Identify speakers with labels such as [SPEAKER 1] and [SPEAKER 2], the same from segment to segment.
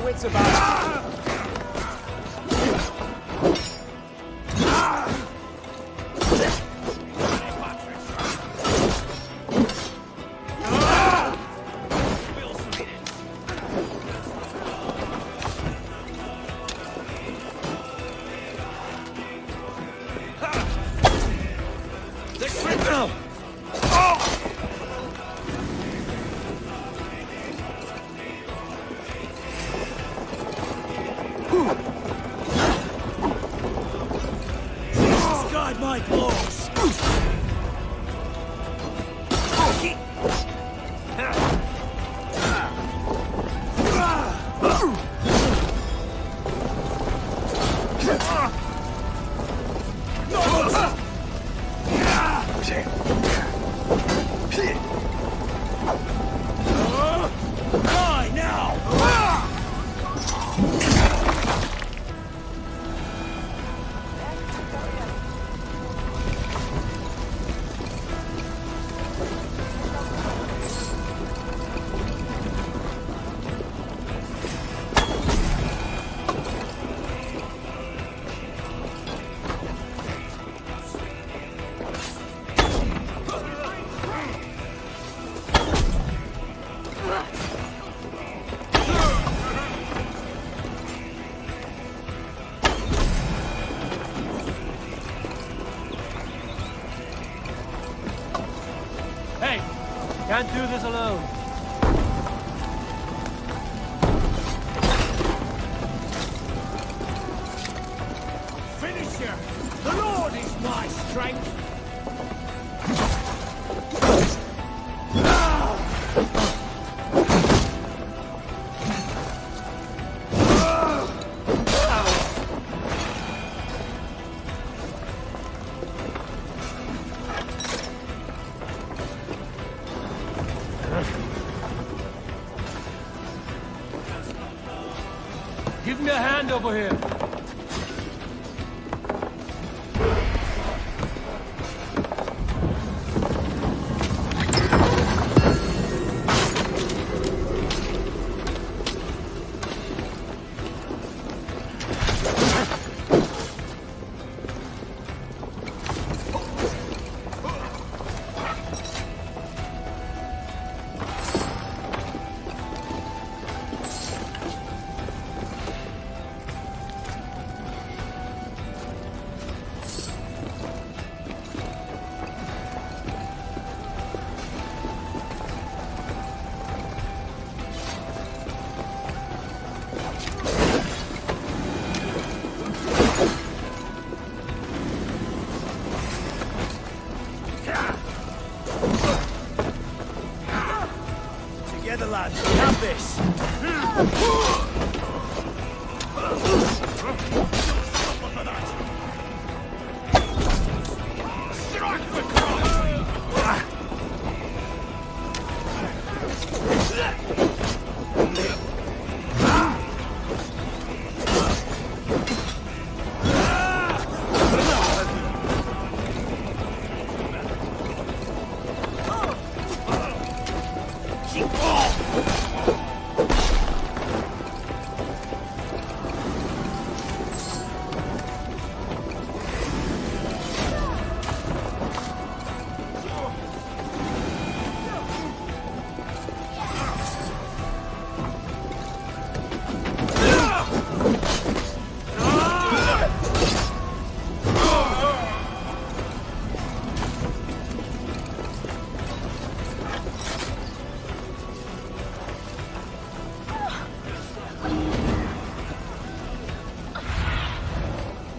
[SPEAKER 1] Wits about Can't do this alone.
[SPEAKER 2] Finisher! The Lord is my strength!
[SPEAKER 1] Give me a hand over here.
[SPEAKER 2] this! Strike the cross!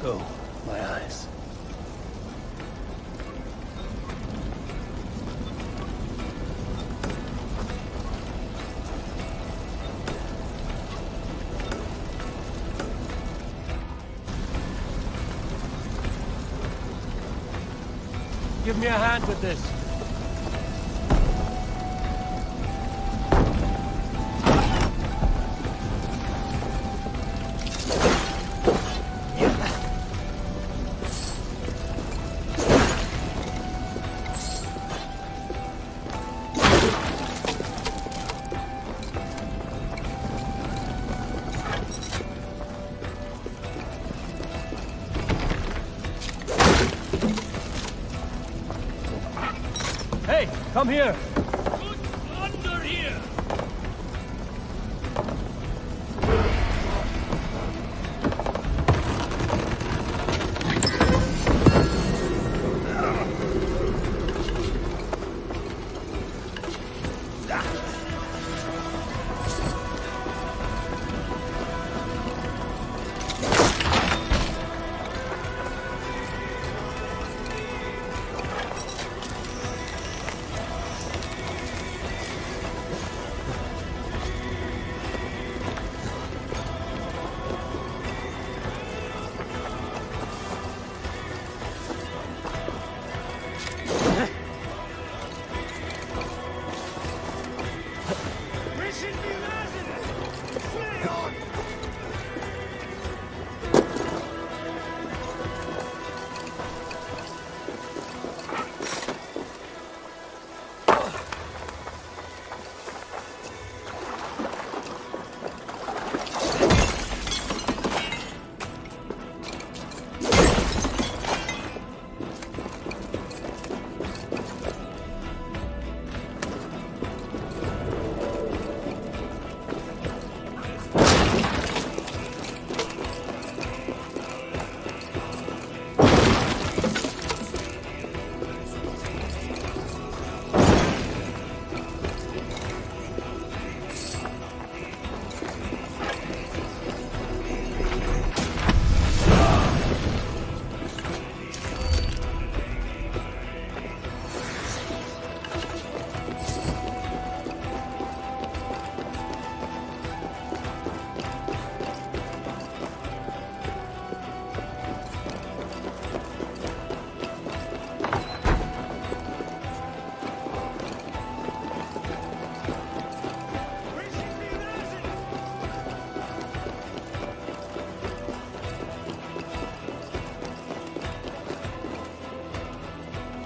[SPEAKER 1] Oh, my eyes. Give me a hand with this. Hey, come here!
[SPEAKER 2] Under here!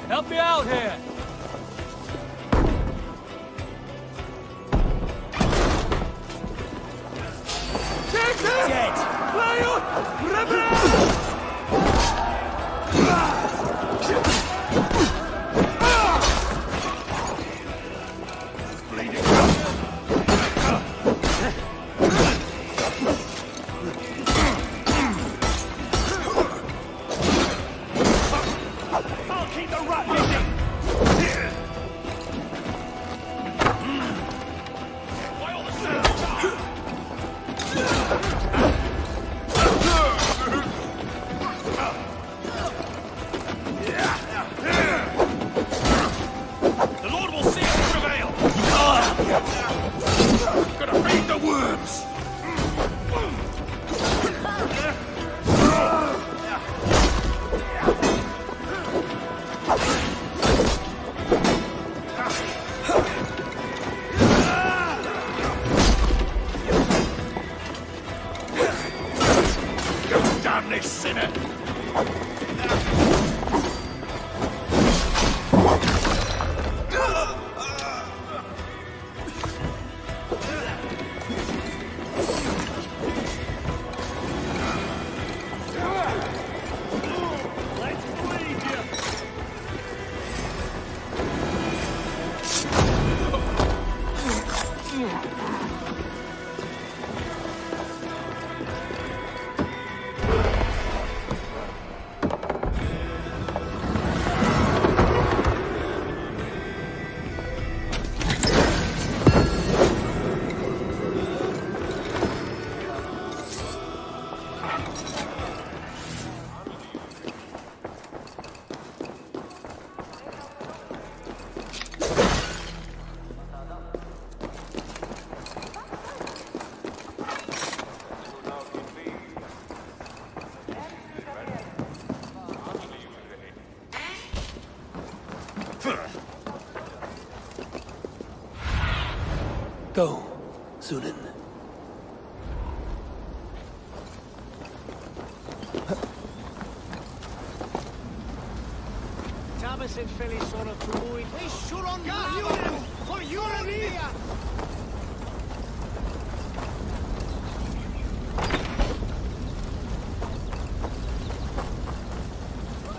[SPEAKER 1] Help me out here!
[SPEAKER 2] Dead! I'll keep the rat busy! Why all the sound? The Lord will see us prevail! Gonna sinner!
[SPEAKER 1] Go, Sunan.
[SPEAKER 3] Tabasin Philly sort of fluid. They shoot on you for European.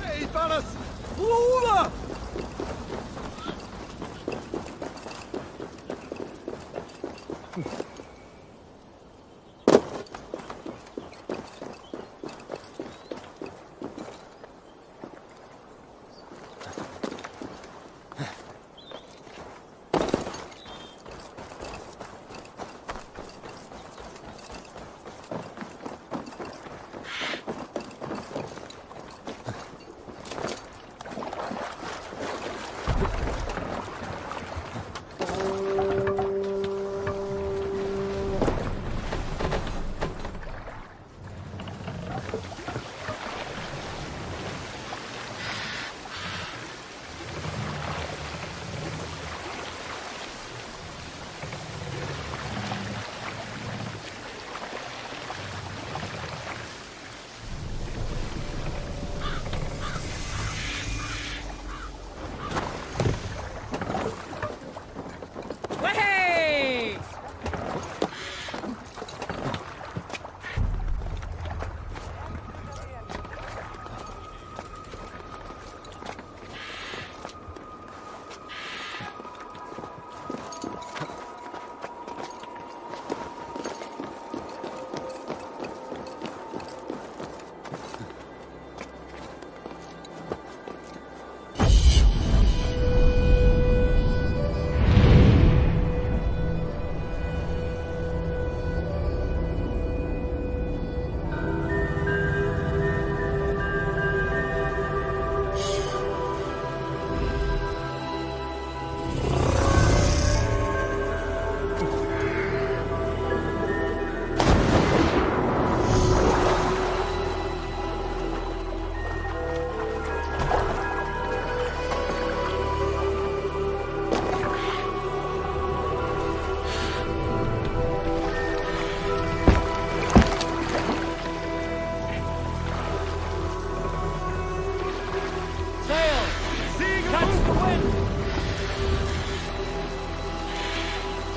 [SPEAKER 4] Hey, fellas! Lula!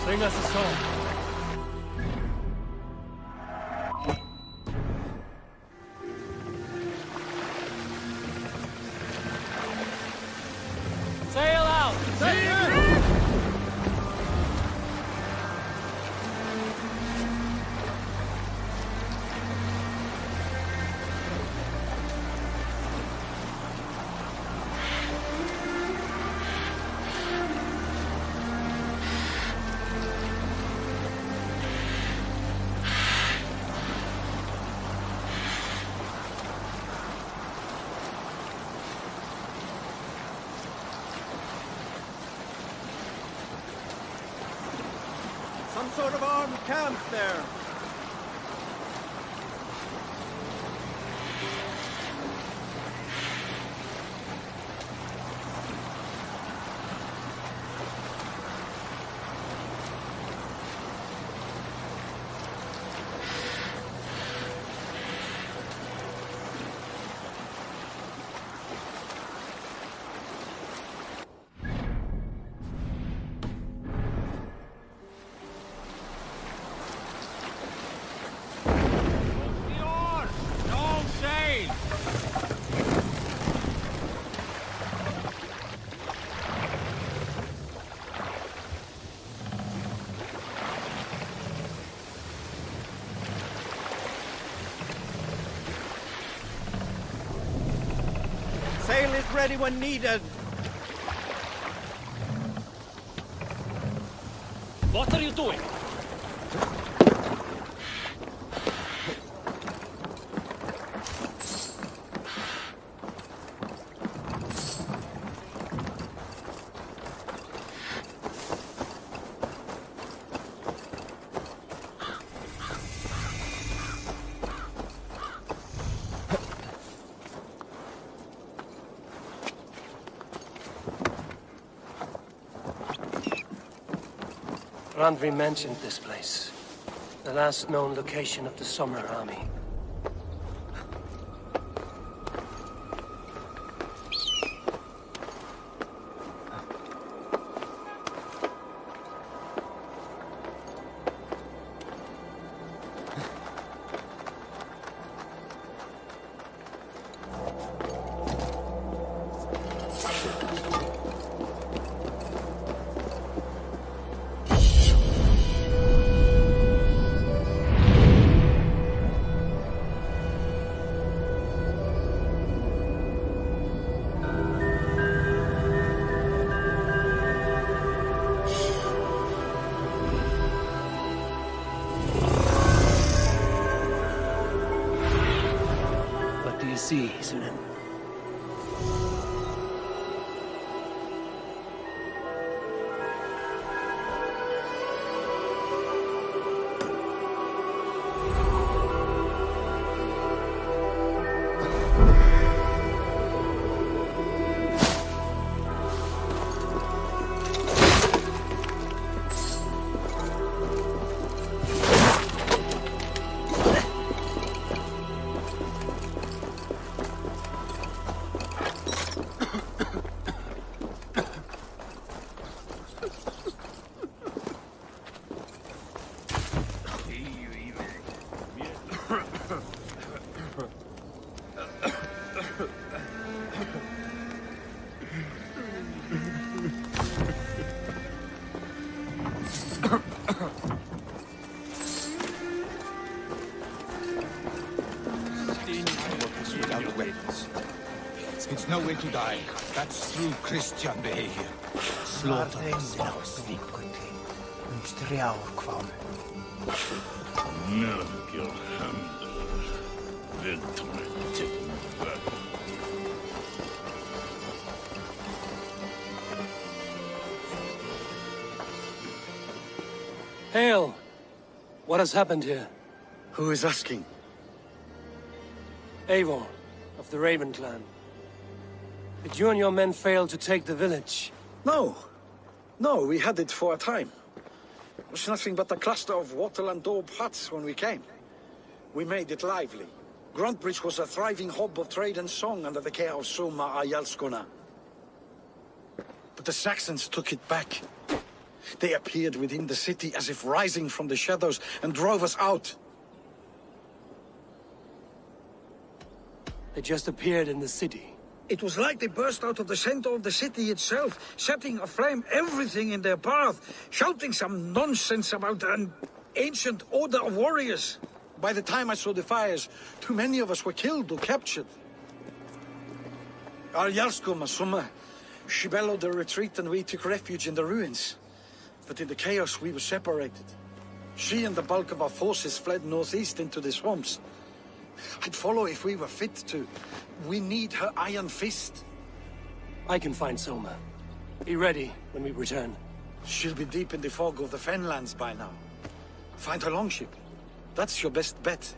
[SPEAKER 1] Sing us a song. Sail out!
[SPEAKER 4] Some sort of armed camp there. ready when needed.
[SPEAKER 2] What are you doing?
[SPEAKER 1] Randvi mentioned this place. The last known location of the Summer Army. See, Sunan.
[SPEAKER 5] It's no way to die. That's true Christian behavior. Slaughter themselves.
[SPEAKER 1] Hail! What has happened here?
[SPEAKER 6] Who is asking?
[SPEAKER 1] Eivor, of the Raven clan. Did you and your men fail to take the village?
[SPEAKER 6] No. No, we had it for a time. It was nothing but a cluster of wattle and daub huts when we came. We made it lively. Gruntbridge was a thriving hub of trade and song under the care of Soma Ayalskona. But the Saxons took it back. They appeared within the city as if rising from the shadows and drove us out.
[SPEAKER 1] They just appeared in the city.
[SPEAKER 6] It was like they burst out of the center of the city itself, setting aflame everything in their path, shouting some nonsense about an ancient order of warriors. By the time I saw the fires, too many of us were killed or captured. Arjalsko Masuma, she bellowed a retreat and we took refuge in the ruins. But in the chaos we were separated. She and the bulk of our forces fled northeast into the swamps. I'd follow if we were fit to. We need her iron fist.
[SPEAKER 1] I can find Soma. Be ready when we return.
[SPEAKER 6] She'll be deep in the fog of the Fenlands by now. Find her longship. That's your best bet.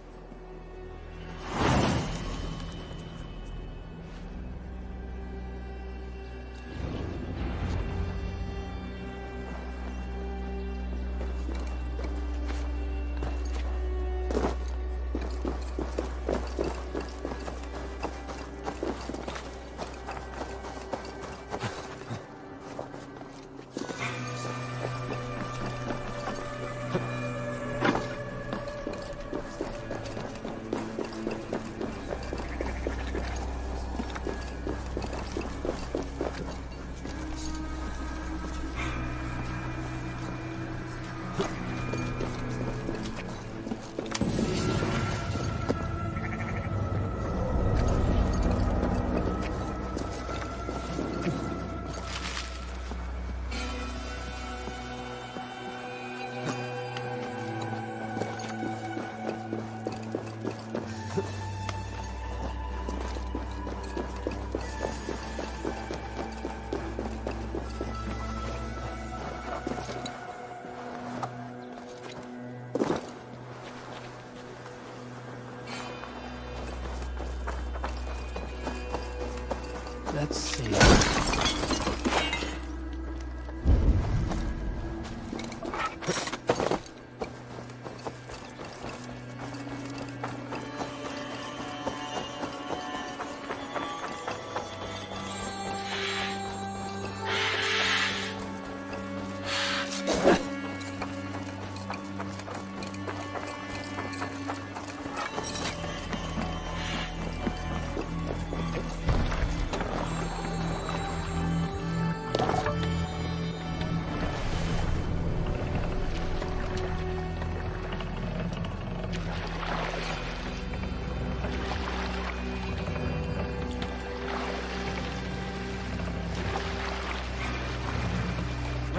[SPEAKER 1] Let's see.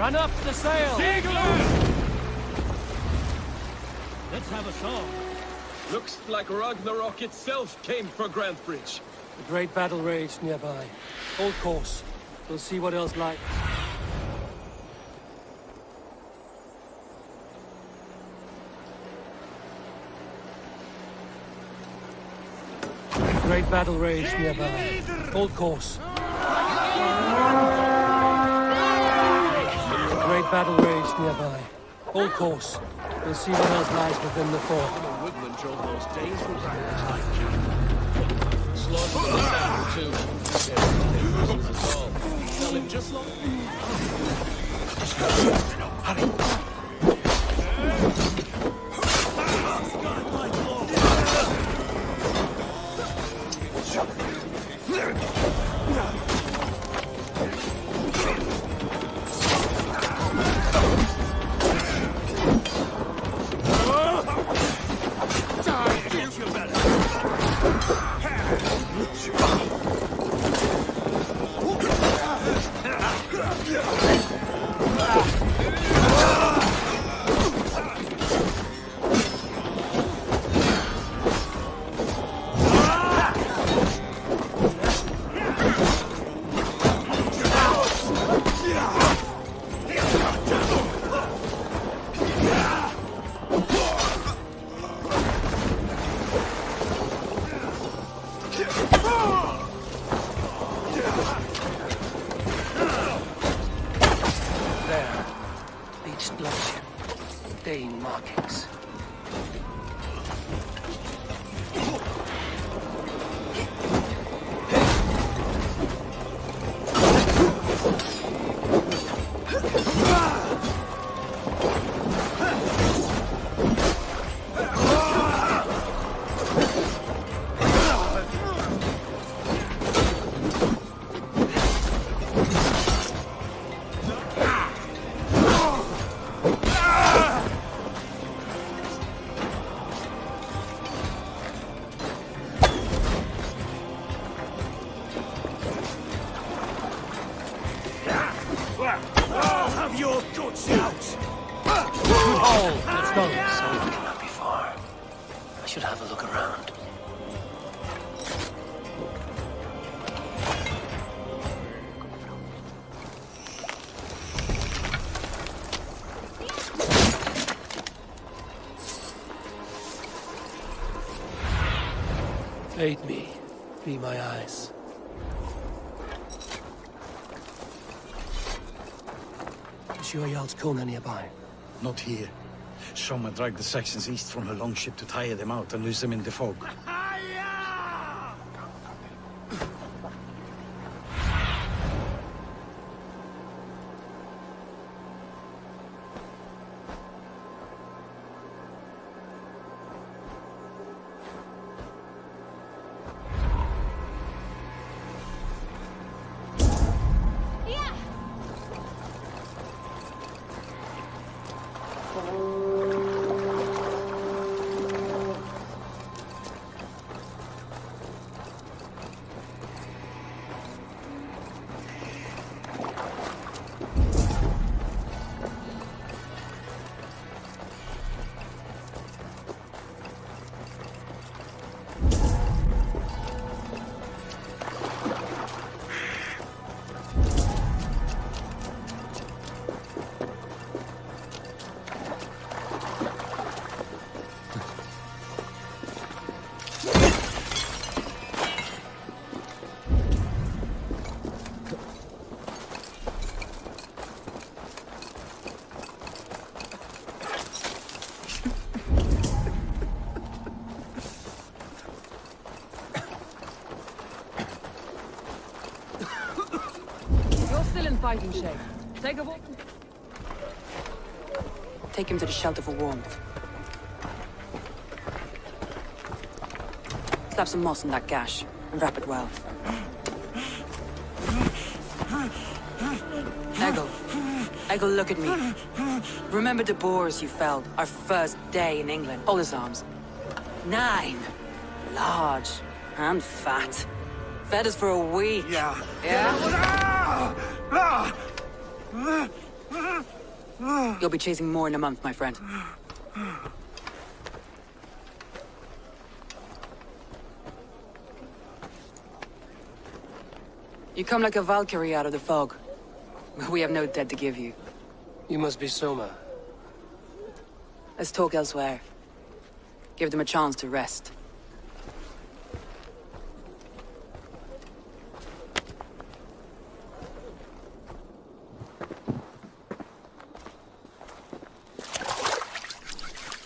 [SPEAKER 3] Run up the sail!
[SPEAKER 2] Let's have a song.
[SPEAKER 7] Looks like Ragnarok itself came for Grantbridge.
[SPEAKER 1] The great battle raged nearby. Hold course. We'll see what else lies. Great battle raged nearby. Hold course. Great battle raged nearby. Hold course. We'll see what else lies within the fort.
[SPEAKER 2] The woodman drove those days for practice like Slaughter the sound too. At all. Tell him just like...
[SPEAKER 1] Markings. Should have a look around. Aid me. Be my eyes. Is your Jarl's Kona nearby?
[SPEAKER 6] Not here. Soma dragged the Saxons east from her longship to tire them out and lose them in the fog.
[SPEAKER 8] fighting shape. Take a walk. Take him to the shelter for warmth. Slap some moss in that gash, and wrap it well. Eggle, look at me. Remember the boars you felled, our first day in England? Hold his arms. 9. Large. And fat. Fed us for a week.
[SPEAKER 6] Yeah.
[SPEAKER 8] Yeah? You'll be chasing more in a month, my friend. You come like a Valkyrie out of the fog. We have no dead to give you.
[SPEAKER 1] You must be Soma.
[SPEAKER 8] Let's talk elsewhere. Give them a chance to rest.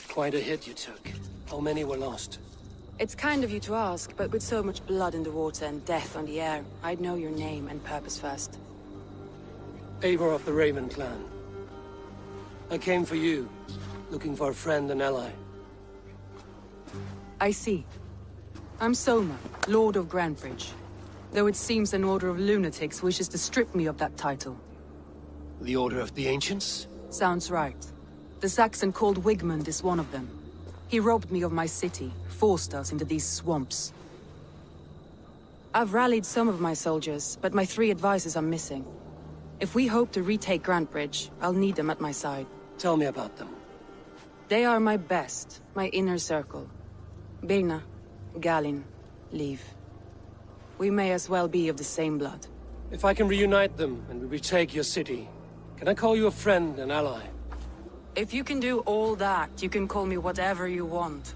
[SPEAKER 1] Quite a hit you took. How many were lost?
[SPEAKER 8] It's kind of you to ask, but with so much blood in the water and death on the air, I'd know your name and purpose first.
[SPEAKER 1] Eivor of the Raven clan. I came for you, looking for a friend and ally.
[SPEAKER 8] I see. I'm Soma, Lord of Grandbridge. Though it seems an order of lunatics wishes to strip me of that title.
[SPEAKER 1] The Order of the Ancients?
[SPEAKER 8] Sounds right. The Saxon called Wigmund is one of them. He robbed me of my city, forced us into these swamps. I've rallied some of my soldiers, but my 3 advisors are missing. If we hope to retake Grantbridge, I'll need them at my side.
[SPEAKER 1] Tell me about them.
[SPEAKER 8] They are my best, my inner circle. Birna, Galin, Liv. We may as well be of the same blood.
[SPEAKER 1] If I can reunite them and we retake your city, can I call you a friend and ally?
[SPEAKER 8] If you can do all that, you can call me whatever you want.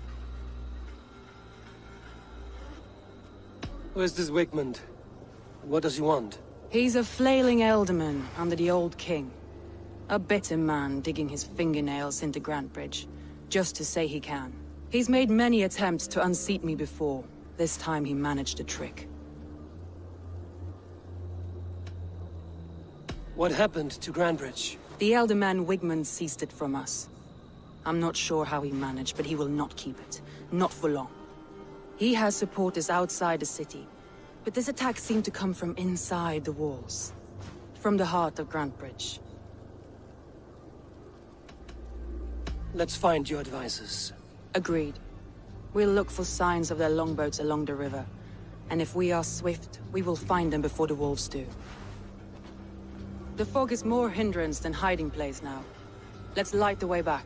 [SPEAKER 1] Who is this Wigmund? And what does he want?
[SPEAKER 8] He's a flailing elderman under the old king. A bitter man digging his fingernails into Grantbridge, just to say he can. He's made many attempts to unseat me before. This time he managed a trick.
[SPEAKER 1] What happened to Grantbridge?
[SPEAKER 8] The elder man Wigmund seized it from us. I'm not sure how he managed, but he will not keep it. Not for long. He has supporters outside the city, but this attack seemed to come from inside the walls. From the heart of Grantbridge.
[SPEAKER 1] Let's find your advisors.
[SPEAKER 8] Agreed. We'll look for signs of their longboats along the river. And if we are swift, we will find them before the wolves do. The fog is more hindrance than hiding place now. Let's light the way back.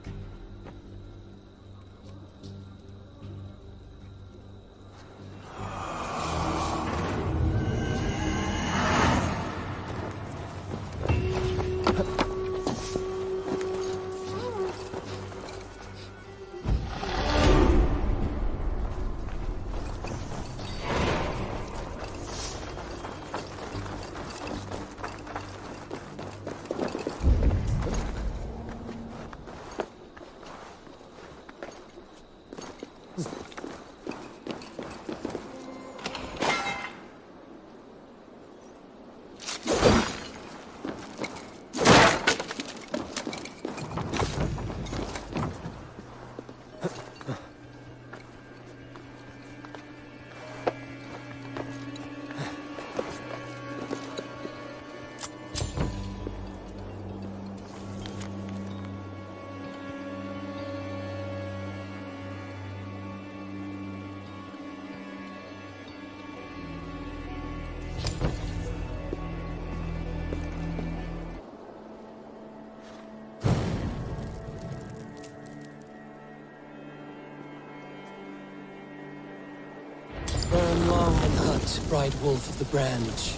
[SPEAKER 1] Burn long and hut, bright wolf of the branch,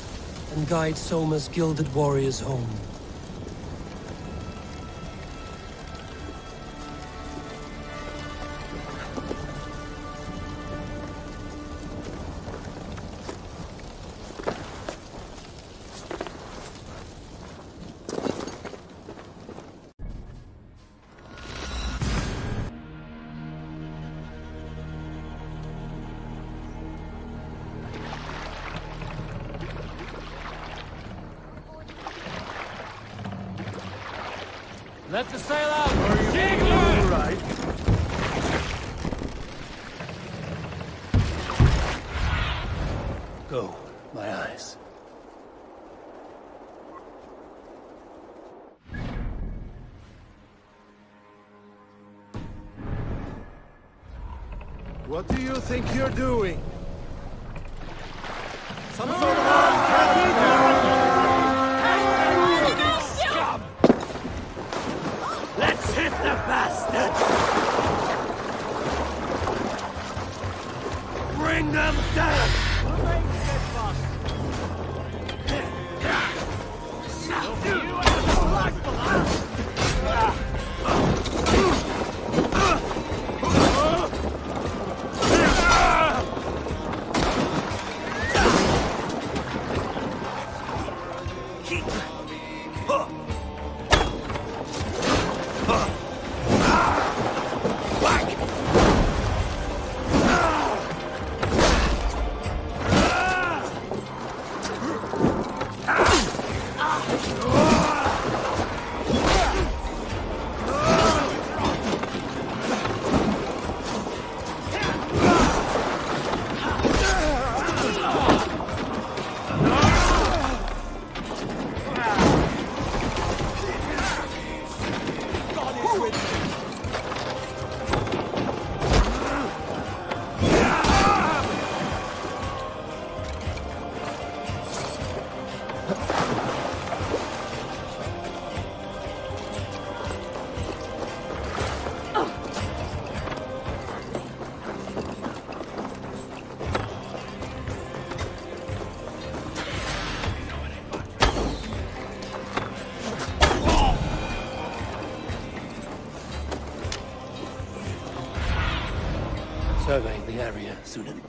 [SPEAKER 1] and guide Soma's gilded warriors home.
[SPEAKER 2] Let the sail out!
[SPEAKER 4] All right.
[SPEAKER 1] Go, my eyes.
[SPEAKER 4] What do you think you're doing? Some sort of armed camp?
[SPEAKER 3] Let's hit the bastards! Bring them down!
[SPEAKER 4] Remain steadfast.
[SPEAKER 1] Survey the area, Sunan.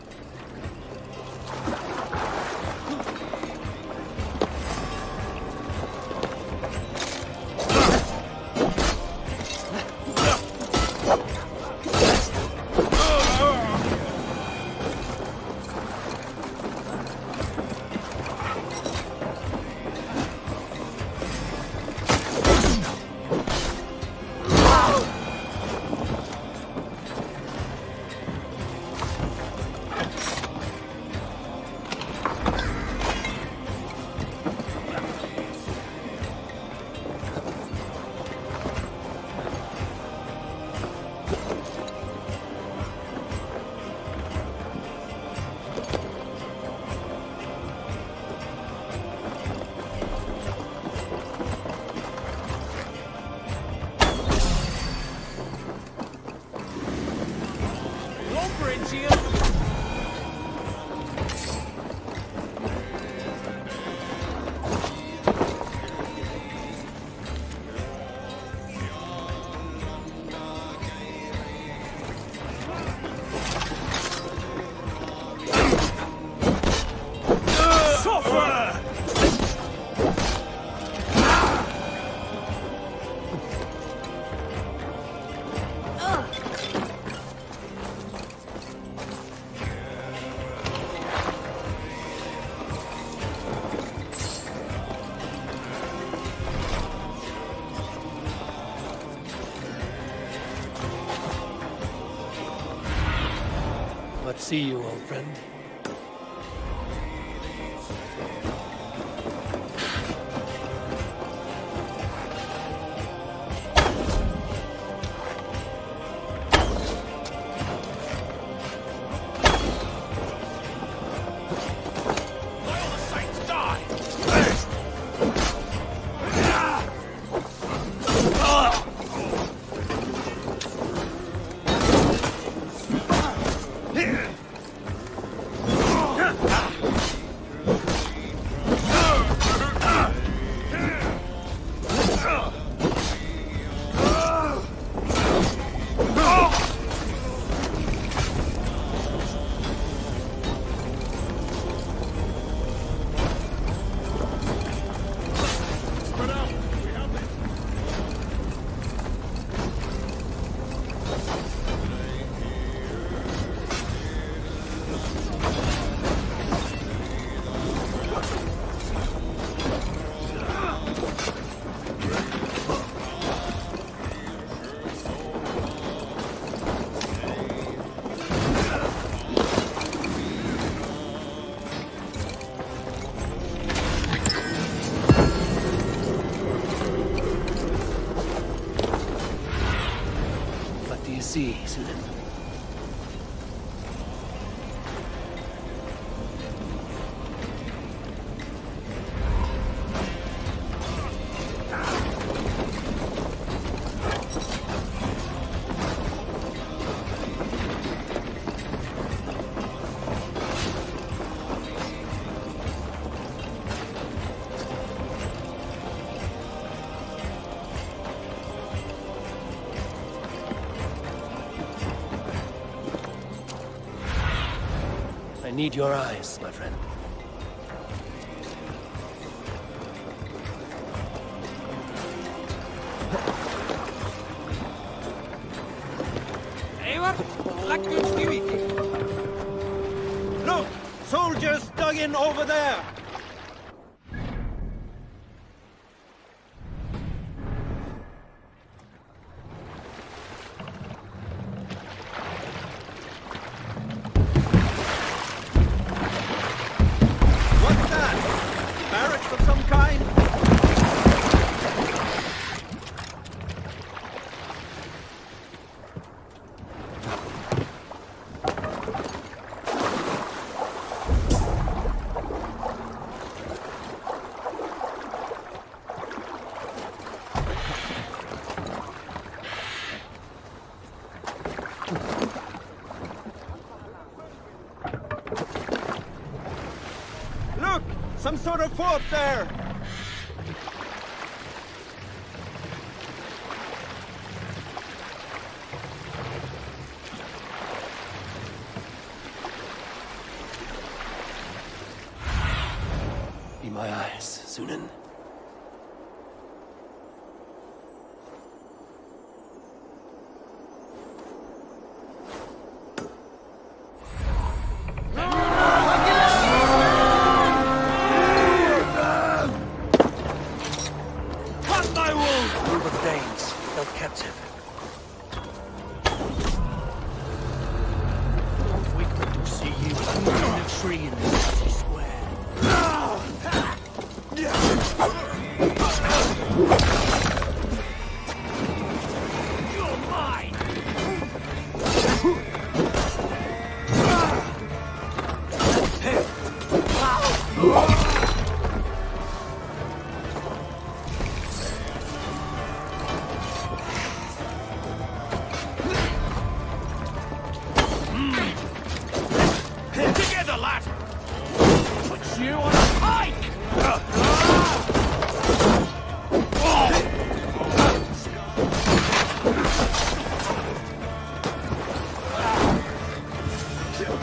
[SPEAKER 1] What see you, old friend? I need your eyes, my friend.
[SPEAKER 4] Look! Soldiers dug in over there! What's that? Barracks of some kind? Look! Some sort of fort there!
[SPEAKER 1] Be my eyes, Sunan. Group of Danes held captive.
[SPEAKER 3] Wigmund will see you under the tree in the city square. You're mine! Together, lad! Put you on a pike!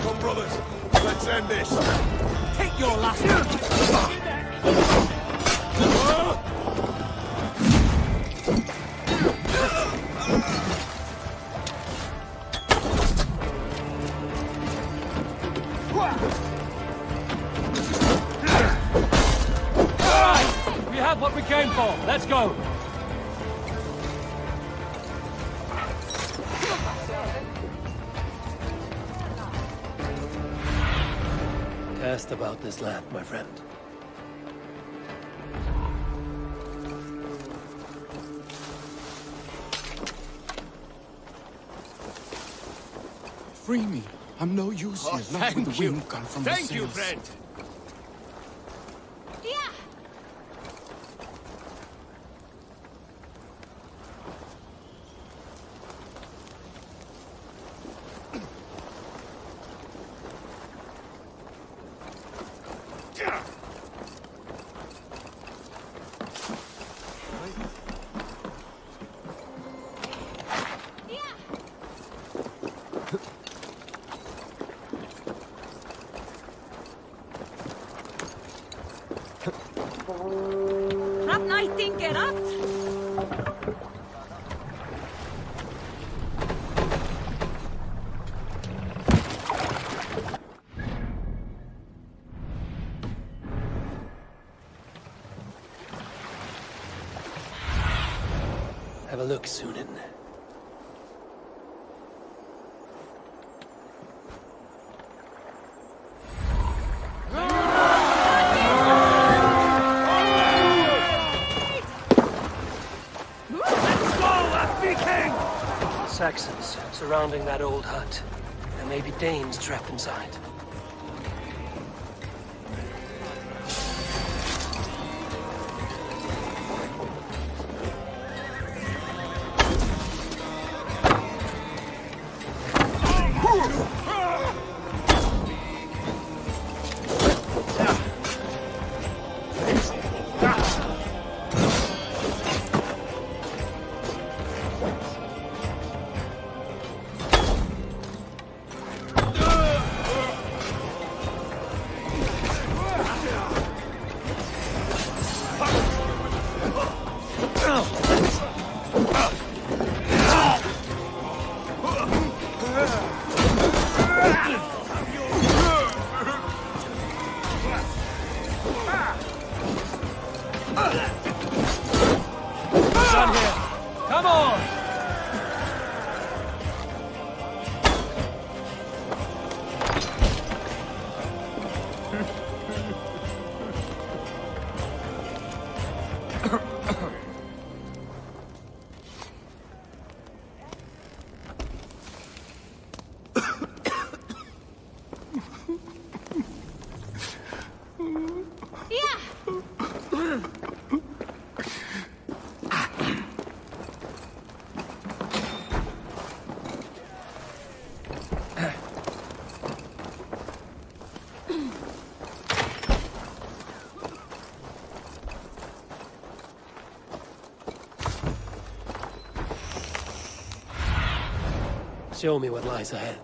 [SPEAKER 5] Come, brothers. Let's end this.
[SPEAKER 3] Take your last
[SPEAKER 1] We have what we came for. Let's go. Cast about this land, my friend.
[SPEAKER 5] Free me. I'm no use here. Not with the wind gone from the
[SPEAKER 2] Thank you,
[SPEAKER 5] sails.
[SPEAKER 2] friend.
[SPEAKER 1] Have a look, Sunan. Saxons surrounding that old hut. There may be Danes trapped inside. Show me what lies ahead.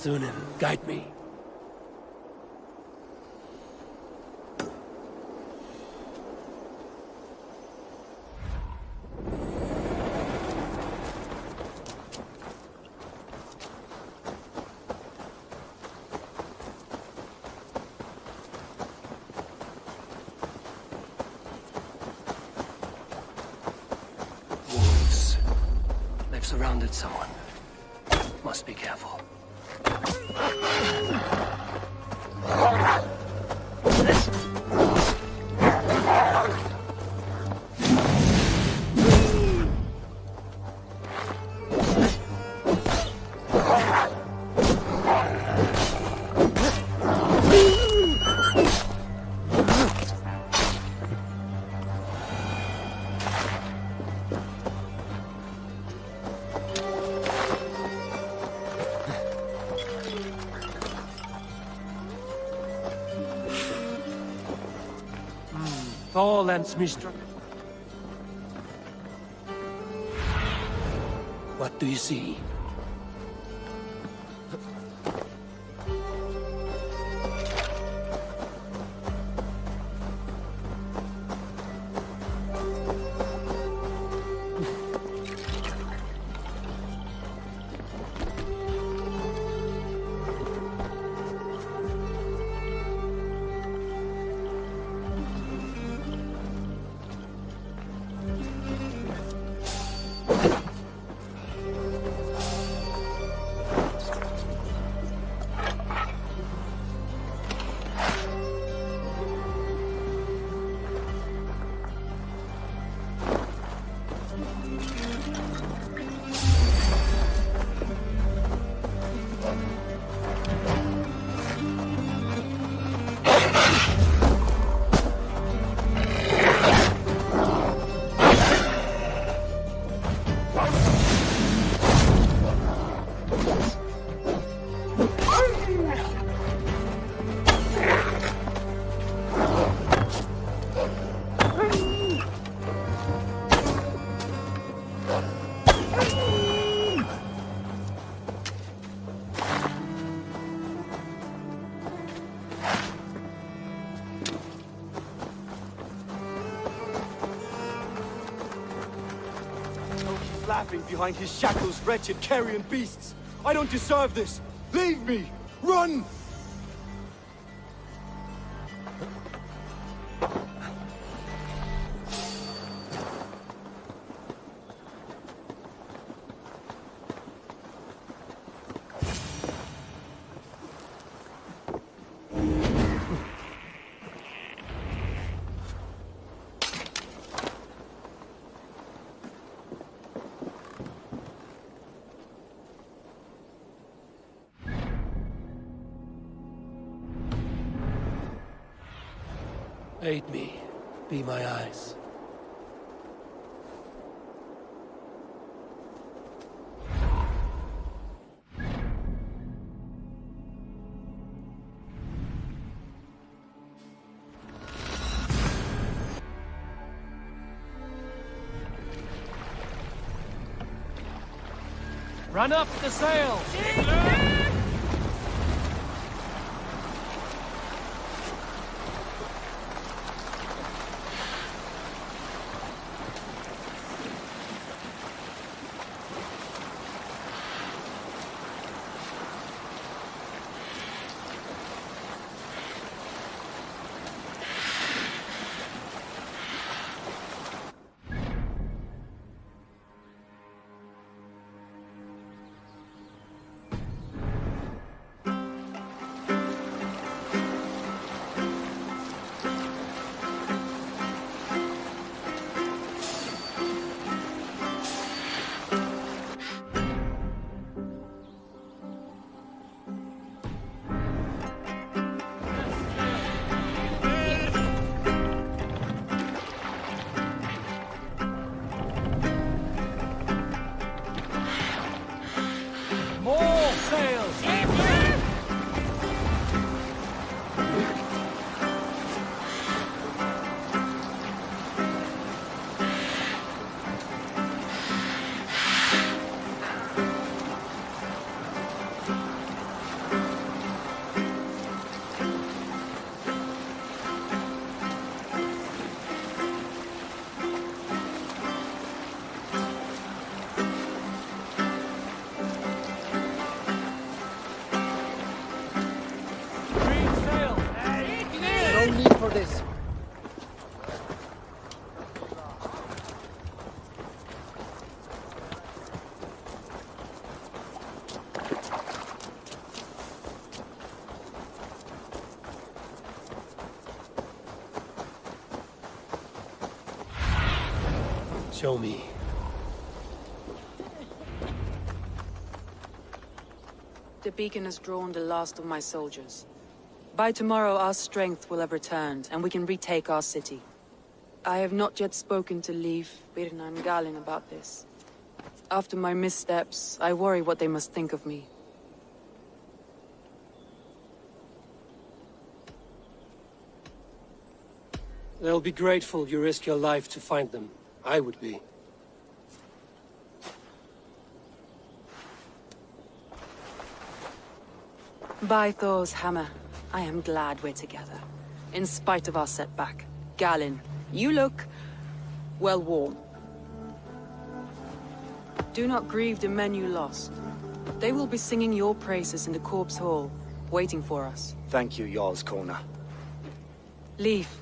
[SPEAKER 1] Sunan, guide me. Wolves. They've surrounded someone. Must be careful. Tall and smooth. What do you see?
[SPEAKER 4] Laughing behind his shackles, wretched carrion beasts. I don't deserve this. Leave me! Run!
[SPEAKER 1] Aid me. Be my eyes.
[SPEAKER 2] Run up the sails! More sails!
[SPEAKER 3] No need for this.
[SPEAKER 1] Show me.
[SPEAKER 8] The beacon has drawn the last of my soldiers. By tomorrow, our strength will have returned, and we can retake our city. I have not yet spoken to Leif, Birna, and Galin about this. After my missteps, I worry what they must think of me.
[SPEAKER 1] They'll be grateful you risk your life to find them. I would be.
[SPEAKER 8] By Thor's hammer, I am glad we're together. In spite of our setback. Galin, you look... well, warm. Do not grieve the men you lost. They will be singing your praises in the Corpse Hall, waiting for us.
[SPEAKER 9] Thank you, Jarl's Kona.
[SPEAKER 8] Leif,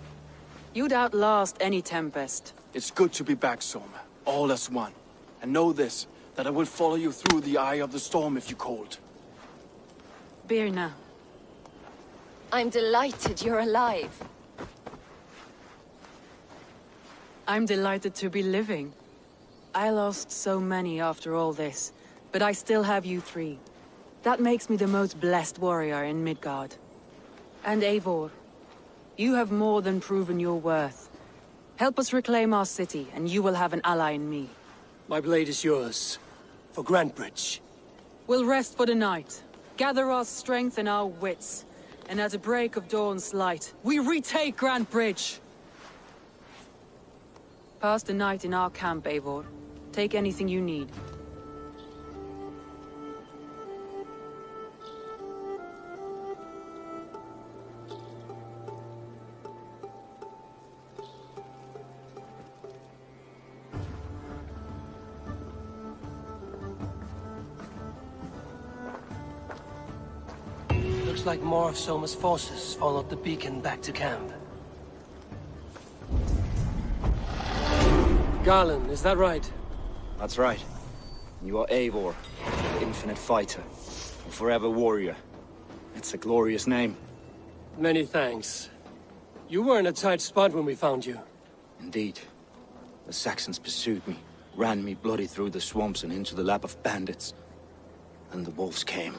[SPEAKER 8] you'd outlast any tempest.
[SPEAKER 10] It's good to be back, Soma. All as one. And know this, that I will follow you through the eye of the storm if you called.
[SPEAKER 8] Birna.
[SPEAKER 11] I'm delighted you're alive.
[SPEAKER 8] I'm delighted to be living. I lost so many after all this, but I still have you three. That makes me the most blessed warrior in Midgard. And Eivor, you have more than proven your worth. Help us reclaim our city, and you will have an ally in me.
[SPEAKER 1] My blade is yours. For Grantebridge.
[SPEAKER 8] We'll rest for the night. Gather our strength and our wits. And at the break of dawn's light, we retake Grantebridge! Pass the night in our camp, Eivor. Take anything you need.
[SPEAKER 1] Looks like more of Soma's forces followed the beacon back to camp. Garland, is that right?
[SPEAKER 9] That's right. You are Eivor, infinite fighter, a forever warrior. It's a glorious name.
[SPEAKER 1] Many thanks. You were in a tight spot when we found you.
[SPEAKER 9] Indeed. The Saxons pursued me, ran me bloody through the swamps and into the lap of bandits. And the wolves came.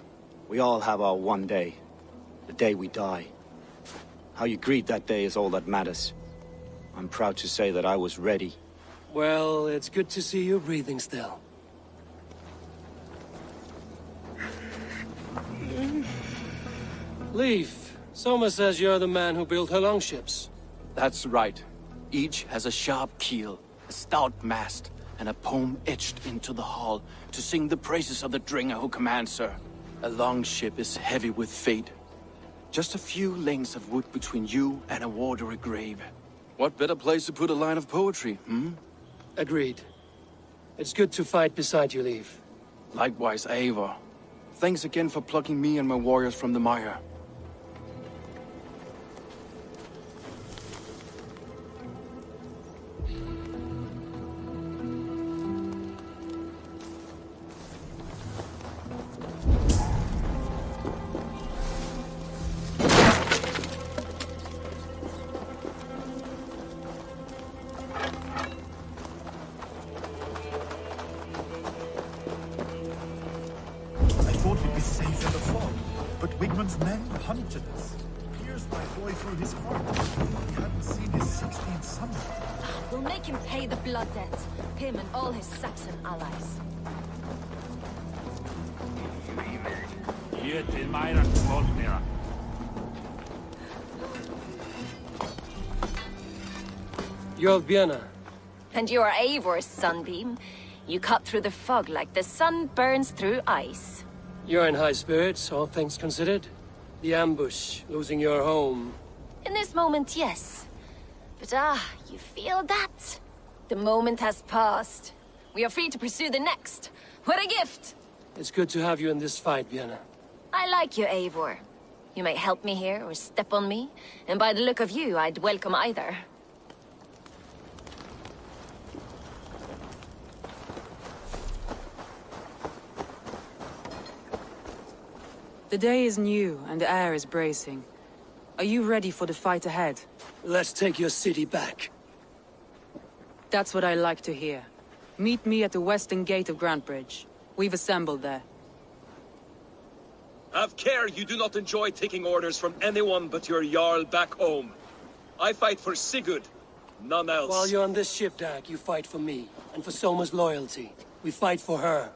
[SPEAKER 9] We all have our one day. The day we die. How you greet that day is all that matters. I'm proud to say that I was ready.
[SPEAKER 1] Well, it's good to see you breathing still. Leif, Soma says you're the man who built her longships.
[SPEAKER 10] That's right. Each has a sharp keel, a stout mast, and a poem etched into the hull to sing the praises of the Dringer who commands her. A longship is heavy with fate. Just a few lengths of wood between you and a watery grave. What better place to put a line of poetry, hmm?
[SPEAKER 1] Agreed. It's good to fight beside you, Leif.
[SPEAKER 10] Likewise, Eivor. Thanks again for plucking me and my warriors from the mire.
[SPEAKER 12] Men hunted us. Pierced my boy through his heart. He hadn't seen his 16th summer.
[SPEAKER 11] We'll make him pay the blood debt. Him and all his Saxon allies.
[SPEAKER 1] You're Vienna.
[SPEAKER 11] And you're Eivor's sunbeam. You cut through the fog like the sun burns through ice.
[SPEAKER 1] You're in high spirits, all things considered. The ambush, losing your home.
[SPEAKER 11] In this moment, yes. But you feel that? The moment has passed. We are free to pursue the next. What a gift!
[SPEAKER 1] It's good to have you in this fight, Vienna.
[SPEAKER 11] I like you, Eivor. You may help me here or step on me, and by the look of you, I'd welcome either.
[SPEAKER 8] The day is new, and the air is bracing. Are you ready for the fight ahead?
[SPEAKER 1] Let's take your city back.
[SPEAKER 8] That's what I like to hear. Meet me at the western gate of Grantbridge. We've assembled there.
[SPEAKER 7] Have care you do not enjoy taking orders from anyone but your Jarl back home. I fight for Sigurd, none else.
[SPEAKER 1] While you're on this ship, Dag, you fight for me, and for Soma's loyalty. We fight for her.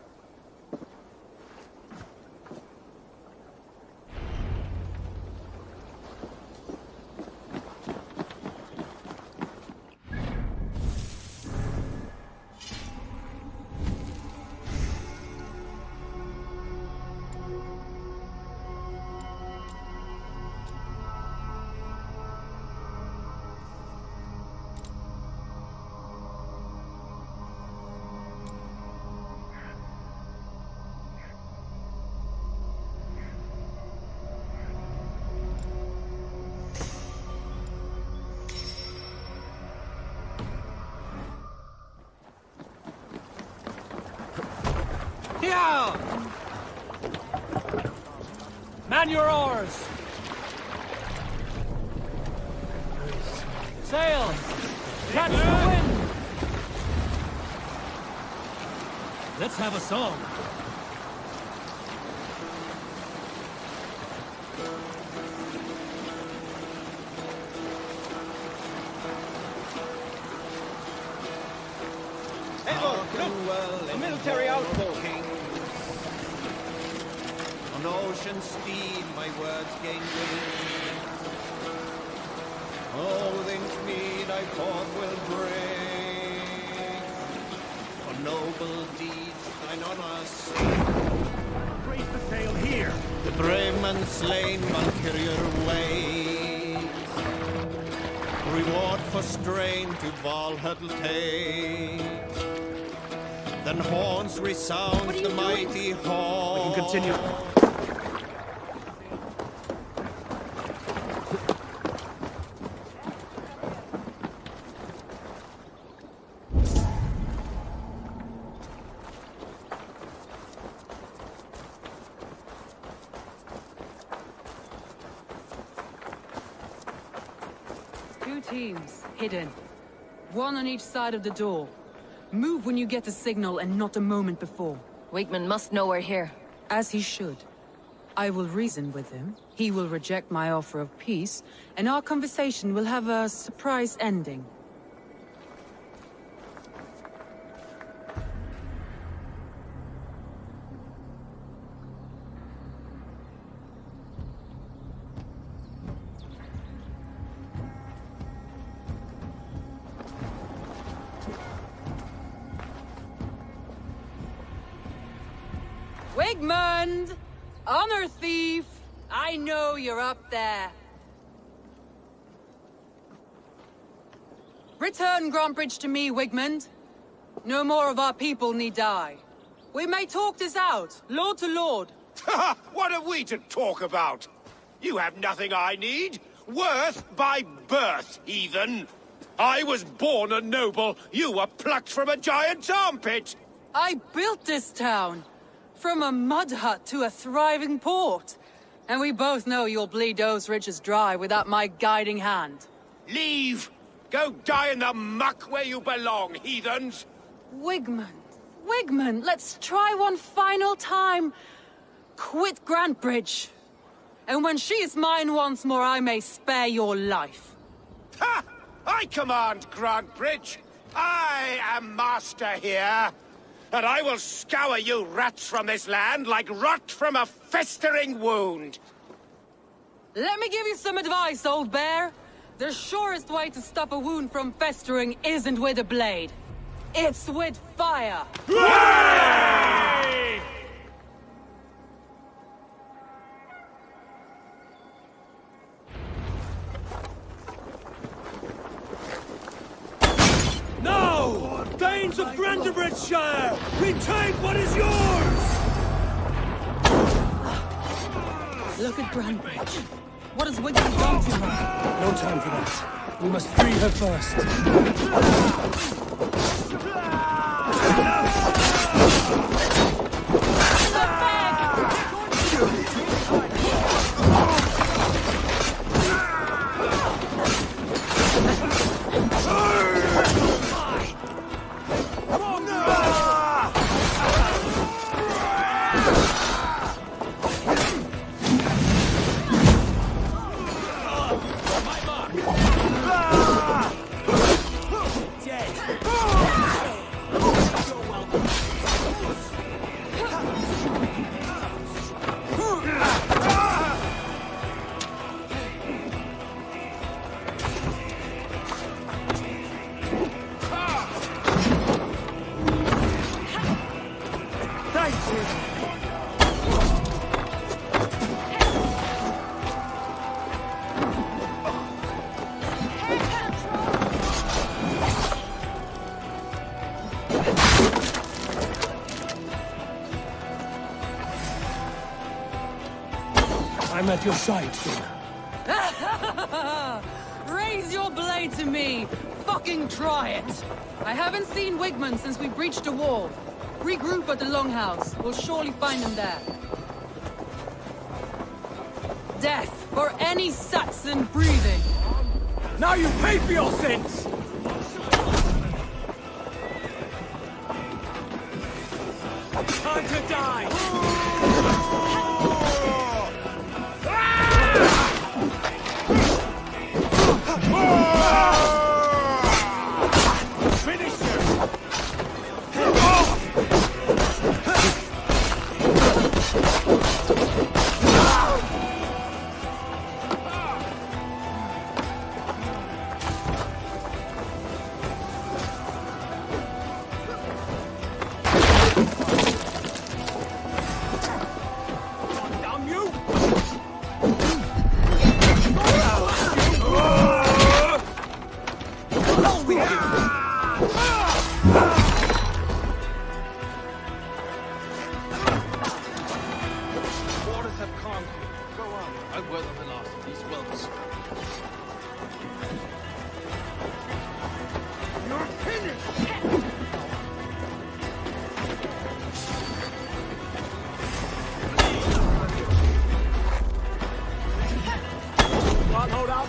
[SPEAKER 1] Man your oars! Sail! Catch the wind! Let's have a song.
[SPEAKER 4] Look! A military outpost! On ocean steed my words gain wing. Oh, things mead I forth will bring. For noble deeds thine honour sing.
[SPEAKER 12] Raise the sail here!
[SPEAKER 4] The brave man slain Valkyrier ways. Reward for strain to Valhalla take. Then horns resounds the mighty horn.
[SPEAKER 1] We can continue.
[SPEAKER 8] Two teams, hidden. One on each side of the door. Move when you get the signal and not a moment before.
[SPEAKER 11] Wigman must know we're here.
[SPEAKER 8] As he should. I will reason with him, he will reject my offer of peace, and our conversation will have a surprise ending. Wigmund! Honor thief! I know you're up there. Return Grantbridge to me, Wigmund. No more of our people need die. We may talk this out, lord to lord.
[SPEAKER 4] What are we to talk about? You have nothing I need. Worth by birth, heathen. I was born a noble. You were plucked from a giant's armpit.
[SPEAKER 8] I built this town. From a mud hut to a thriving port. And we both know you'll bleed those riches dry without my guiding hand.
[SPEAKER 4] Leave! Go die in the muck where you belong, heathens!
[SPEAKER 8] Wigmund, let's try one final time. Quit Grantbridge. And when she is mine once more, I may spare your life.
[SPEAKER 4] Ha! I command Grantbridge. I am master here. And I will scour you rats from this land like rot from a festering wound.
[SPEAKER 8] Let me give you some advice, old bear. The surest way to stop a wound from festering isn't with a blade. It's with fire.
[SPEAKER 4] Hooray!
[SPEAKER 1] No! Thanes of Brandenburgshire! Retake what is yours!
[SPEAKER 8] Look at Grantbridge. What has Wigmund done to her?
[SPEAKER 1] No time for that. We must free her first. I'm at your side, sir.
[SPEAKER 8] Raise your blade to me! Fucking try it! I haven't seen Wigmund since we breached the wall. Regroup at the Longhouse. We'll surely find him there. Death for any Saxon breathing!
[SPEAKER 1] Now you pay for your sins! Time to die!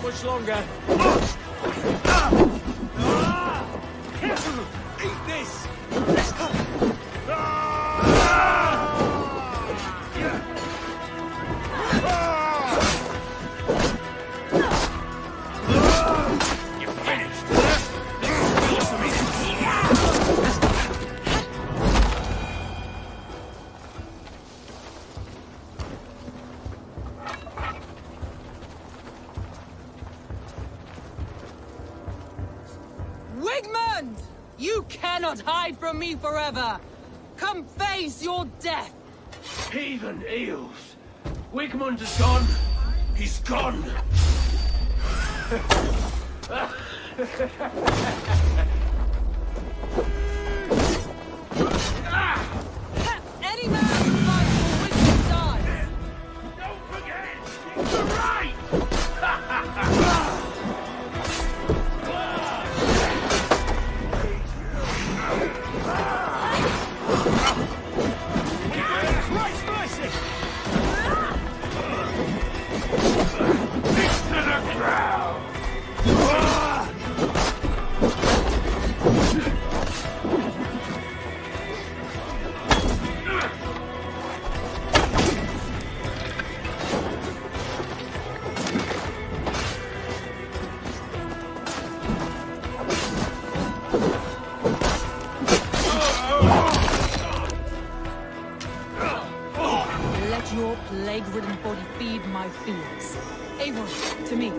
[SPEAKER 2] Much longer. Eat this!
[SPEAKER 8] cannot hide from me forever! Come face your death!
[SPEAKER 2] Heathen eels! Wigmund is gone! He's gone!
[SPEAKER 8] Any man who fights for Wigmund dies!
[SPEAKER 2] Don't forget! The right!
[SPEAKER 3] Christ mercy!
[SPEAKER 2] To the ground!
[SPEAKER 8] Let your plague-ridden body feed my fields. Eivor, to me.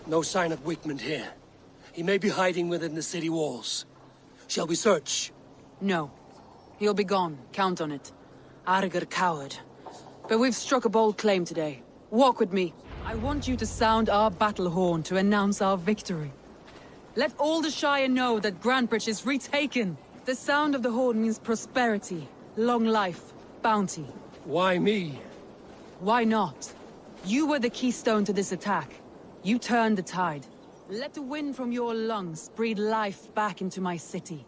[SPEAKER 1] No sign of Wigmund here. He may be hiding within the city walls. Shall we search?
[SPEAKER 8] No. He'll be gone, count on it. Arger coward. But we've struck a bold claim today. Walk with me. I want you to sound our battle horn to announce our victory. Let all the Shire know that Grantebridge is retaken. The sound of the horn means prosperity, long life, bounty.
[SPEAKER 1] Why me?
[SPEAKER 8] Why not? You were the keystone to this attack. You turned the tide. Let the wind from your lungs breathe life back into my city.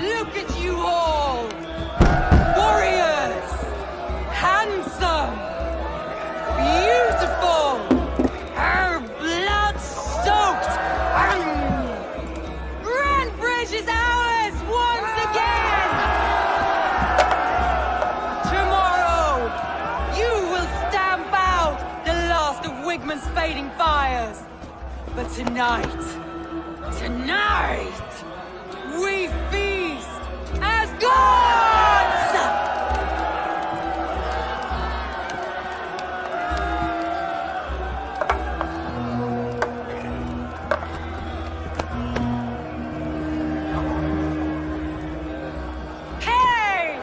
[SPEAKER 8] Look at you all! Warriors! Handsome! Beautiful! Her blood-soaked! Grantebridge is ours once again! Tomorrow, you will stamp out the last of Wigmund's fading fires! But tonight, we feast as gods! Hey!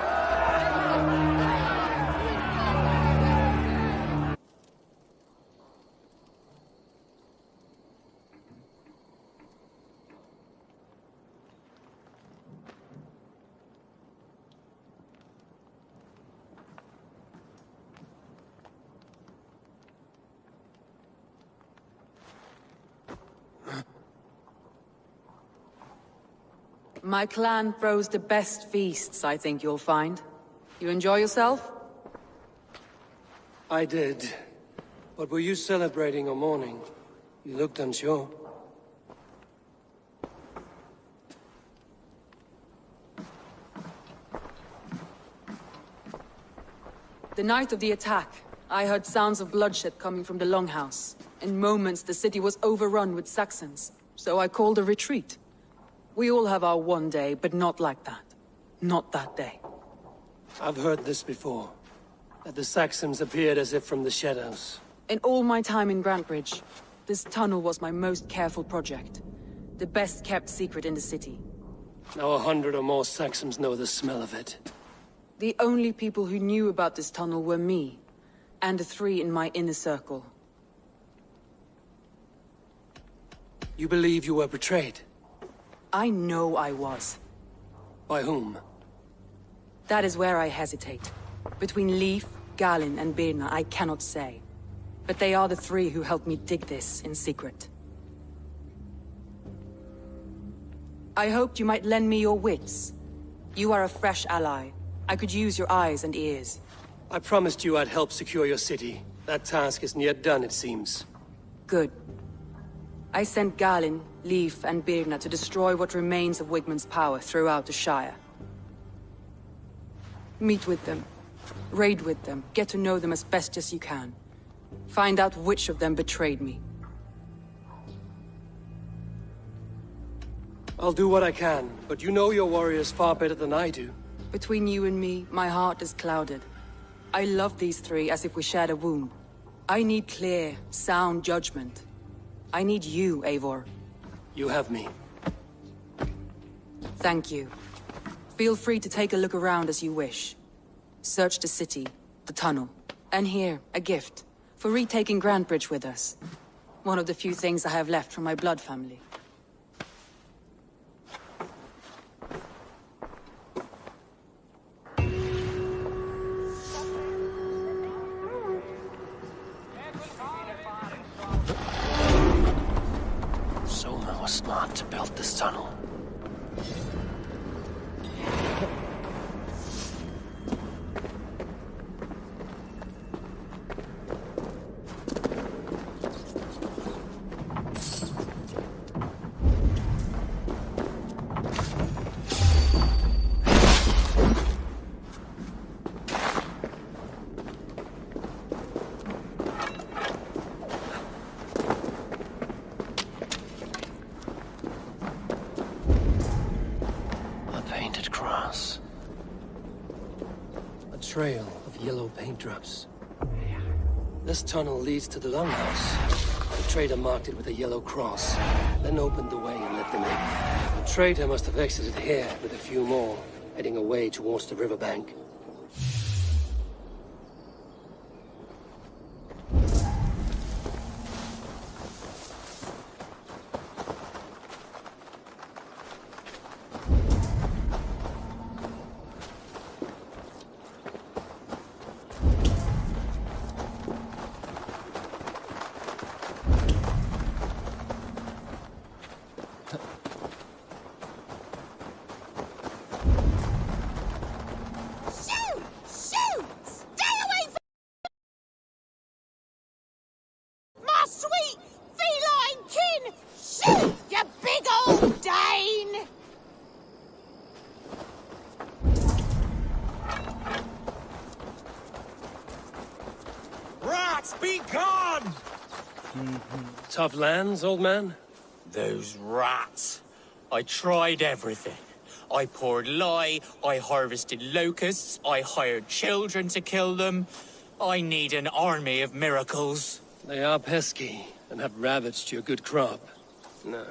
[SPEAKER 8] My clan throws the best feasts, I think you'll find. You enjoy yourself?
[SPEAKER 1] I did. But were you celebrating or mourning? You looked unsure.
[SPEAKER 8] The night of the attack, I heard sounds of bloodshed coming from the Longhouse. In moments, the city was overrun with Saxons, so I called a retreat. We all have our one day, but not like that. Not that day.
[SPEAKER 1] I've heard this before. That the Saxons appeared as if from the shadows.
[SPEAKER 8] In all my time in Grantebridge, this tunnel was my most careful project. The best kept secret in the city.
[SPEAKER 1] Now 100 or more Saxons know the smell of it.
[SPEAKER 8] The only people who knew about this tunnel were me, and the 3 in my inner circle.
[SPEAKER 1] You believe you were betrayed?
[SPEAKER 8] I know I was.
[SPEAKER 1] By whom?
[SPEAKER 8] That is where I hesitate. Between Leif, Galin, and Birna, I cannot say. But they are the 3 who helped me dig this in secret. I hoped you might lend me your wits. You are a fresh ally, I could use your eyes and ears.
[SPEAKER 1] I promised you I'd help secure your city. That task isn't yet done, it seems.
[SPEAKER 8] Good. I sent Galin, Leif, and Birna to destroy what remains of Wigmund's power throughout the Shire. Meet with them. Raid with them. Get to know them as best as you can. Find out which of them betrayed me.
[SPEAKER 1] I'll do what I can, but you know your warriors far better than I do.
[SPEAKER 8] Between you and me, my heart is clouded. I love these three as if we shared a womb. I need clear, sound judgment. I need you, Eivor.
[SPEAKER 1] You have me.
[SPEAKER 8] Thank you. Feel free to take a look around as you wish. Search the city, the tunnel, and here, a gift, for retaking Grantebridge with us. One of the few things I have left from my blood family.
[SPEAKER 1] Soma was smart to build this tunnel. Trail of yellow paint drops. This tunnel leads to the longhouse. The trader marked it with a yellow cross, then opened the way and let them in. The trader must have exited here with a few more, heading away towards the riverbank. Tough lands, old man?
[SPEAKER 13] Those rats. I tried everything. I poured lye, I harvested locusts, I hired children to kill them. I need an army of miracles.
[SPEAKER 1] They are pesky and have ravaged your good crop. Nah,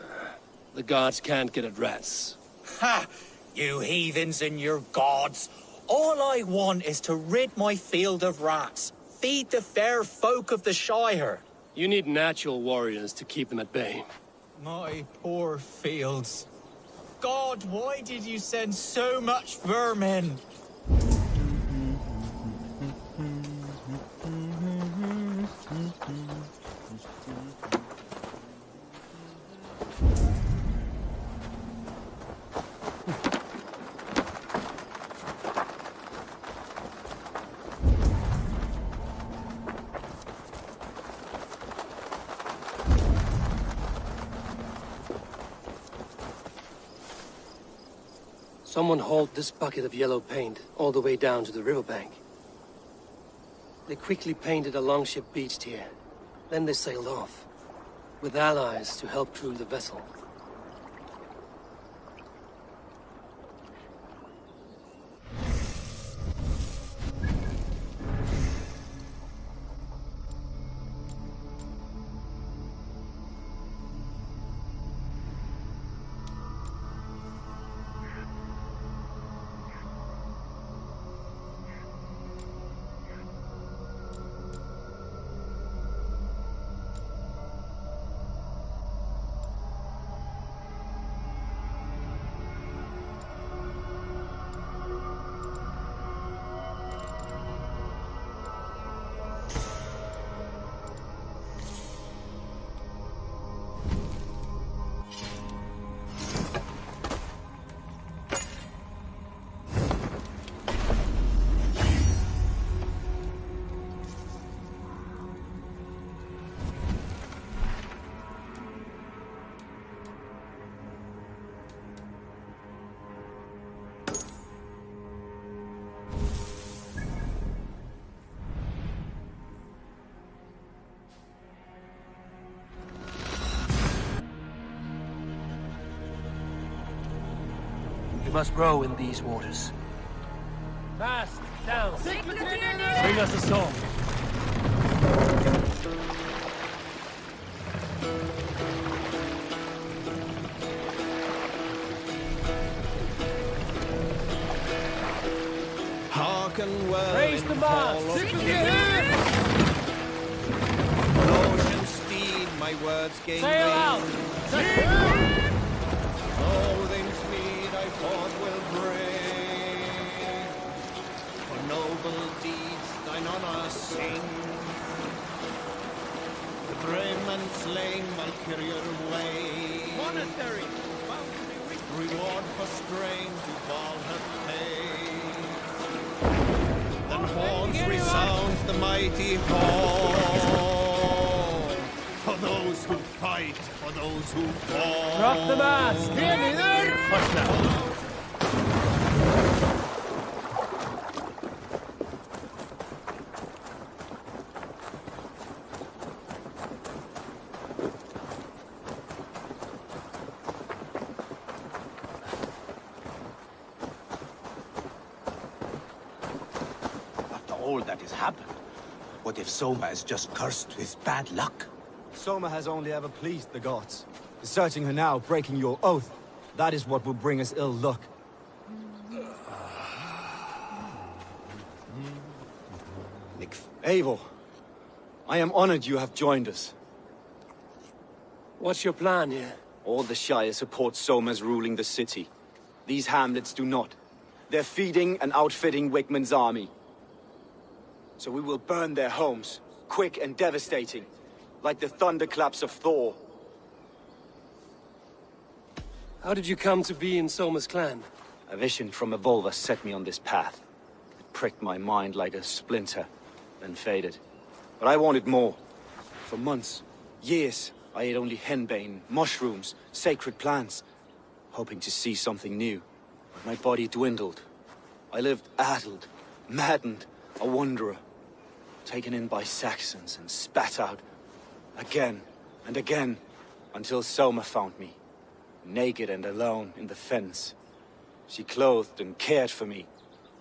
[SPEAKER 1] the gods can't get at rats.
[SPEAKER 13] Ha! You heathens and your gods. All I want is to rid my field of rats. Feed the fair folk of the Shire.
[SPEAKER 1] You need natural warriors to keep them at bay.
[SPEAKER 13] My poor fields. God, why did you send so much vermin?
[SPEAKER 1] Someone hauled this bucket of yellow paint all the way down to the riverbank. They quickly painted a longship beached here. Then they sailed off, with allies to help crew the vessel. must row in these waters.
[SPEAKER 3] Fast, down. Bring us a sword.
[SPEAKER 5] Hearken well.
[SPEAKER 3] Raise the mast.
[SPEAKER 5] Ocean steed, my words gain
[SPEAKER 3] Sail out.
[SPEAKER 5] Loathing's mead I thought will bring. For noble deeds thine honor sing. The brave and slain Valkyrian way.
[SPEAKER 3] Monastery.
[SPEAKER 5] Reward for strain to Valhalla pay. Then horns resounds the mighty horn. For those who fight, for those who fall.
[SPEAKER 3] Drop the mast. Push now.
[SPEAKER 5] All that has happened. What if Soma is just cursed with bad luck?
[SPEAKER 9] Soma has only ever pleased the gods. Deserting her now, breaking your oath, that is what will bring us ill luck. Eivor, I am honored you have joined us.
[SPEAKER 1] What's your plan here?
[SPEAKER 9] All the Shire support Soma's ruling the city. These hamlets do not. They're feeding and outfitting Wigmund's army. So we will burn their homes, quick and devastating, like the thunderclaps of Thor.
[SPEAKER 1] How did you come to be in Soma's clan?
[SPEAKER 9] A vision from Evolva set me on this path. It pricked my mind like a splinter, then faded. But I wanted more. For months, years, I ate only henbane, mushrooms, sacred plants, hoping to see something new. But my body dwindled. I lived addled, maddened, a wanderer. Taken in by Saxons and spat out, again and again, until Soma found me, naked and alone in the fens. She clothed and cared for me,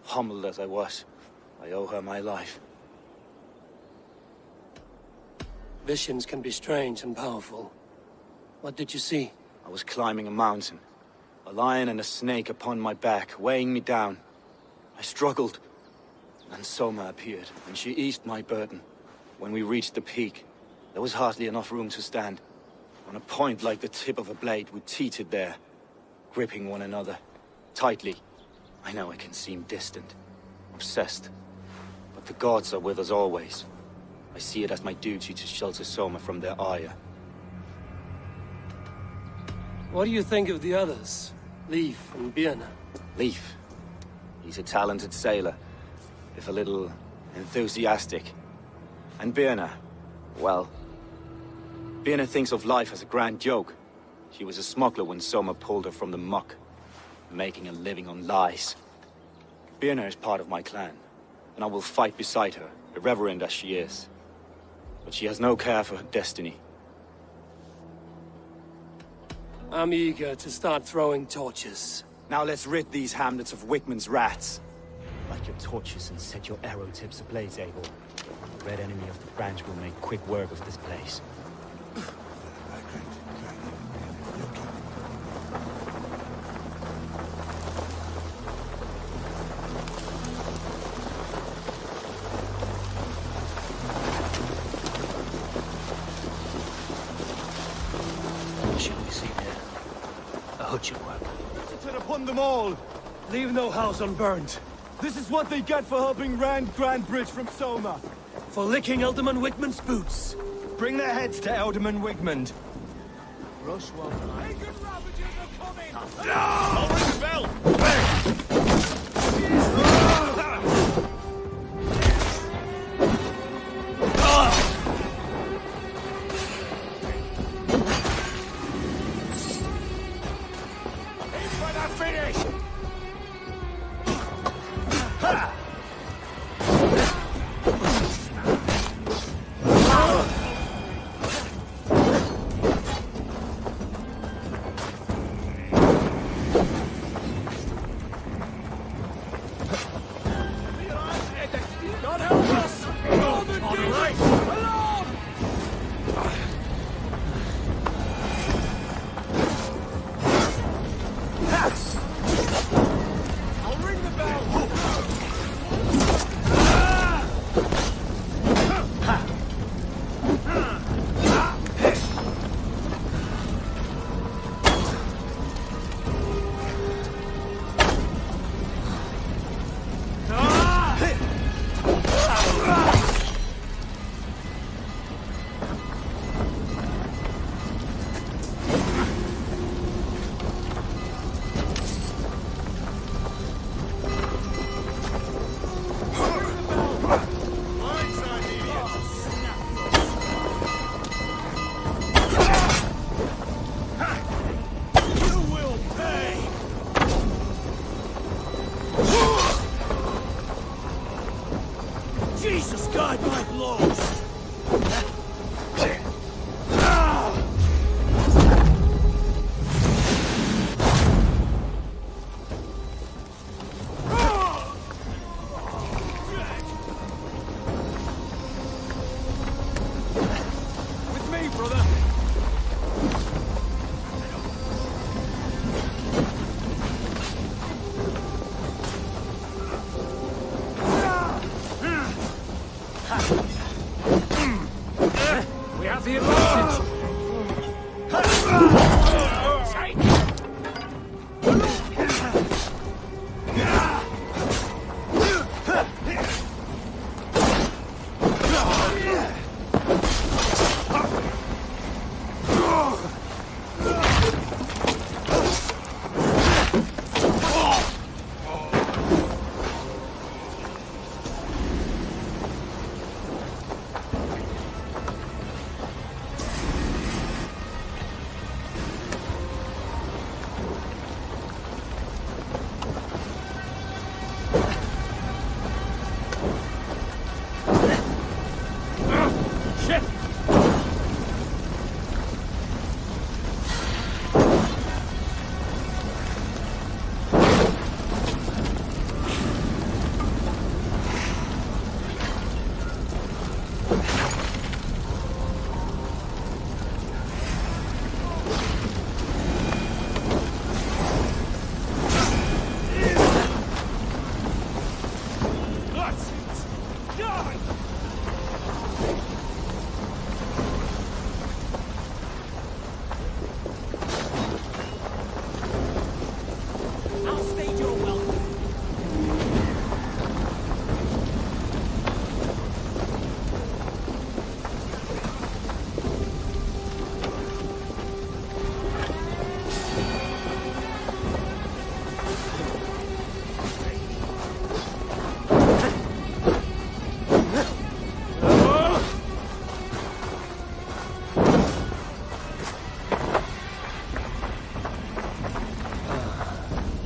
[SPEAKER 9] humbled as I was. I owe her my life.
[SPEAKER 1] Visions can be strange and powerful. What did you see?
[SPEAKER 9] I was climbing a mountain, a lion and a snake upon my back, weighing me down. I struggled. Then Soma appeared, and she eased my burden. When we reached the peak, there was hardly enough room to stand. On a point like the tip of a blade, we teetered there, gripping one another, tightly. I know I can seem distant, obsessed, but the gods are with us always. I see it as my duty to shelter Soma from their ire.
[SPEAKER 1] What do you think of the others? Leif and Birna?
[SPEAKER 9] Leif. He's a talented sailor, if a little enthusiastic. And Birna, well, Birna thinks of life as a grand joke. She was a smuggler when Soma pulled her from the muck, making a living on lies. Birna is part of my clan, and I will fight beside her, irreverent as she is. But she has no care for her destiny.
[SPEAKER 1] I'm eager to start throwing torches.
[SPEAKER 9] Now let's rid these hamlets of Wigmund's rats. Light your torches and set your arrow tips ablaze, Eivor. The red enemy of the branch will make quick work of this place.
[SPEAKER 1] What shall we see there? A hut should work.
[SPEAKER 3] Turn upon them all!
[SPEAKER 1] Leave no house unburned.
[SPEAKER 3] This is what they get for helping Rand Grand Bridge from Soma.
[SPEAKER 1] For licking Alderman Wigmund's boots.
[SPEAKER 3] Bring their heads to Alderman Wigmund.
[SPEAKER 1] Rush one.
[SPEAKER 3] Pagan Ravagers are coming!
[SPEAKER 4] No! I'll ring the bell!
[SPEAKER 3] Jesus, guide my blows! With me, brother! We have the advantage!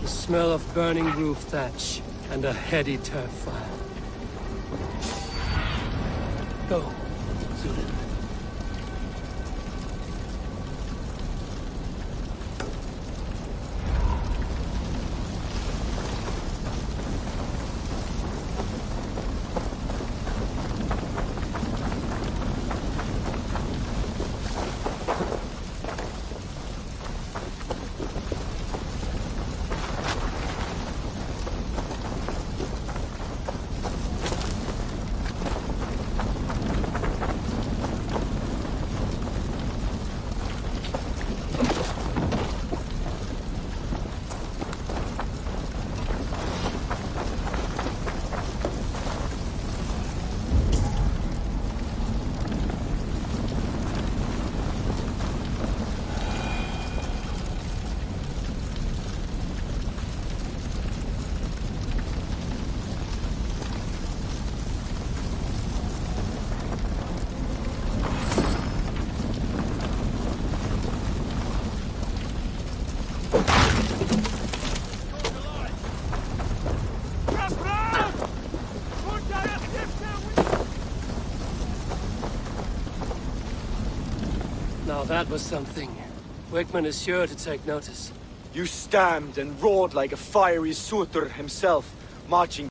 [SPEAKER 1] Smell of burning roof thatch and a heady turf fire. Go, Zulu. Now that was something. Wickman is sure to take notice.
[SPEAKER 9] You stamped and roared like a fiery Sutur himself, marching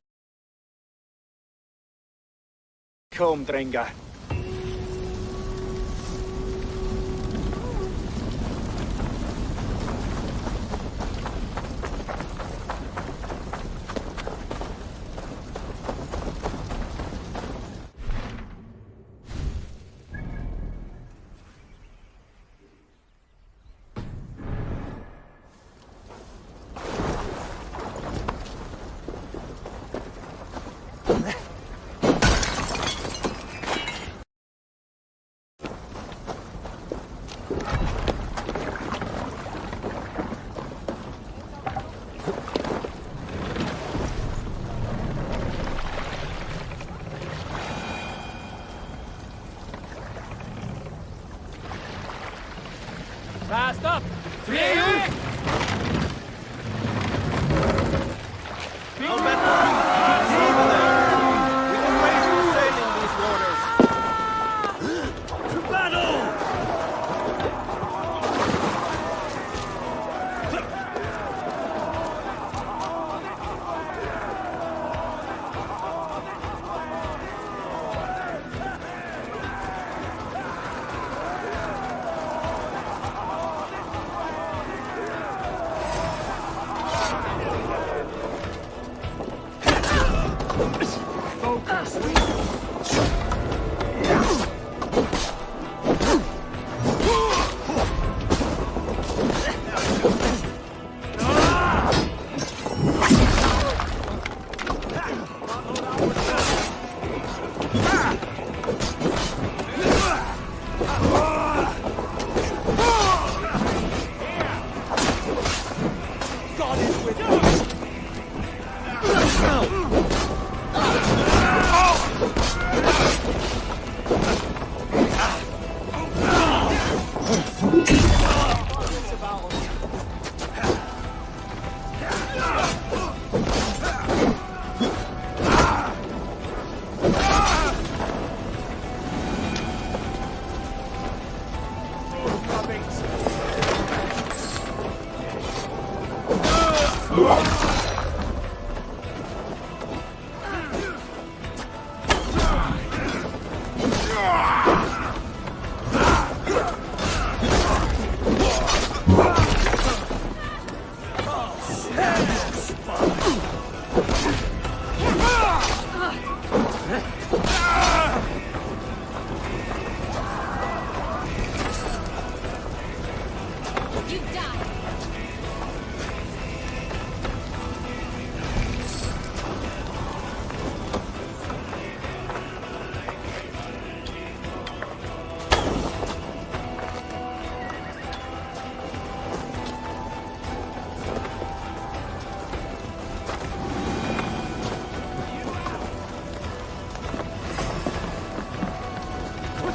[SPEAKER 9] home, Drenga.
[SPEAKER 3] Fast up!
[SPEAKER 9] I'll bet the over there. We will raise the sail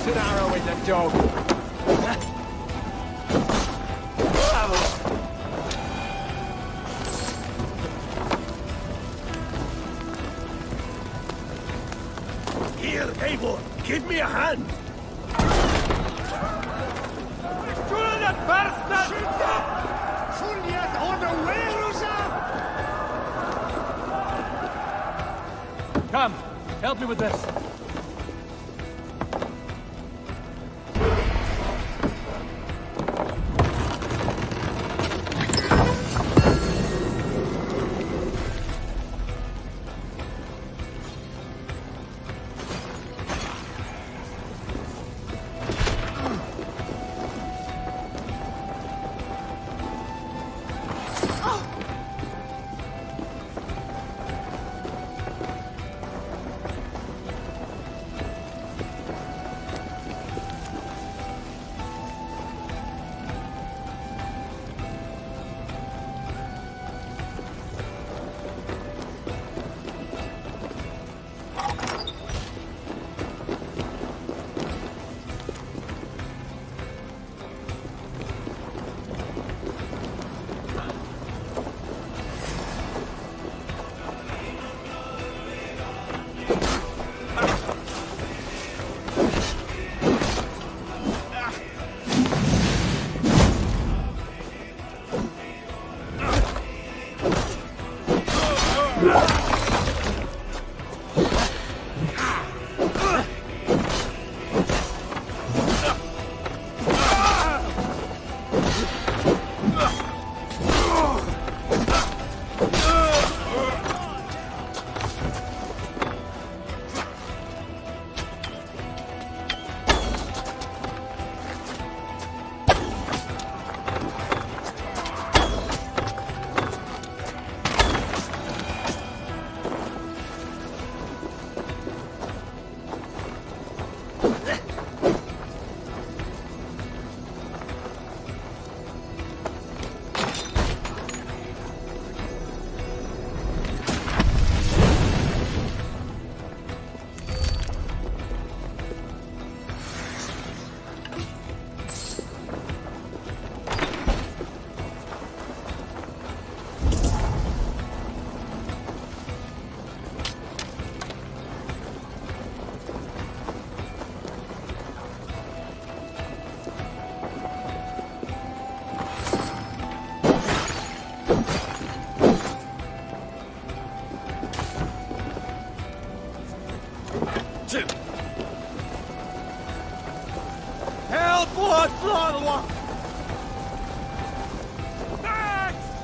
[SPEAKER 3] An arrow in the dog.
[SPEAKER 4] Here, Eivor, give me a hand.
[SPEAKER 3] Come, help me with this.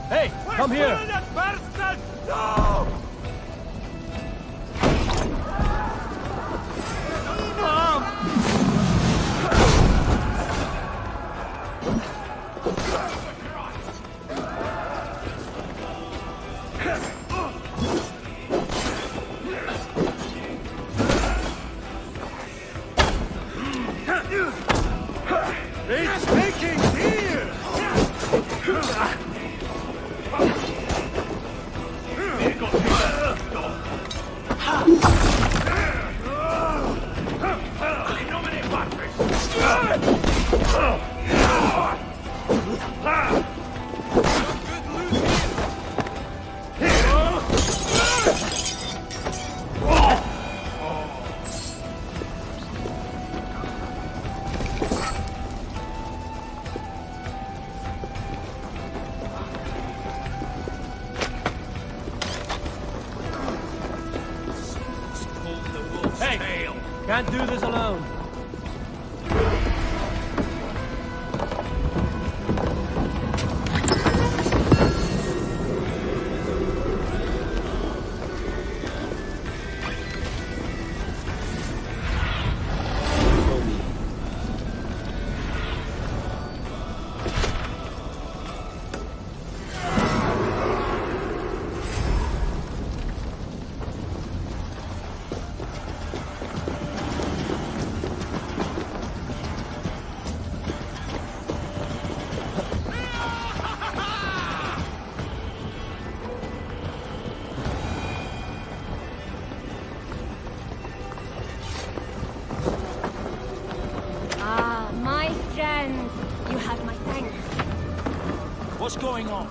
[SPEAKER 3] Hey, come here!
[SPEAKER 2] Can't do this alone.
[SPEAKER 3] What's going on?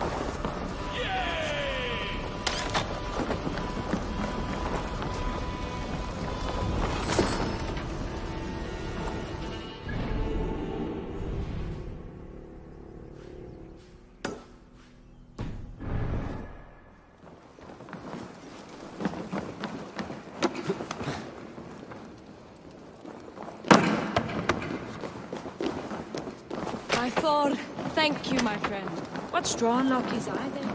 [SPEAKER 14] My Thor, thank you, my friend. What strong luckies are they?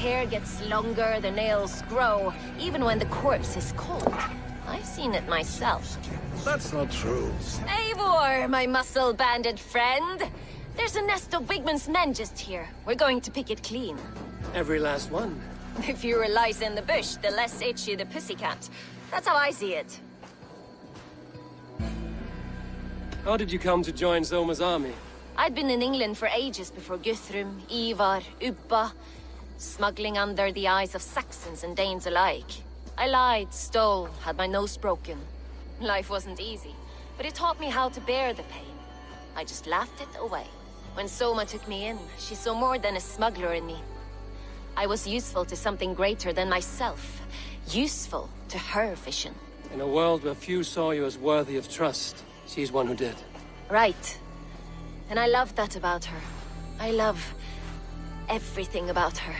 [SPEAKER 11] hair gets longer, the nails grow, even when the corpse is cold. I've seen it myself.
[SPEAKER 12] That's not true.
[SPEAKER 11] Eivor, my muscle-banded friend! There's a nest of Wigman's men just here. We're going to pick it clean.
[SPEAKER 1] Every last one.
[SPEAKER 11] The fewer lies in the bush, the less itchy the pussycat. That's how I see it.
[SPEAKER 1] How did you come to join Zoma's army?
[SPEAKER 11] I'd been in England for ages before Guthrum, Ivar, Ubba, smuggling under the eyes of Saxons and Danes alike. I lied, stole, had my nose broken. Life wasn't easy, but it taught me how to bear the pain. I just laughed it away. When Soma took me in, she saw more than a smuggler in me. I was useful to something greater than myself. Useful to her vision.
[SPEAKER 1] In a world where few saw you as worthy of trust, she's one who did.
[SPEAKER 11] Right. And I love that about her. I love everything about her.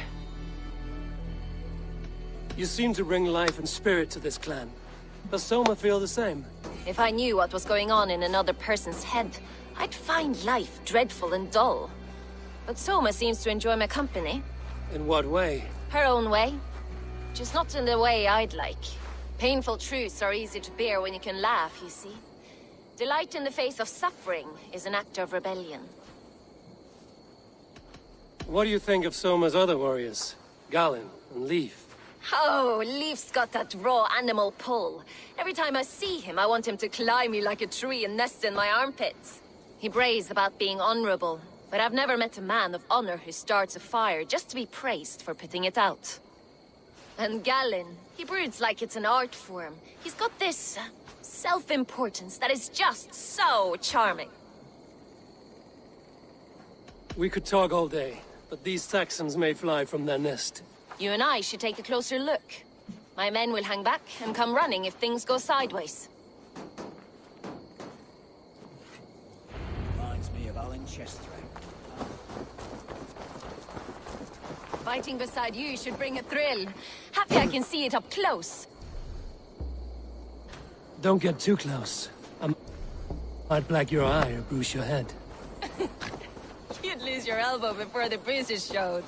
[SPEAKER 1] You seem to bring life and spirit to this clan. Does Soma feel the same?
[SPEAKER 11] If I knew what was going on in another person's head, I'd find life dreadful and dull. But Soma seems to enjoy my company.
[SPEAKER 1] In what way?
[SPEAKER 11] Her own way. Just not in the way I'd like. Painful truths are easy to bear when you can laugh, you see. Delight in the face of suffering is an act of rebellion.
[SPEAKER 1] What do you think of Soma's other warriors? Galinn and Leif?
[SPEAKER 11] Oh, Leif's got that raw animal pull. Every time I see him, I want him to climb me like a tree and nest in my armpits. He brays about being honorable, but I've never met a man of honor who starts a fire just to be praised for putting it out. And Galinn, he broods like it's an art form. He's got this self-importance that is just so charming.
[SPEAKER 1] We could talk all day, but these Saxons may fly from their nest.
[SPEAKER 11] You and I should take a closer look. My men will hang back and come running if things go sideways.
[SPEAKER 3] Reminds me of Alan Chester.
[SPEAKER 11] Fighting beside you should bring a thrill. Happy I can see it up close.
[SPEAKER 1] Don't get too close. I'd black your eye or bruise your head.
[SPEAKER 11] You'd lose your elbow before the bruises showed.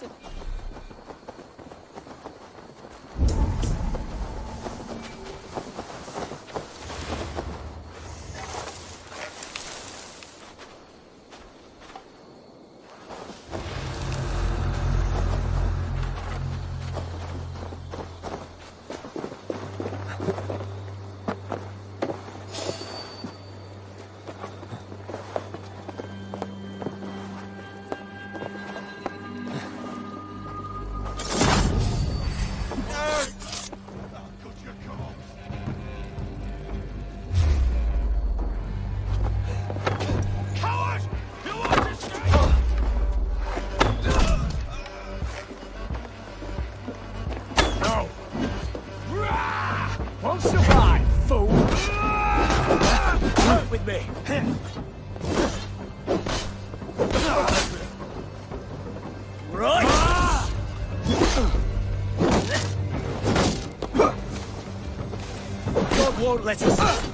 [SPEAKER 3] Won't let us.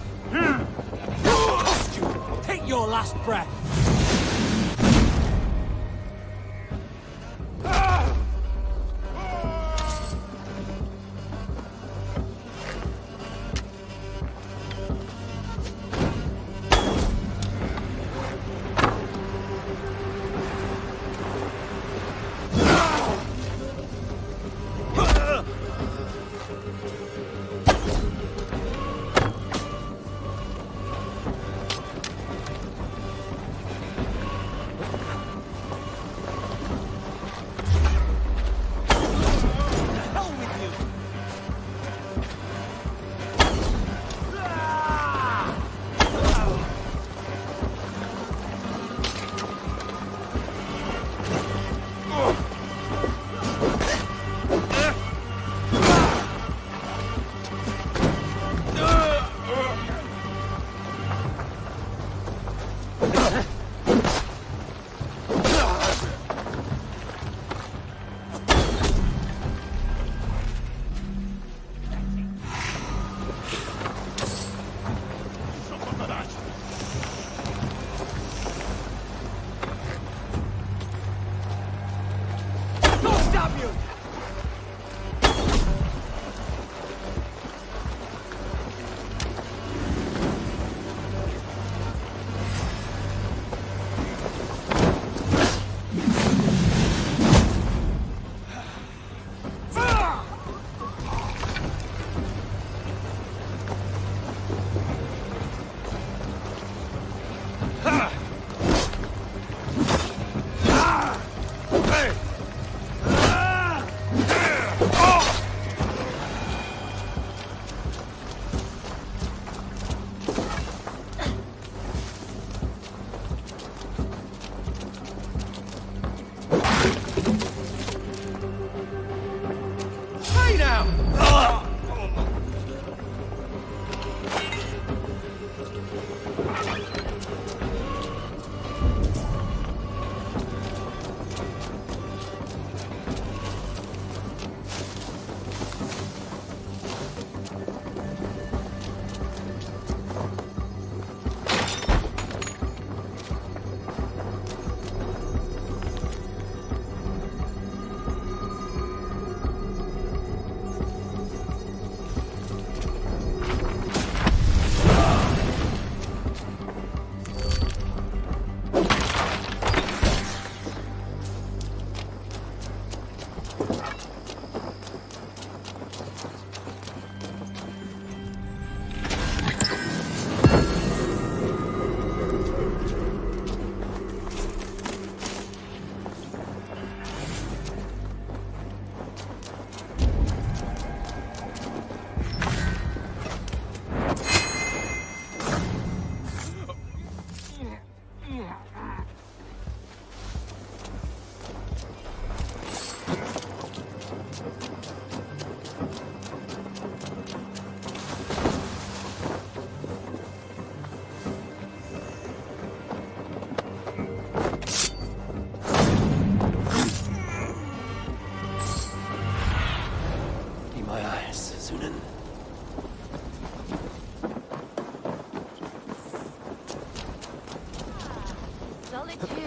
[SPEAKER 3] Take your last breath.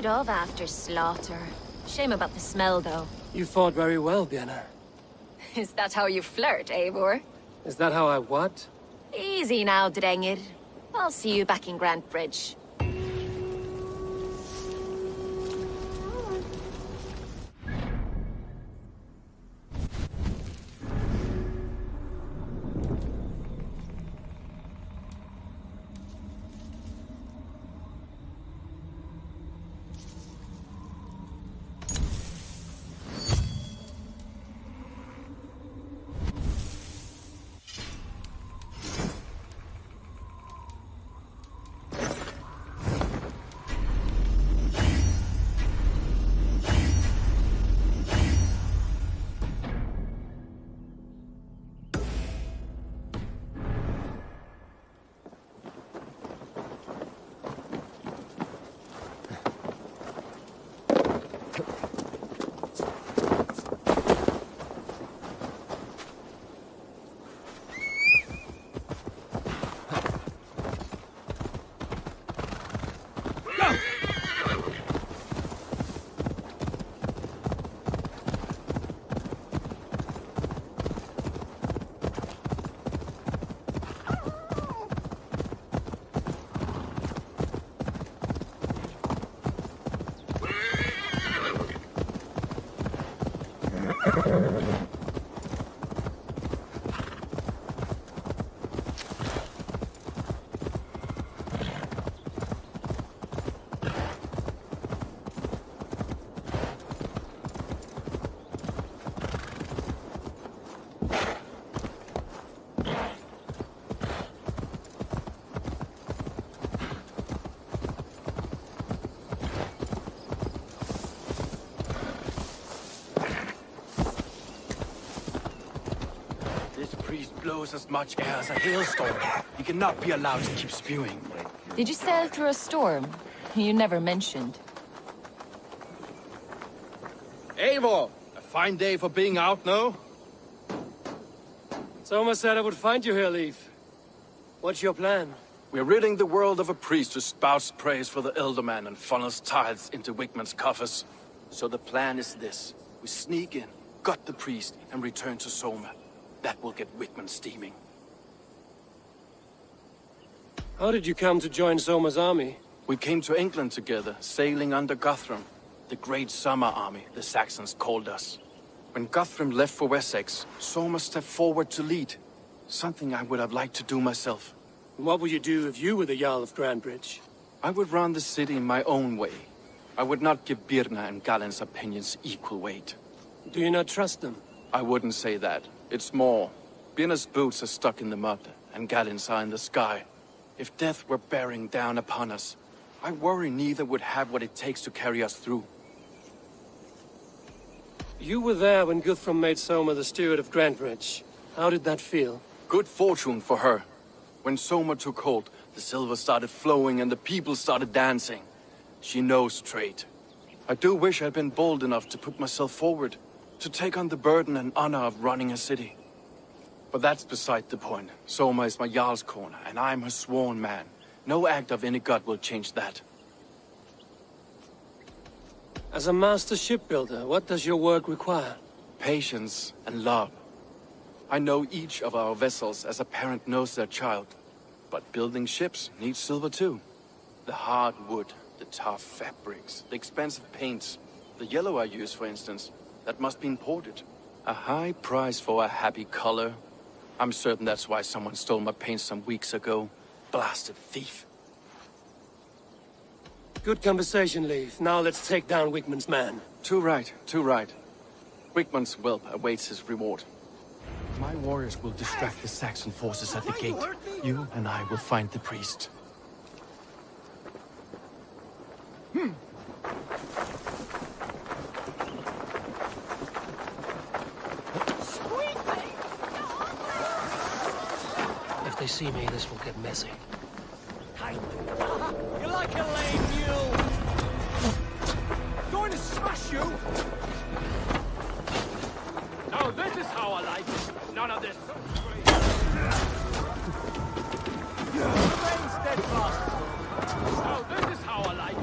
[SPEAKER 11] it of after slaughter. Shame about the smell, though.
[SPEAKER 1] You fought very well, Vienna.
[SPEAKER 11] Is that how you flirt, Eivor?
[SPEAKER 1] Is that how I what?
[SPEAKER 11] Easy now, Drengir. I'll see you back in Grand Bridge.
[SPEAKER 10] Blows as much air as a hailstorm. He cannot be allowed to keep spewing.
[SPEAKER 11] Did you sail through a storm? You never mentioned.
[SPEAKER 10] Eivor! A fine day for being out, no?
[SPEAKER 1] Soma said I would find you here, Leif. What's your plan?
[SPEAKER 10] We're ridding the world of a priest who spouts praise for the elder man and funnels tithes into Wigmund's coffers. So the plan is this. We sneak in, gut the priest, and return to Soma. That will get Wigmund steaming.
[SPEAKER 1] How did you come to join Soma's army?
[SPEAKER 10] We came to England together, sailing under Guthrum. The Great Summer Army, the Saxons called us. When Guthrum left for Wessex, Soma stepped forward to lead. Something I would have liked to do myself.
[SPEAKER 1] What would you do if you were the Jarl of Grandbridge?
[SPEAKER 10] I would run the city in my own way. I would not give Birna and Galen's opinions equal weight.
[SPEAKER 1] Do you not trust them?
[SPEAKER 10] I wouldn't say that. It's more. Birna's boots are stuck in the mud, and Galen's are in the sky. If death were bearing down upon us, I worry neither would have what it takes to carry us through.
[SPEAKER 1] You were there when Guthrum made Soma the steward of Grandbridge. How did that feel?
[SPEAKER 10] Good fortune for her. When Soma took hold, the silver started flowing and the people started dancing. She knows trade. I do wish I'd been bold enough to put myself forward, to take on the burden and honor of running a city. But that's beside the point. Soma is my Jarl's corner, and I'm her sworn man. No act of any god will change that.
[SPEAKER 1] As a master shipbuilder, what does your work require?
[SPEAKER 10] Patience and love. I know each of our vessels as a parent knows their child. But building ships needs silver too. The hard wood, the tough fabrics, the expensive paints. The yellow I use, for instance. That must be imported. A high price for a happy color. I'm certain that's why someone stole my paint some weeks ago. Blasted thief.
[SPEAKER 1] Good conversation, Leif. Now let's take down Wigmund's man.
[SPEAKER 10] Too right, too right. Wigmund's whelp awaits his reward. My warriors will distract the Saxon forces at the gate. You and I will find the priest.
[SPEAKER 1] If they see me, this will get messy.
[SPEAKER 3] You're like a lame mule! Going to smash you!
[SPEAKER 4] Now this is how I like it. None of this.
[SPEAKER 3] Remain steadfast!
[SPEAKER 4] Now this is how I like it.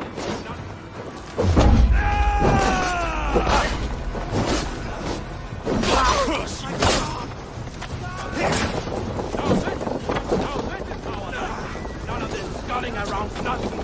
[SPEAKER 3] None of this sculling around nothing.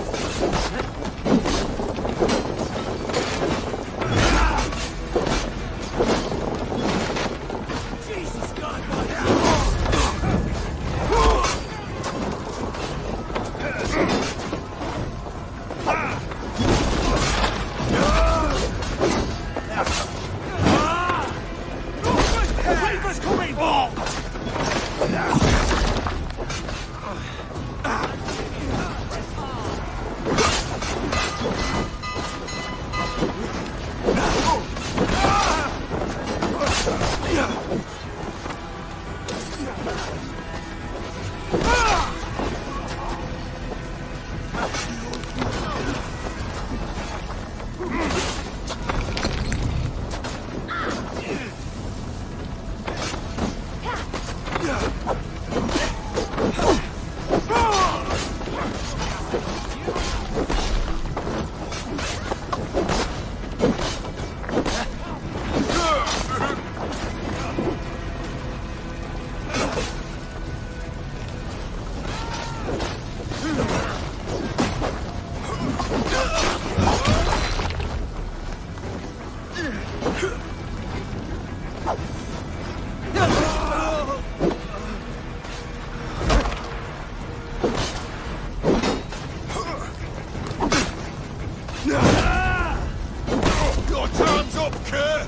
[SPEAKER 4] Your time's up, Kurt!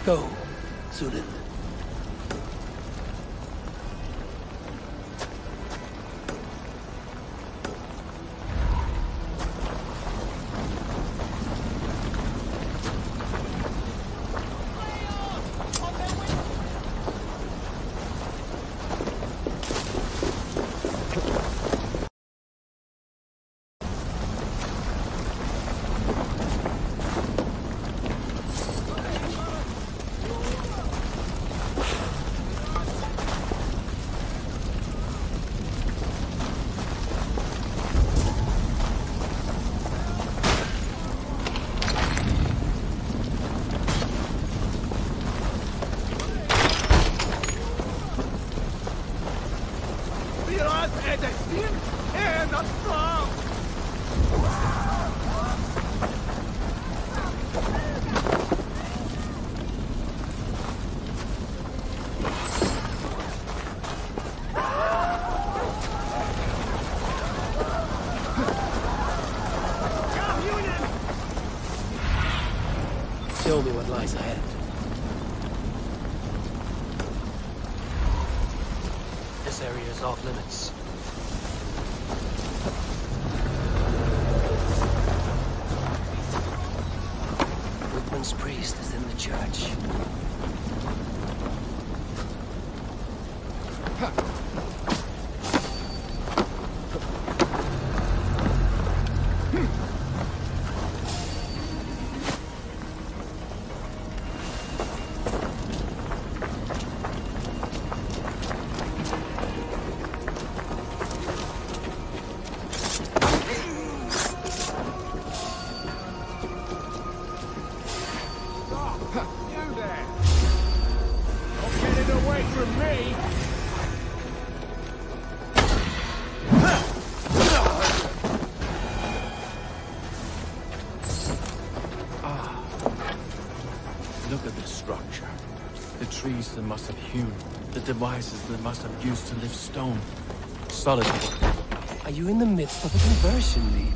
[SPEAKER 1] Go, Zulin. Show me what lies ahead. This area is off limits. Whitman's priest is in the church.
[SPEAKER 10] They must have hewn, the devices they must have used to lift stone. Solid.
[SPEAKER 1] Are you in the midst of a conversion, Leaf?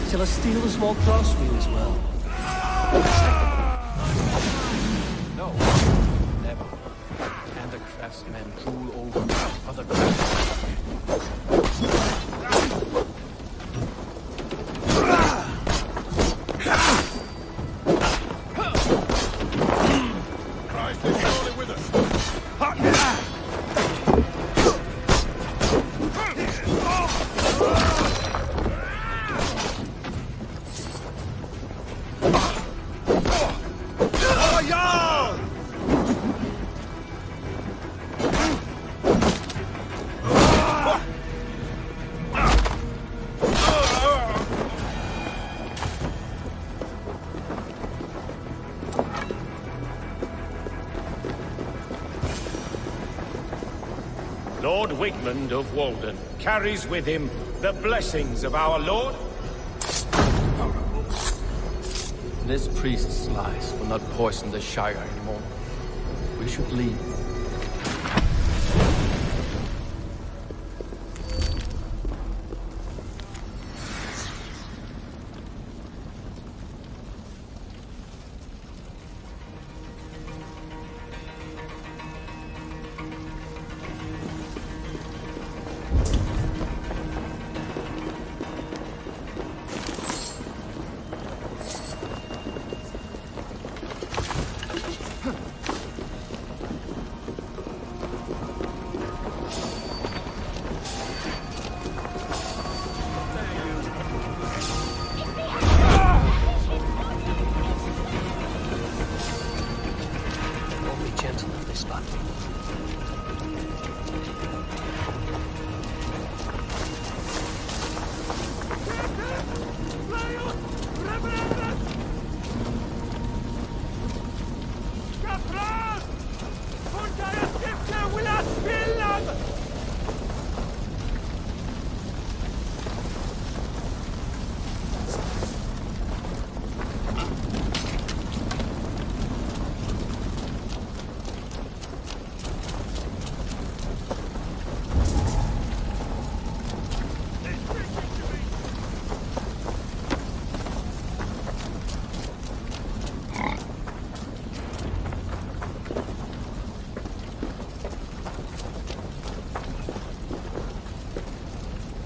[SPEAKER 1] Shall I steal the small cross wheel as well?
[SPEAKER 10] No, never. And the craftsmen rule over other craftsmen.
[SPEAKER 4] Lord Wigmund of Walden carries with him the blessings of our Lord.
[SPEAKER 10] This priest's lies will not poison the Shire anymore. We should leave.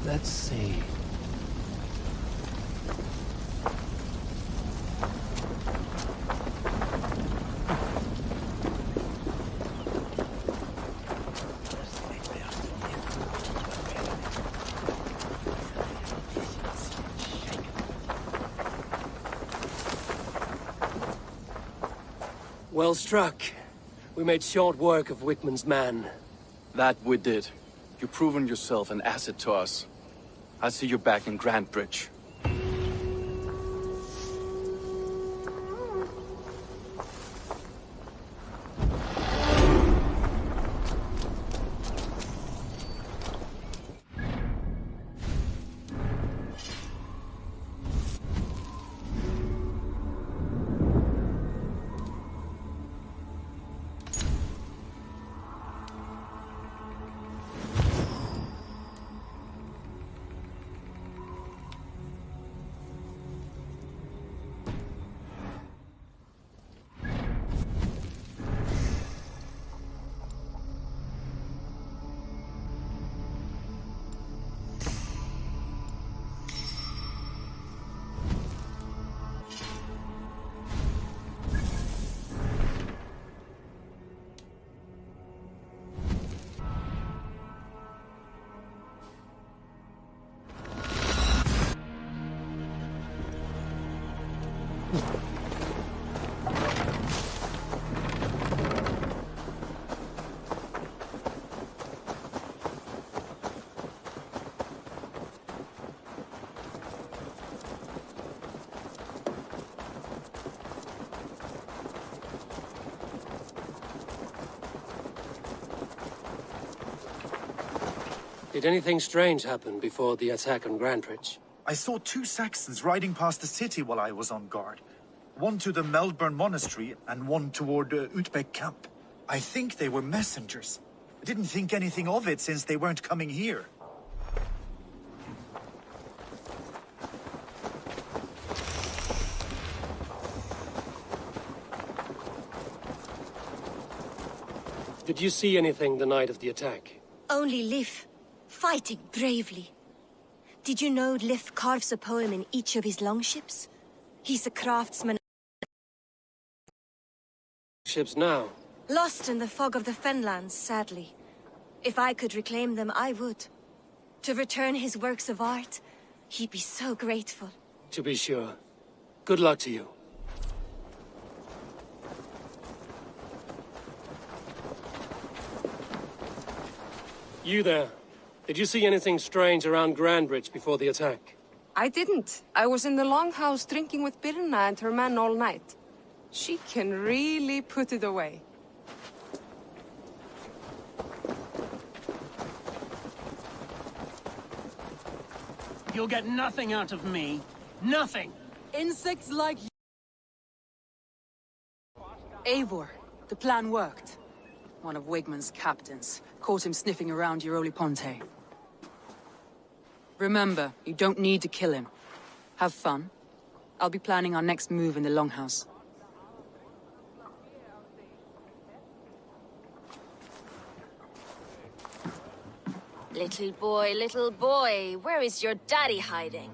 [SPEAKER 10] Let's see.
[SPEAKER 1] Well struck. We made short work of Wigmund's man.
[SPEAKER 10] That we did. You've proven yourself an asset to us. I'll see you back in Grantbridge.
[SPEAKER 1] Did anything strange happen before the attack on Grantbridge?
[SPEAKER 12] I saw 2 Saxons riding past the city while I was on guard. One to the Melbourne Monastery and one toward Utbeck Camp. I think they were messengers. I didn't think anything of it since they weren't coming here.
[SPEAKER 1] Did you see anything the night of the attack?
[SPEAKER 15] Only Lif, fighting bravely. Did you know Lif carves a poem in each of his longships? He's a craftsman.
[SPEAKER 1] Ships now?
[SPEAKER 15] Lost in the fog of the Fenlands, sadly. If I could reclaim them, I would. To return his works of art, he'd be so grateful.
[SPEAKER 1] To be sure. Good luck to you. You there. Did you see anything strange around Grantbridge before the attack?
[SPEAKER 8] I didn't. I was in the longhouse drinking with Birna and her man all night. She can really put it away.
[SPEAKER 3] You'll get nothing out of me. Nothing!
[SPEAKER 8] Insects like you. Eivor, the plan worked. One of Wigmund's captains caught him sniffing around Euroli Ponte. Remember, you don't need to kill him. Have fun. I'll be planning our next move in the Longhouse.
[SPEAKER 11] Little boy, where is your daddy hiding?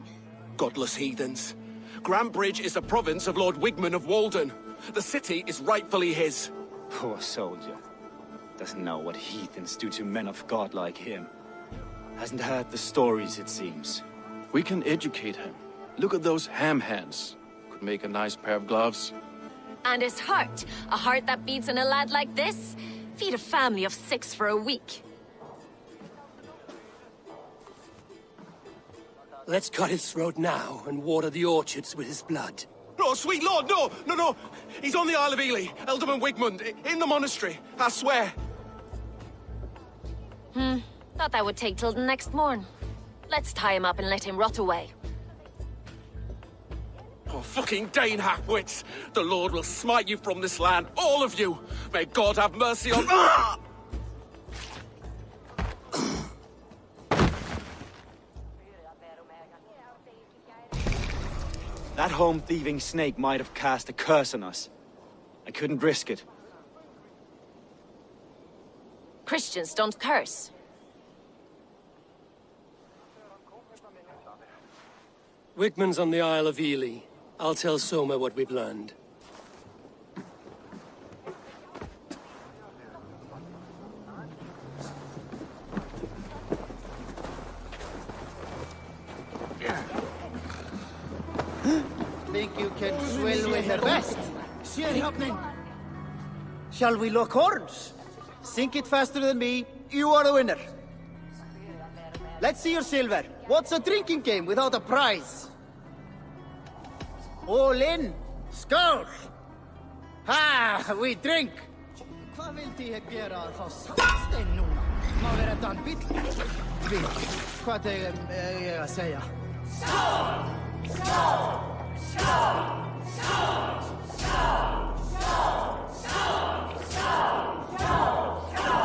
[SPEAKER 10] Godless heathens. Grantbridge is a province of Lord Wigmund of Walden. The city is rightfully his.
[SPEAKER 9] Poor soldier. Doesn't know what heathens do to men of God like him. Hasn't heard the stories, it seems.
[SPEAKER 10] We can educate him. Look at those ham hands. Could make a nice pair of gloves.
[SPEAKER 11] And his heart. A heart that beats in a lad like this? Feed a family of 6 for a week.
[SPEAKER 1] Let's cut his throat now and water the orchards with his blood.
[SPEAKER 10] Oh, sweet lord, no! He's on the Isle of Ely, Ealdorman Wigmund, in the monastery, I swear.
[SPEAKER 11] Thought that would take till the next morn. Let's tie him up and let him rot away.
[SPEAKER 10] Oh, fucking Dane halfwits! The Lord will smite you from this land, all of you! May God have mercy on...
[SPEAKER 9] That home-thieving snake might have cast a curse on us. I couldn't risk it.
[SPEAKER 11] Christians don't curse.
[SPEAKER 1] Wigmund's on the Isle of Ely. I'll tell Soma what we've learned.
[SPEAKER 3] Think you can swill with the best? See it happening. Shall we lock horns? Sink it faster than me. You are the winner. Let's see your silver. What's a drinking game without a prize? All in. Skål! Ha! We drink! Hvað vildi ég gera að fá stein núna? Má vera Dan bíll? Bíll. Hvað ég að segja? Skål! Skål! Skål! Skål! Skål! Skål! Skål! Skål!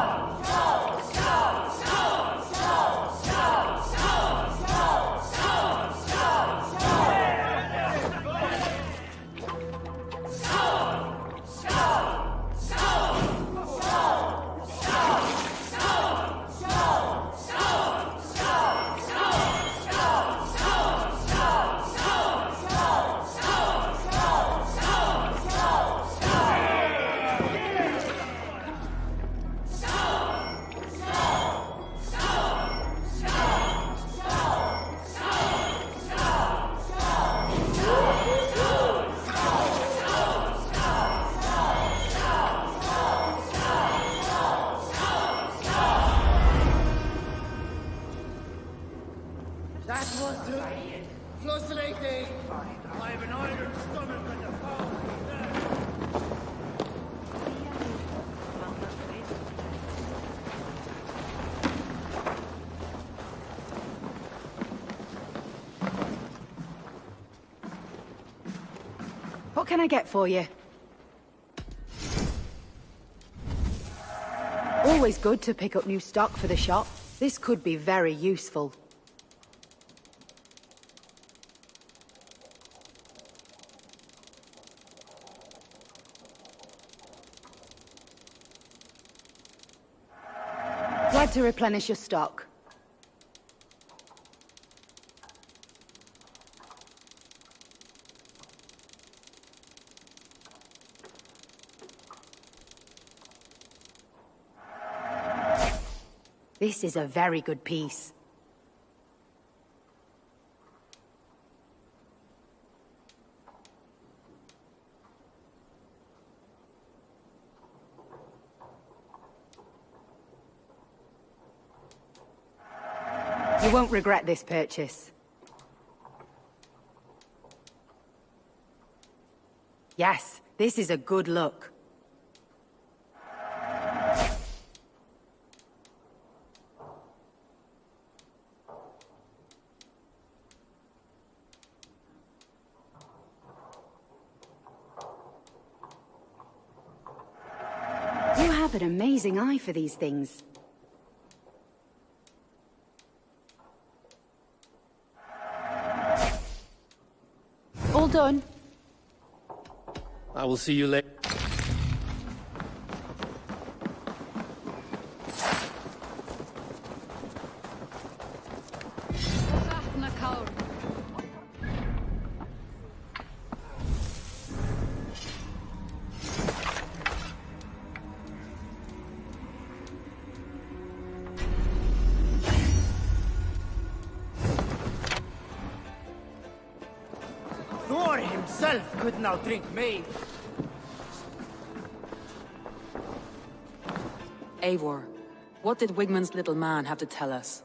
[SPEAKER 8] What can I get for you? Always good to pick up new stock for the shop. This could be very useful. Glad to replenish your stock. This is a very good piece. You won't regret this purchase. Yes, this is a good look.
[SPEAKER 16] an amazing eye for these things. All done.
[SPEAKER 1] I will see you later.
[SPEAKER 3] Thor himself could not drink me.
[SPEAKER 8] Eivor, what did Wigmund's little man have to tell us?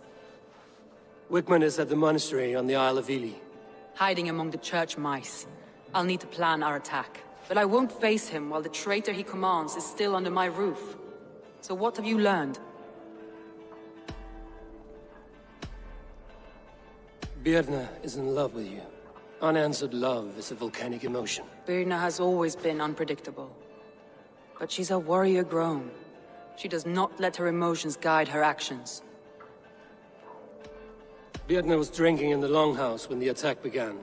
[SPEAKER 1] Wigmund is at the monastery on the Isle of Ely.
[SPEAKER 8] Hiding among the church mice. I'll need to plan our attack. But I won't face him while the traitor he commands is still under my roof. So what have you learned?
[SPEAKER 1] Birna is in love with you. Unanswered love is a volcanic emotion.
[SPEAKER 8] Birna has always been unpredictable. But she's a warrior grown. She does not let her emotions guide her actions.
[SPEAKER 1] Birna was drinking in the Longhouse when the attack began.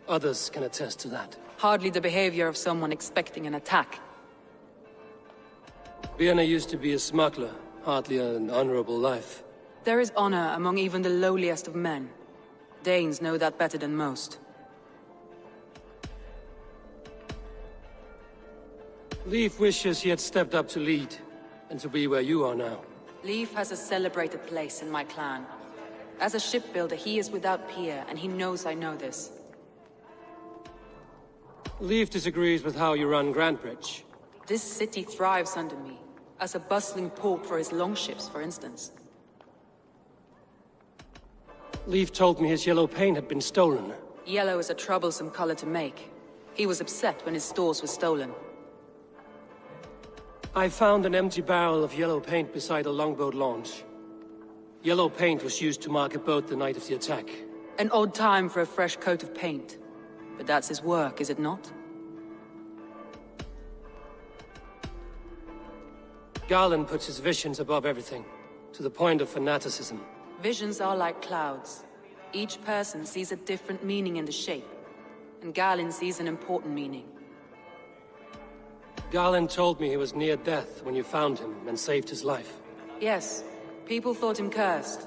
[SPEAKER 1] Others can attest to that.
[SPEAKER 8] Hardly the behavior of someone expecting an attack.
[SPEAKER 1] Birna used to be a smuggler, hardly an honorable life.
[SPEAKER 8] There is honor among even the lowliest of men. Danes know that better than most.
[SPEAKER 1] Leif wishes he had stepped up to lead, and to be where you are now.
[SPEAKER 8] Leif has a celebrated place in my clan. As a shipbuilder, he is without peer, and he knows I know this.
[SPEAKER 1] Leif disagrees with how you run Grantebridge.
[SPEAKER 8] This city thrives under me, as a bustling port for his longships, for instance.
[SPEAKER 1] Leif told me his yellow paint had been stolen.
[SPEAKER 8] Yellow is a troublesome color to make. He was upset when his stores were stolen.
[SPEAKER 1] I found an empty barrel of yellow paint beside a longboat launch. Yellow paint was used to mark a boat the night of the attack.
[SPEAKER 8] An odd time for a fresh coat of paint. But that's his work, is it not?
[SPEAKER 1] Garland puts his visions above everything, to the point of fanaticism.
[SPEAKER 8] Visions are like clouds. Each person sees a different meaning in the shape, and Garland sees an important meaning.
[SPEAKER 1] Garland told me he was near death when you found him and saved his life.
[SPEAKER 8] Yes, people thought him cursed.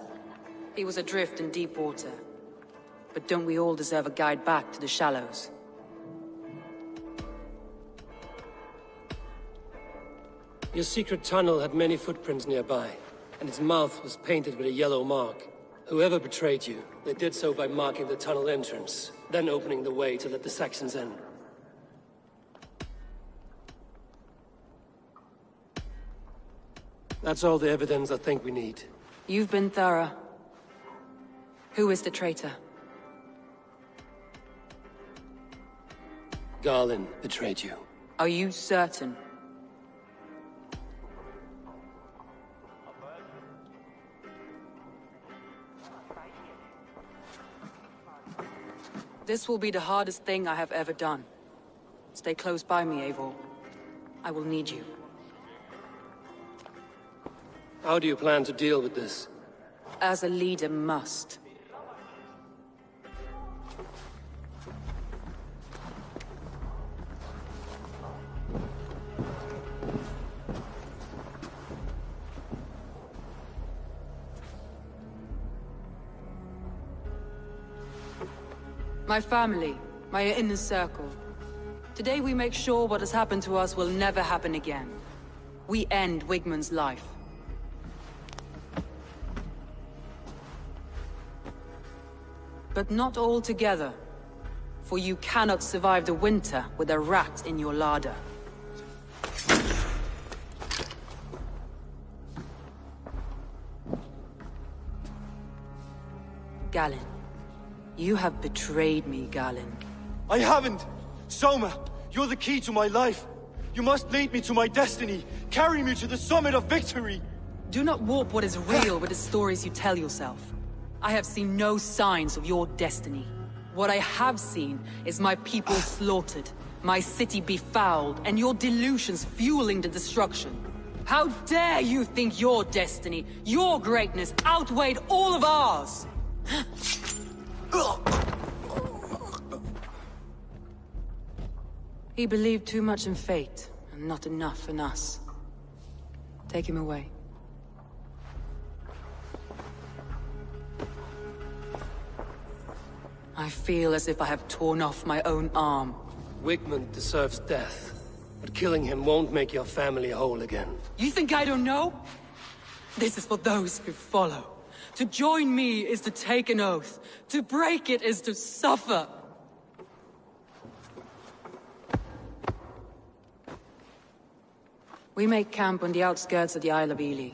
[SPEAKER 8] He was adrift in deep water. But don't we all deserve a guide back to the shallows?
[SPEAKER 1] Your secret tunnel had many footprints nearby, and its mouth was painted with a yellow mark. Whoever betrayed you, they did so by marking the tunnel entrance, then opening the way to let the Saxons in. That's all the evidence I think we need.
[SPEAKER 8] You've been thorough. Who is the traitor?
[SPEAKER 1] Garland betrayed you.
[SPEAKER 8] Are you certain? This will be the hardest thing I have ever done. Stay close by me, Eivor. I will need you.
[SPEAKER 1] How do you plan to deal with this?
[SPEAKER 8] As a leader must. My family, my inner circle. Today we make sure what has happened to us will never happen again. We end Wigmund's life. But not all together. For you cannot survive the winter with a rat in your larder. Galen. You have betrayed me, Galen.
[SPEAKER 9] I haven't! Soma, you're the key to my life. You must lead me to my destiny. Carry me to the summit of victory.
[SPEAKER 8] Do not warp what is real with the stories you tell yourself. I have seen no signs of your destiny. What I have seen is my people slaughtered, my city befouled, and your delusions fueling the destruction. How dare you think your destiny, your greatness, outweighed all of ours? He believed too much in fate, and not enough in us. Take him away. I feel as if I have torn off my own arm.
[SPEAKER 1] Wigmund deserves death, but killing him won't make your family whole again.
[SPEAKER 8] You think I don't know? This is for those who follow. To join me is to take an oath. To break it is to suffer. We make camp on the outskirts of the Isle of Ely.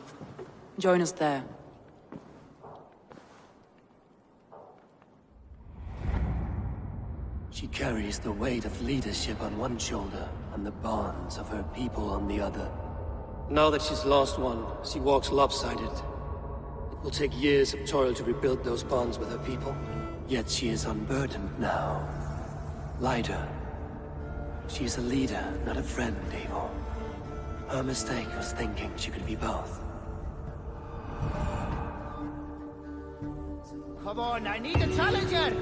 [SPEAKER 8] Join us there.
[SPEAKER 1] She carries the weight of leadership on one shoulder and the bonds of her people on the other. Now that she's lost one, she walks lopsided. It will take years of toil to rebuild those bonds with her people. Yet she is unburdened now. Lighter. She is a leader, not a friend, Eivor. Her mistake was thinking she could be both.
[SPEAKER 3] Come on, I need a challenger!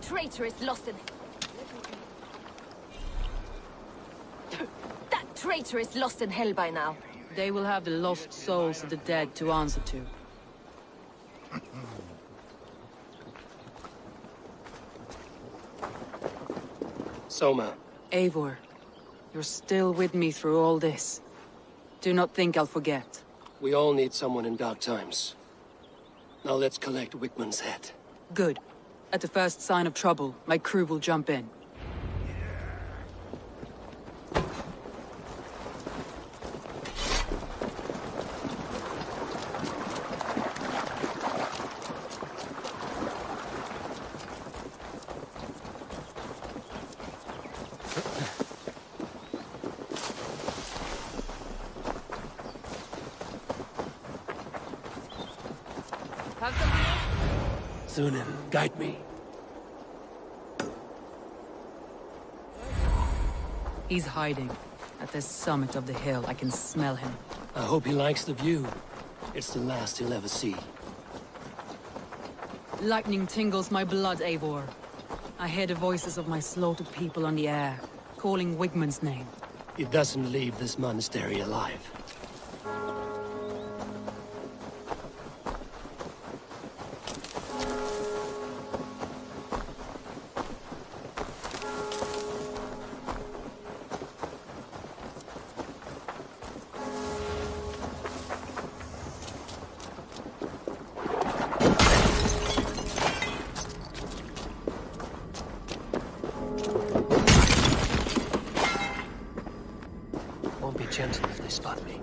[SPEAKER 11] Traitor is lost in... That traitor is lost in hell by now.
[SPEAKER 8] They will have the lost souls of the dead to answer to.
[SPEAKER 1] Soma.
[SPEAKER 8] Eivor, you're still with me through all this. Do not think I'll forget.
[SPEAKER 1] We all need someone in dark times. Now let's collect Wigmund's head.
[SPEAKER 8] Good. At the first sign of trouble, my crew will jump in.
[SPEAKER 1] Sunan, guide me.
[SPEAKER 8] He's hiding. At the summit of the hill, I can smell him.
[SPEAKER 1] I hope he likes the view. It's the last he'll ever see.
[SPEAKER 8] Lightning tingles my blood, Eivor. I hear the voices of my slaughtered people on the air, calling Wigmund's name.
[SPEAKER 1] He doesn't leave this monastery alive. Gentle if they spot me.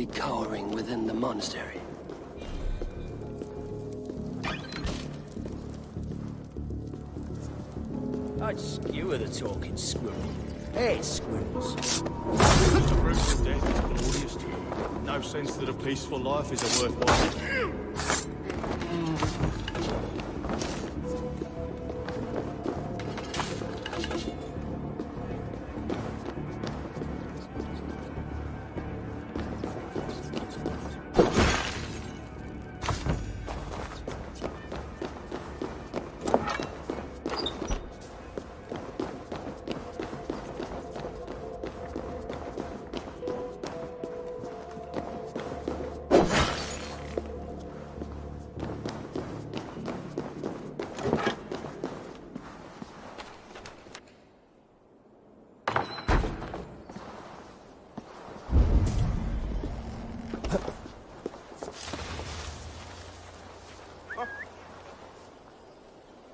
[SPEAKER 1] probably cowering within the monastery.
[SPEAKER 10] I'd skewer the talking squirrel. Hate squirrels.
[SPEAKER 2] The brutal death is glorious to me. No sense that a peaceful life is a worthwhile.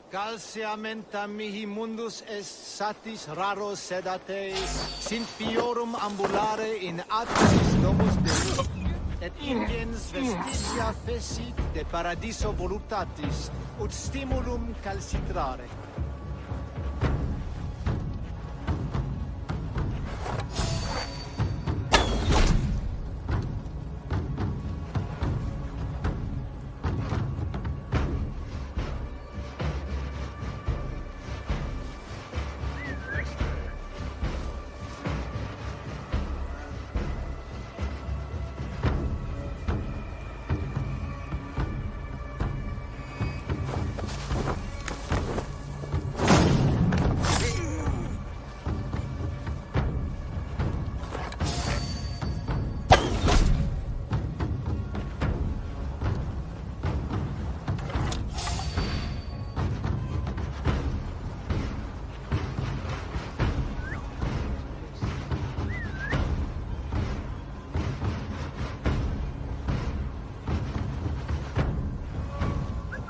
[SPEAKER 3] Calciamenta mihi mundus est satis raro sedate, sint fiorum ambulare in atris domus Deus, et ingens vestigia fecit de paradiso voluptatis, ut stimulum calcitrare.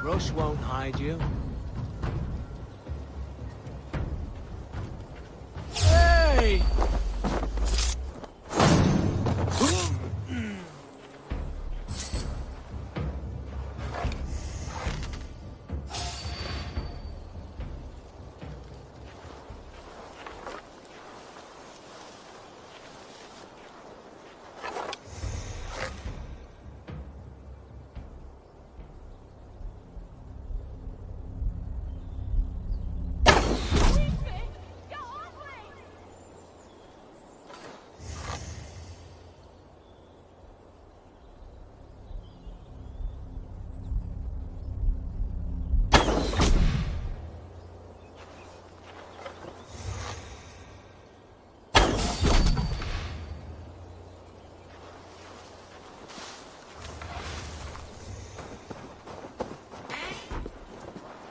[SPEAKER 10] Rush won't hide you. Hey!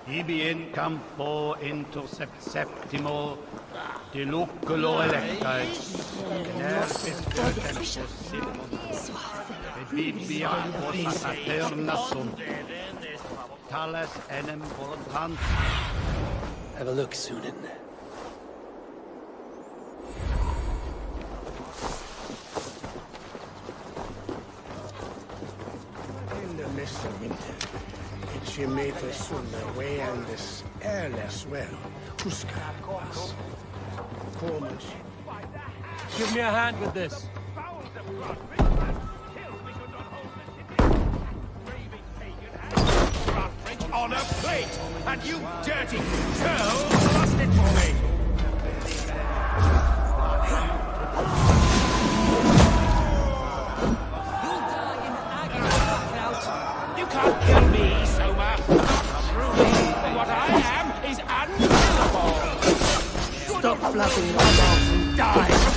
[SPEAKER 17] Ibi in campo intercept septimo, de luculo electai, nervis tempus et bibia posa paterna sunt, tales enem voluntant.
[SPEAKER 1] Have a look, Sunan.
[SPEAKER 18] In the midst of winter, she made us soon away and this airless well. Huskapas. Corners.
[SPEAKER 2] Give me a hand with this.
[SPEAKER 4] On a plate, and you dirty girl lost it for me. You can't kill me, Soma. Truly, what I am is unkillable.
[SPEAKER 1] Stop flapping your mouth and die.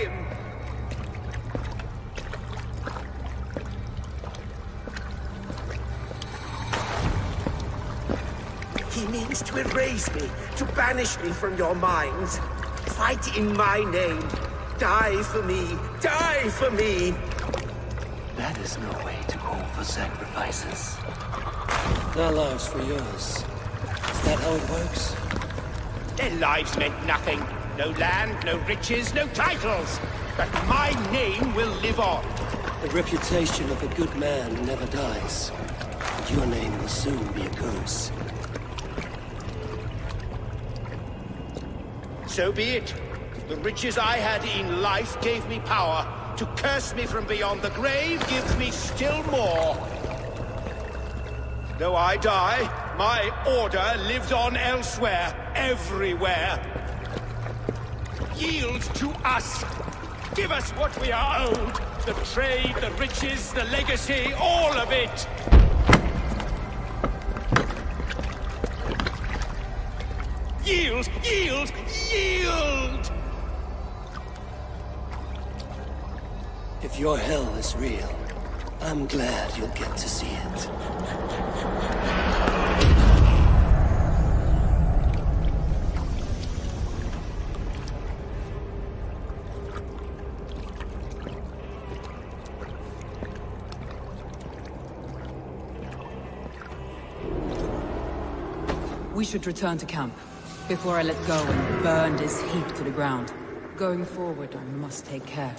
[SPEAKER 19] him! He means to erase me, to banish me from your minds. Fight in my name. Die for me. Die for me.
[SPEAKER 1] That is no way to call for sacrifices. Their lives for yours. Is that how it works?
[SPEAKER 4] Their lives meant nothing. No land, no riches, no titles. But my name will live on.
[SPEAKER 1] The reputation of a good man never dies. And your name will soon be a curse.
[SPEAKER 4] So be it. The riches I had in life gave me power. To curse me from beyond the grave gives me still more. Though I die, my order lives on elsewhere, everywhere. Yield to us. Give us what we are owed. The trade, the riches, the legacy, all of it. Yield! Yield! Yield!
[SPEAKER 1] If your hell is real, I'm glad you'll get to see it.
[SPEAKER 8] We should return to camp, before I let go and burn this heap to the ground. Going forward, I must take care.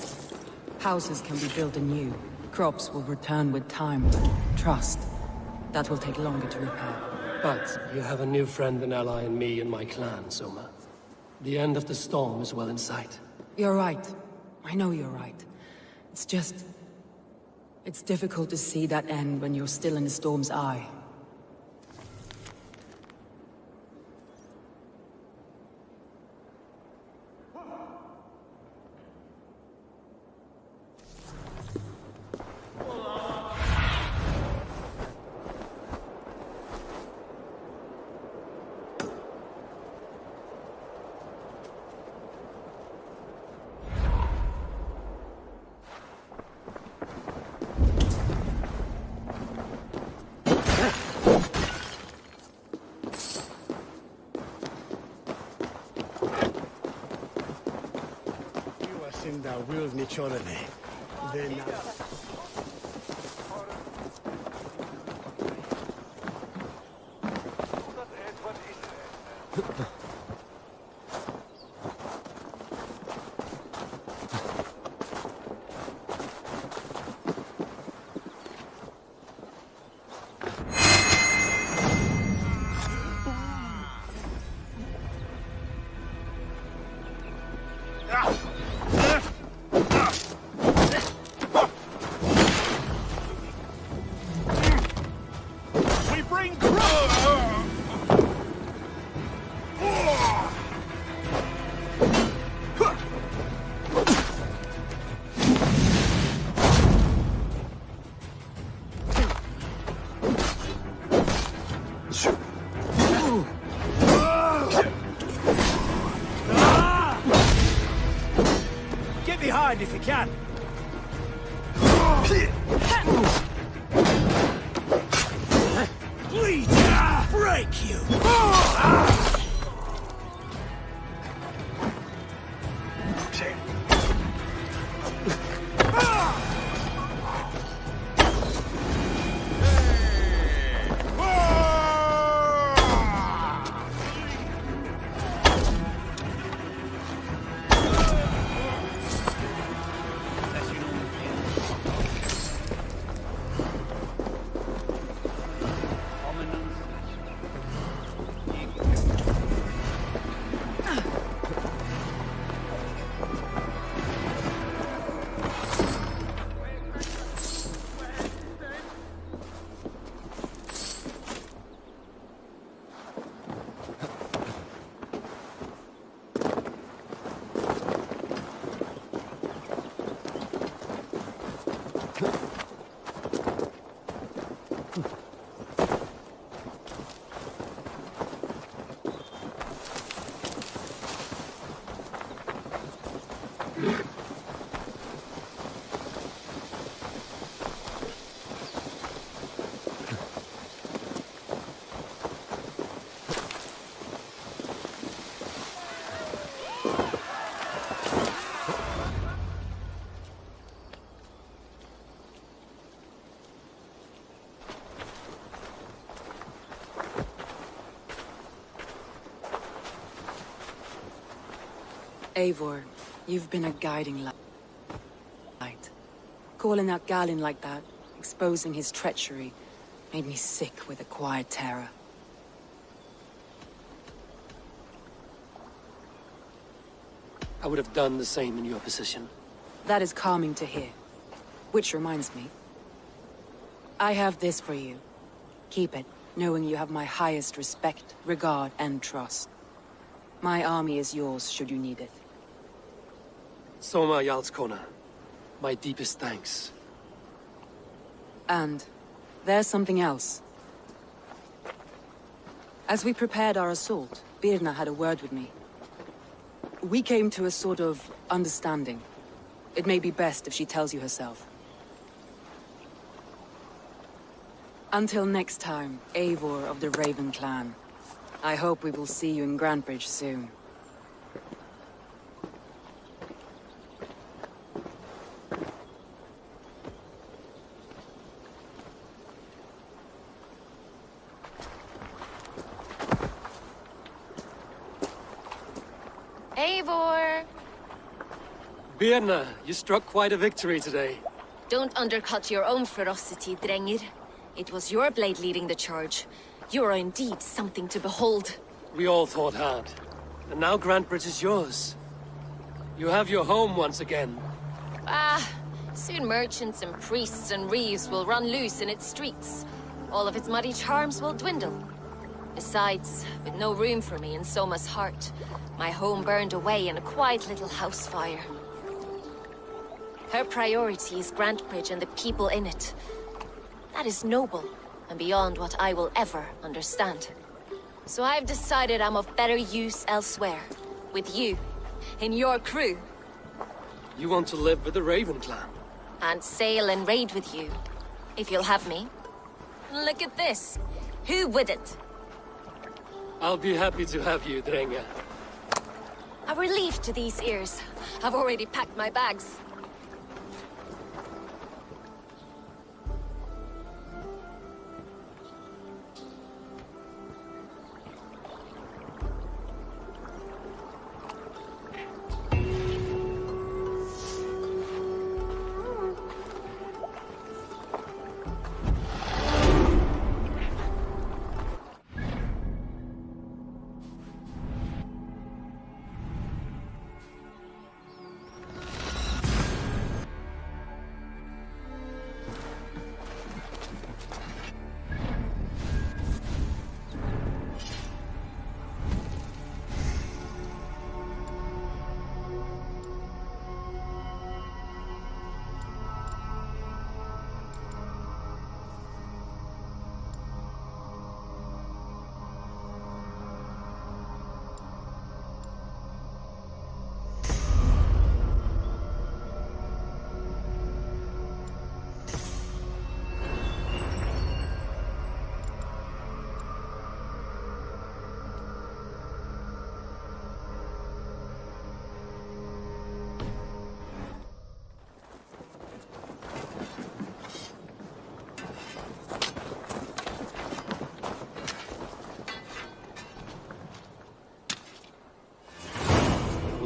[SPEAKER 8] Houses can be built anew. Crops will return with time, but trust, that will take longer to repair.
[SPEAKER 1] But you have a new friend and ally in me and my clan, Soma. The end of the storm is well in sight.
[SPEAKER 8] You're right. I know you're right. It's just... it's difficult to see that end when you're still in the storm's eye.
[SPEAKER 19] If you can. Please break you.
[SPEAKER 8] Eivor, you've been a guiding light. Calling out Galin like that, exposing his treachery, made me sick with a quiet terror.
[SPEAKER 1] I would have done the same in your position.
[SPEAKER 8] That is calming to hear. Which reminds me. I have this for you. Keep it, knowing you have my highest respect, regard, and trust. My army is yours, should you need it.
[SPEAKER 1] Soma Jarlskona. My deepest thanks.
[SPEAKER 8] And there's something else. As we prepared our assault, Birna had a word with me. We came to a sort of understanding. It may be best if she tells you herself. Until next time, Eivor of the Raven Clan. I hope we will see you in Grantebridge soon.
[SPEAKER 11] Eivor!
[SPEAKER 1] Birna, you struck quite a victory today.
[SPEAKER 11] Don't undercut your own ferocity, Drengir. It was your blade leading the charge. You are indeed something to behold.
[SPEAKER 1] We all fought hard. And now Grantebridge is yours. You have your home once again.
[SPEAKER 11] Soon merchants and priests and reeves will run loose in its streets. All of its muddy charms will dwindle. Besides, with no room for me in Soma's heart, my home burned away in a quiet little house fire. Her priority is Grantebridge and the people in it. That is noble, and beyond what I will ever understand. So I've decided I'm of better use elsewhere. With you. In your crew.
[SPEAKER 1] You want to live with the Raven Clan?
[SPEAKER 11] And sail and raid with you. If you'll have me. Look at this. Who wouldn't?
[SPEAKER 1] I'll be happy to have you, Drenga.
[SPEAKER 11] A relief to these ears. I've already packed my bags.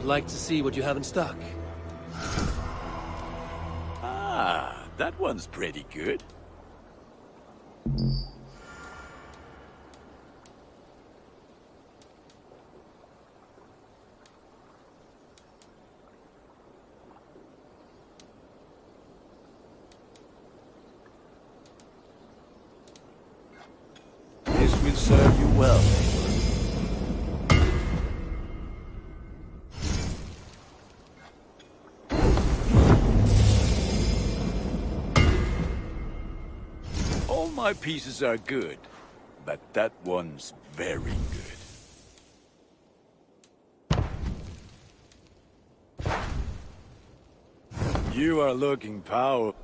[SPEAKER 1] Like to see what you have in stock.
[SPEAKER 20] That one's pretty good. This will serve you well. My pieces are good, but that one's very good. You are looking powerful.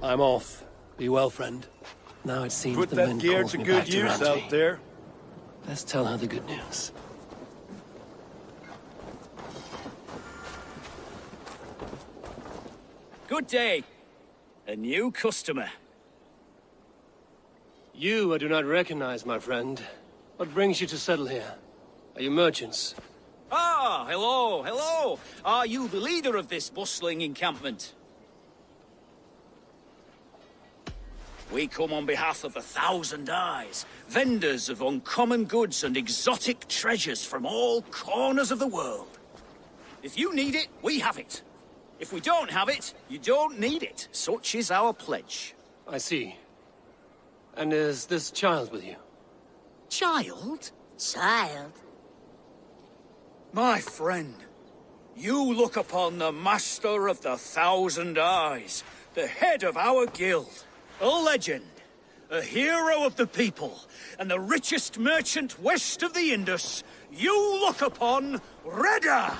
[SPEAKER 1] I'm off. Be well, friend. Now it seems
[SPEAKER 20] Put
[SPEAKER 1] the
[SPEAKER 20] that
[SPEAKER 1] men
[SPEAKER 20] gear
[SPEAKER 1] called
[SPEAKER 20] to
[SPEAKER 1] me
[SPEAKER 20] good
[SPEAKER 1] back to
[SPEAKER 20] use
[SPEAKER 1] Ranty.
[SPEAKER 20] out there.
[SPEAKER 1] Let's tell her the good news.
[SPEAKER 21] Good day. A new customer.
[SPEAKER 1] You I do not recognize, my friend. What brings you to settle here? Are you merchants?
[SPEAKER 21] Ah, hello, hello. Are you the leader of this bustling encampment? We come on behalf of 1,000 Eyes, vendors of uncommon goods and exotic treasures from all corners of the world. If you need it, we have it. If we don't have it, you don't need it. Such is our pledge.
[SPEAKER 1] I see. And is this child with you?
[SPEAKER 21] Child?
[SPEAKER 22] Child?
[SPEAKER 21] My friend, you look upon the master of the 1,000 Eyes, the head of our guild, a legend, a hero of the people, and the richest merchant west of the Indus. You look upon Redda!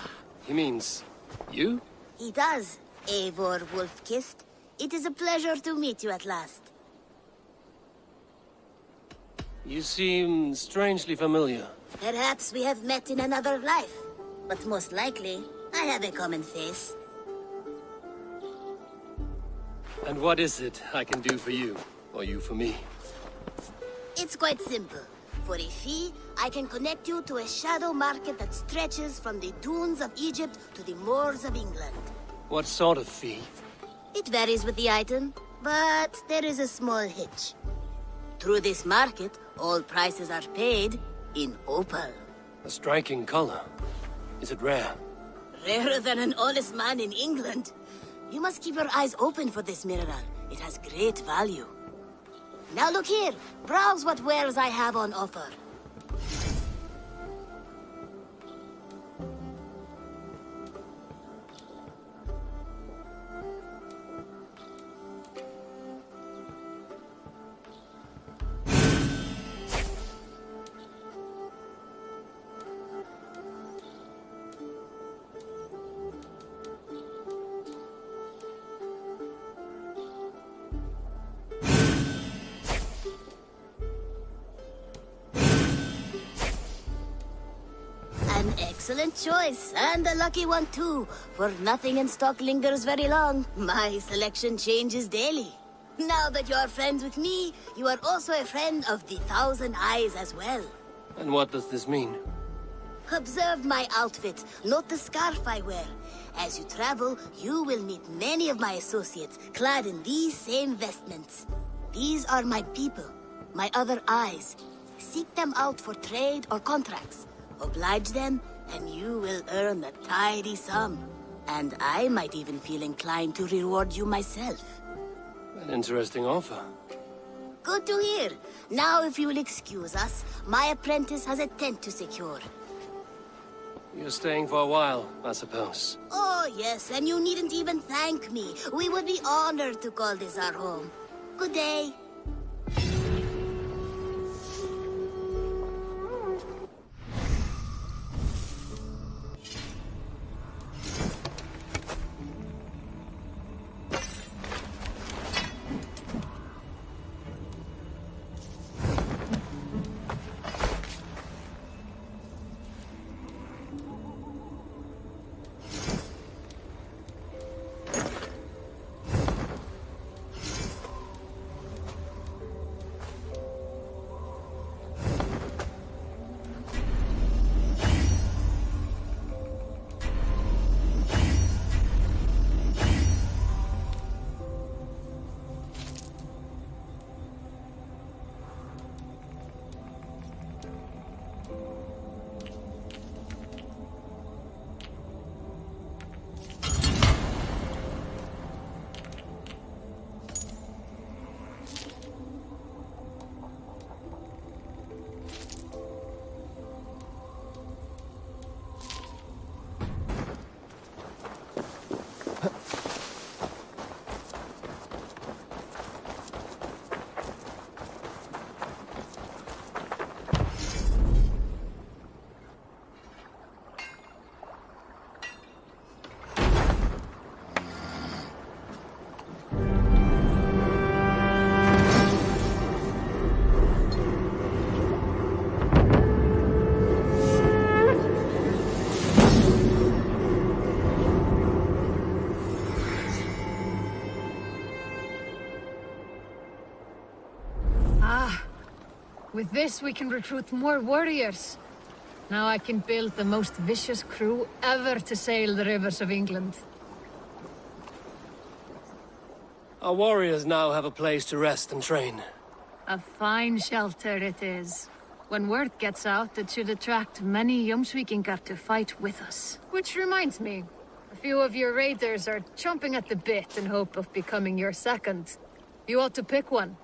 [SPEAKER 1] He means you?
[SPEAKER 22] He does, Eivor Wolf-Kissed. It is a pleasure to meet you at last.
[SPEAKER 1] You seem strangely familiar.
[SPEAKER 22] Perhaps we have met in another life, but most likely, I have a common face.
[SPEAKER 1] And what is it I can do for you, or you for me?
[SPEAKER 22] It's quite simple. For a fee, I can connect you to a shadow market that stretches from the dunes of Egypt to the moors of England.
[SPEAKER 1] What sort of fee?
[SPEAKER 22] It varies with the item, but there is a small hitch. Through this market, all prices are paid in opal.
[SPEAKER 1] A striking color. Is it rare?
[SPEAKER 22] Rarer than an honest man in England. You must keep your eyes open for this mineral. It has great value. Now look here. Browse what wares I have on offer. An excellent choice, and a lucky one too, for nothing in stock lingers very long. My selection changes daily. Now that you are friends with me, you are also a friend of the 1,000 Eyes as well.
[SPEAKER 1] And what does this mean?
[SPEAKER 22] Observe my outfit, note the scarf I wear. As you travel, you will meet many of my associates, clad in these same vestments. These are my people, my other eyes. Seek them out for trade or contracts. Oblige them, and you will earn a tidy sum. And I might even feel inclined to reward you myself.
[SPEAKER 1] An interesting offer.
[SPEAKER 22] Good to hear. Now, if you will excuse us, my apprentice has a tent to secure.
[SPEAKER 1] You're staying for a while, I suppose.
[SPEAKER 22] Oh, yes, and you needn't even thank me. We would be honored to call this our home. Good day.
[SPEAKER 6] With this, we can recruit more warriors. Now I can build the most vicious crew ever to sail the rivers of England.
[SPEAKER 1] Our warriors now have a place to rest and train.
[SPEAKER 6] A fine shelter it is. When word gets out, it should attract many Jomsvikingar to fight with us. Which reminds me, a few of your raiders are chomping at the bit in hope of becoming your second. You ought to pick one.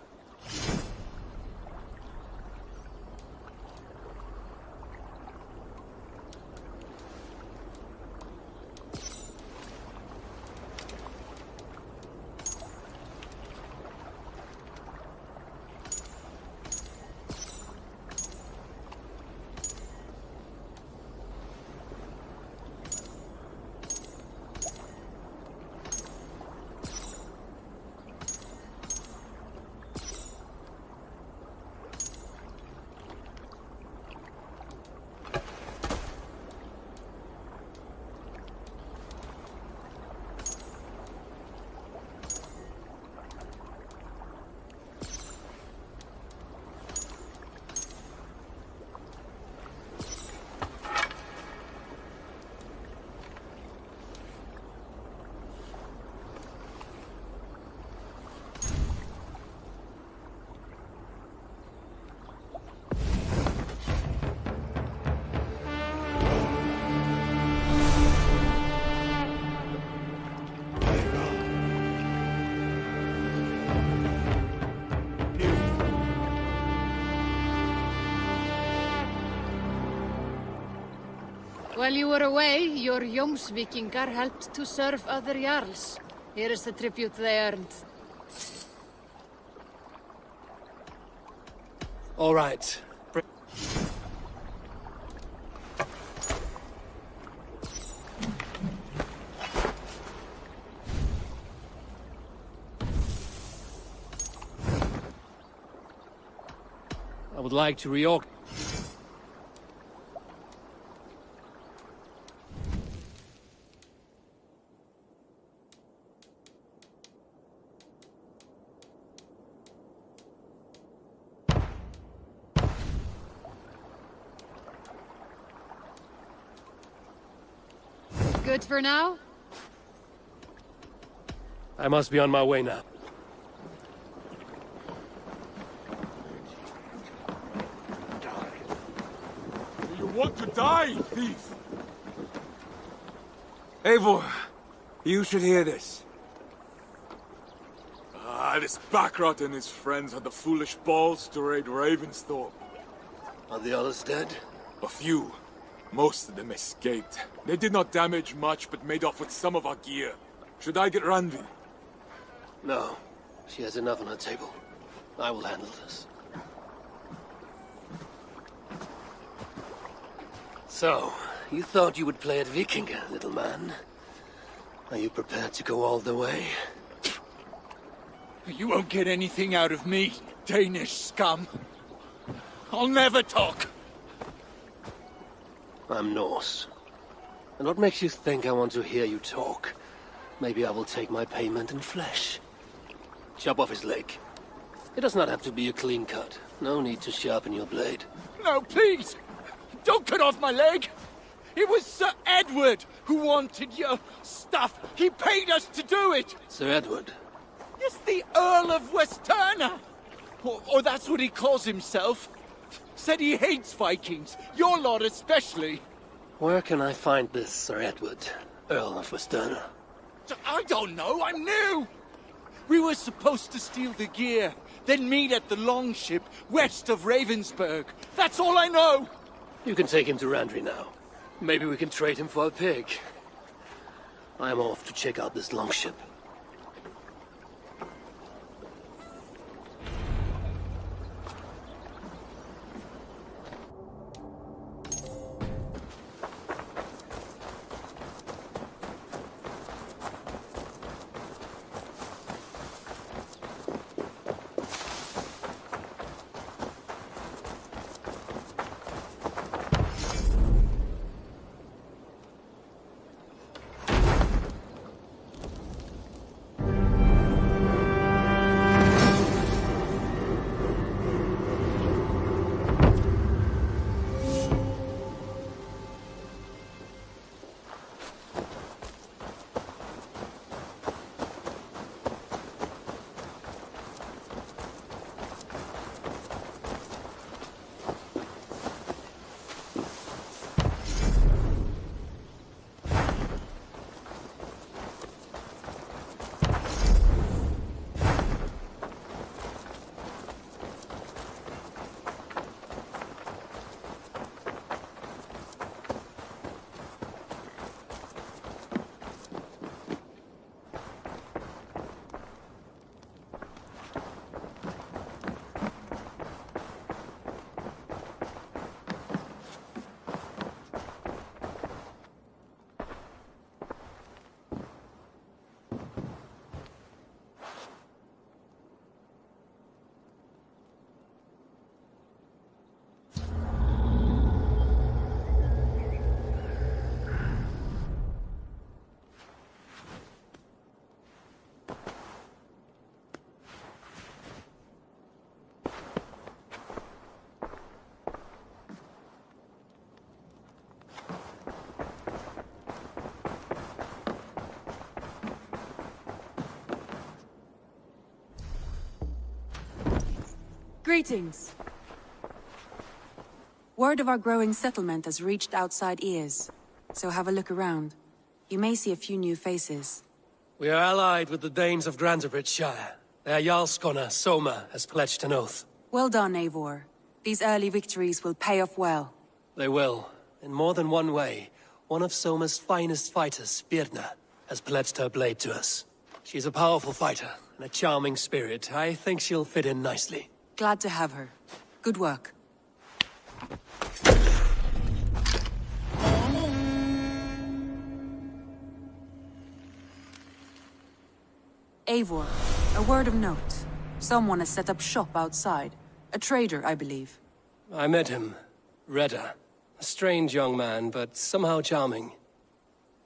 [SPEAKER 6] While you were away, your Jomsvikingar helped to serve other Jarls. Here is the tribute they earned.
[SPEAKER 1] All right. I would like to reorganize.
[SPEAKER 6] Good for now?
[SPEAKER 1] I must be on my way now.
[SPEAKER 7] You want to die, thief! Eivor, you should hear this. This Backrot and his friends had the foolish balls to raid Ravensthorpe.
[SPEAKER 1] Are the others dead?
[SPEAKER 7] A few. Most of them escaped. They did not damage much, but made off with some of our gear. Should I get Randvi?
[SPEAKER 1] No. She has enough on her table. I will handle this. So, you thought you would play at Vikinga, little man? Are you prepared to go all the way?
[SPEAKER 5] You won't get anything out of me, Danish scum. I'll never talk.
[SPEAKER 1] I'm Norse. And what makes you think I want to hear you talk? Maybe I will take my payment in flesh. Chop off his leg. It does not have to be a clean cut. No need to sharpen your blade.
[SPEAKER 5] No, please! Don't cut off my leg! It was Sir Edward who wanted your stuff. He paid us to do it!
[SPEAKER 1] Sir Edward?
[SPEAKER 5] Yes, the Earl of Westerna! Or that's what he calls himself. Said he hates Vikings, your lot especially.
[SPEAKER 1] Where can I find this Sir Edward, Earl of Westerna?
[SPEAKER 5] I don't know, I'm new! We were supposed to steal the gear, then meet at the longship west of Ravensburg. That's all I know!
[SPEAKER 1] You can take him to Randvi now. Maybe we can trade him for a pig. I am off to check out this longship.
[SPEAKER 8] Greetings. Word of our growing settlement has reached outside ears, so have a look around. You may see a few new faces.
[SPEAKER 1] We are allied with the Danes of Shire. Their Jarlskona, Soma, has pledged an oath.
[SPEAKER 8] Well done, Eivor. These early victories will pay off well.
[SPEAKER 1] They will. In more than one way. One of Soma's finest fighters, Birna, has pledged her blade to us. She's a powerful fighter, and a charming spirit. I think she'll fit in nicely.
[SPEAKER 8] Glad to have her. Good work. Eivor, a word of note. Someone has set up shop outside. A trader, I believe.
[SPEAKER 1] I met him. Redda. A strange young man, but somehow charming.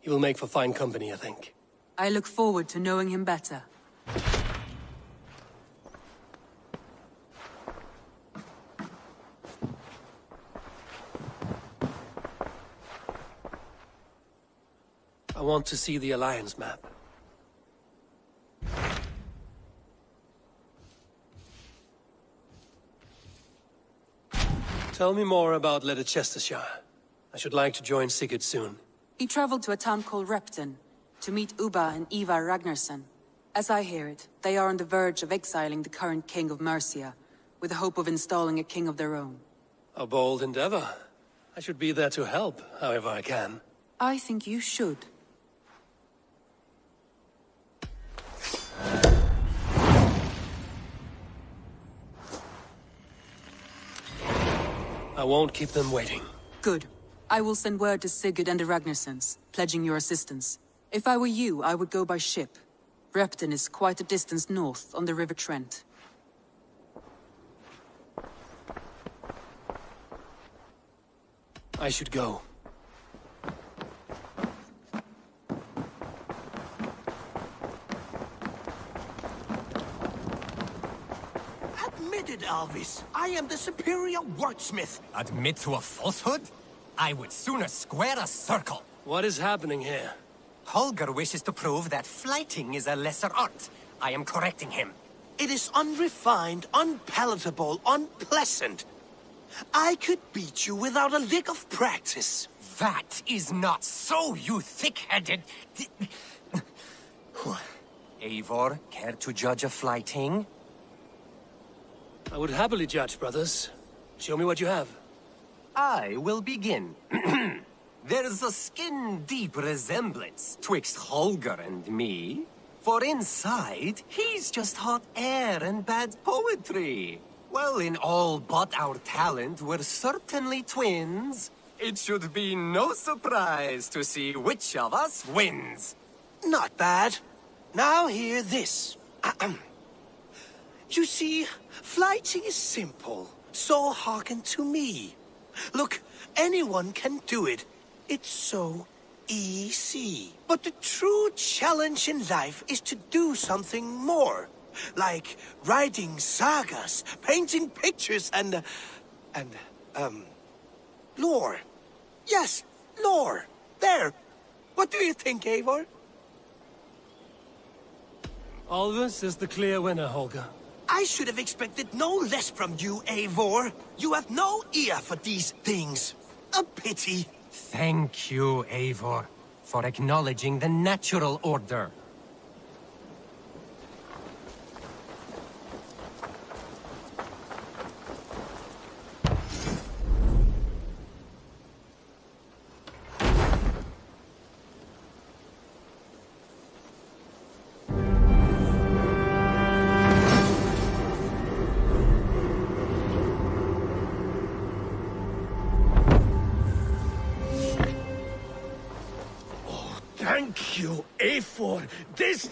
[SPEAKER 1] He will make for fine company, I think.
[SPEAKER 8] I look forward to knowing him better.
[SPEAKER 1] I want to see the Alliance map. Tell me more about Leicestershire. I should like to join Sigurd soon.
[SPEAKER 8] He traveled to a town called Repton, to meet Ubba and Ivar Ragnarsson. As I hear it, they are on the verge of exiling the current king of Mercia, with the hope of installing a king of their own.
[SPEAKER 1] A bold endeavor. I should be there to help, however I can.
[SPEAKER 8] I think you should.
[SPEAKER 1] I won't keep them waiting.
[SPEAKER 8] Good. I will send word to Sigurd and the Ragnarssons, pledging your assistance. If I were you, I would go by ship. Repton is quite a distance north, on the River Trent.
[SPEAKER 1] I should go.
[SPEAKER 13] Admitted, Alvis. I am the superior wordsmith.
[SPEAKER 14] Admit to a falsehood? I would sooner square a circle.
[SPEAKER 1] What is happening here?
[SPEAKER 14] Holger wishes to prove that flighting is a lesser art. I am correcting him.
[SPEAKER 13] It is unrefined, unpalatable, unpleasant. I could beat you without a lick of practice.
[SPEAKER 14] That is not so, you thick-headed... Eivor, care to judge a flighting?
[SPEAKER 1] I would happily judge, brothers. Show me what you have.
[SPEAKER 14] I will begin. There's a skin-deep resemblance twixt Holger and me. For inside, he's just hot air and bad poetry. Well, in all but our talent, we're certainly twins. It should be no surprise to see which of us wins.
[SPEAKER 13] Not bad. Now hear this. You see, flighting is simple, so hearken to me. Look, anyone can do it. It's so easy. But the true challenge in life is to do something more. Like writing sagas, painting pictures, and lore. Yes, lore. There. What do you think, Eivor?
[SPEAKER 1] Alvis is the clear winner, Holger.
[SPEAKER 13] I should have expected no less from you, Eivor. You have no ear for these things. A pity.
[SPEAKER 14] Thank you, Eivor, for acknowledging the natural order.
[SPEAKER 13] Thank you, Eivor. This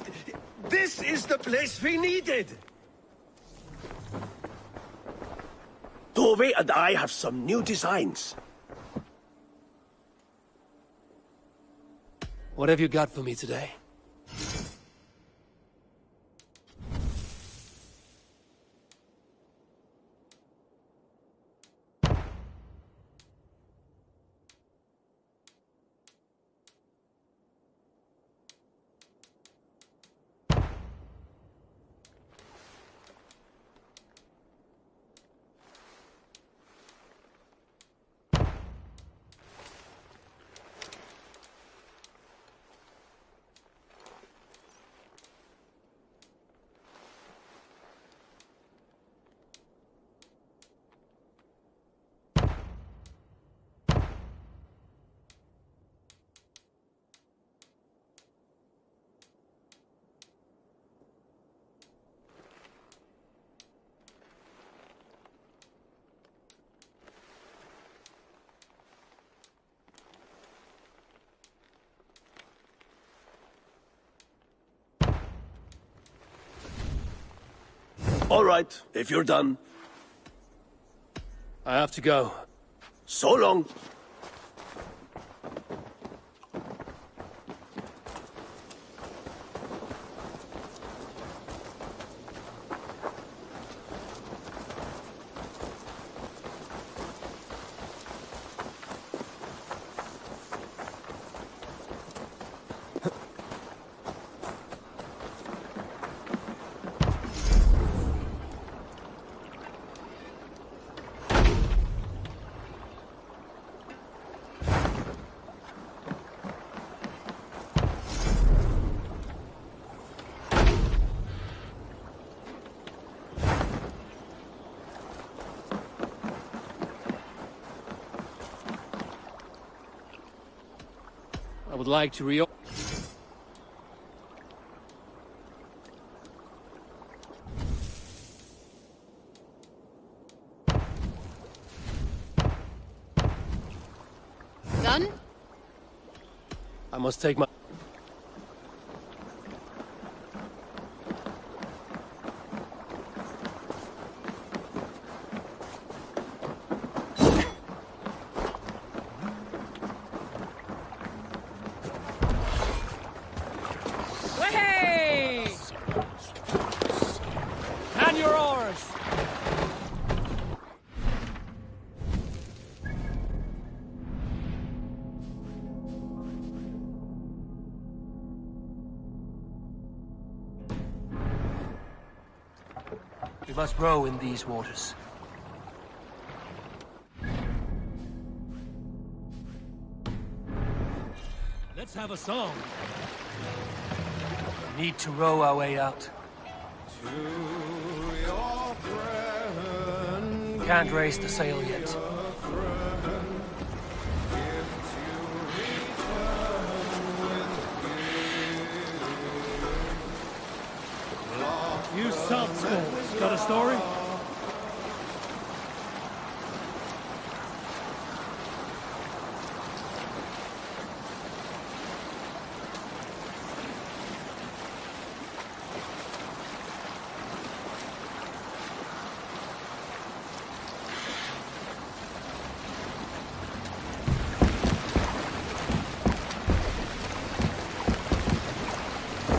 [SPEAKER 13] is the place we needed. Tove and I have some new designs.
[SPEAKER 1] What have you got for me today?
[SPEAKER 12] All right, if you're done.
[SPEAKER 1] I have to go.
[SPEAKER 12] So long.
[SPEAKER 1] I would like to reopen.
[SPEAKER 6] Done?
[SPEAKER 1] I must take my...
[SPEAKER 21] Hey! And your oars!
[SPEAKER 1] We must row in these waters.
[SPEAKER 21] Let's have a song.
[SPEAKER 1] We need to row our way out. Can't raise the sail yet.
[SPEAKER 21] You salt skulls, got a story?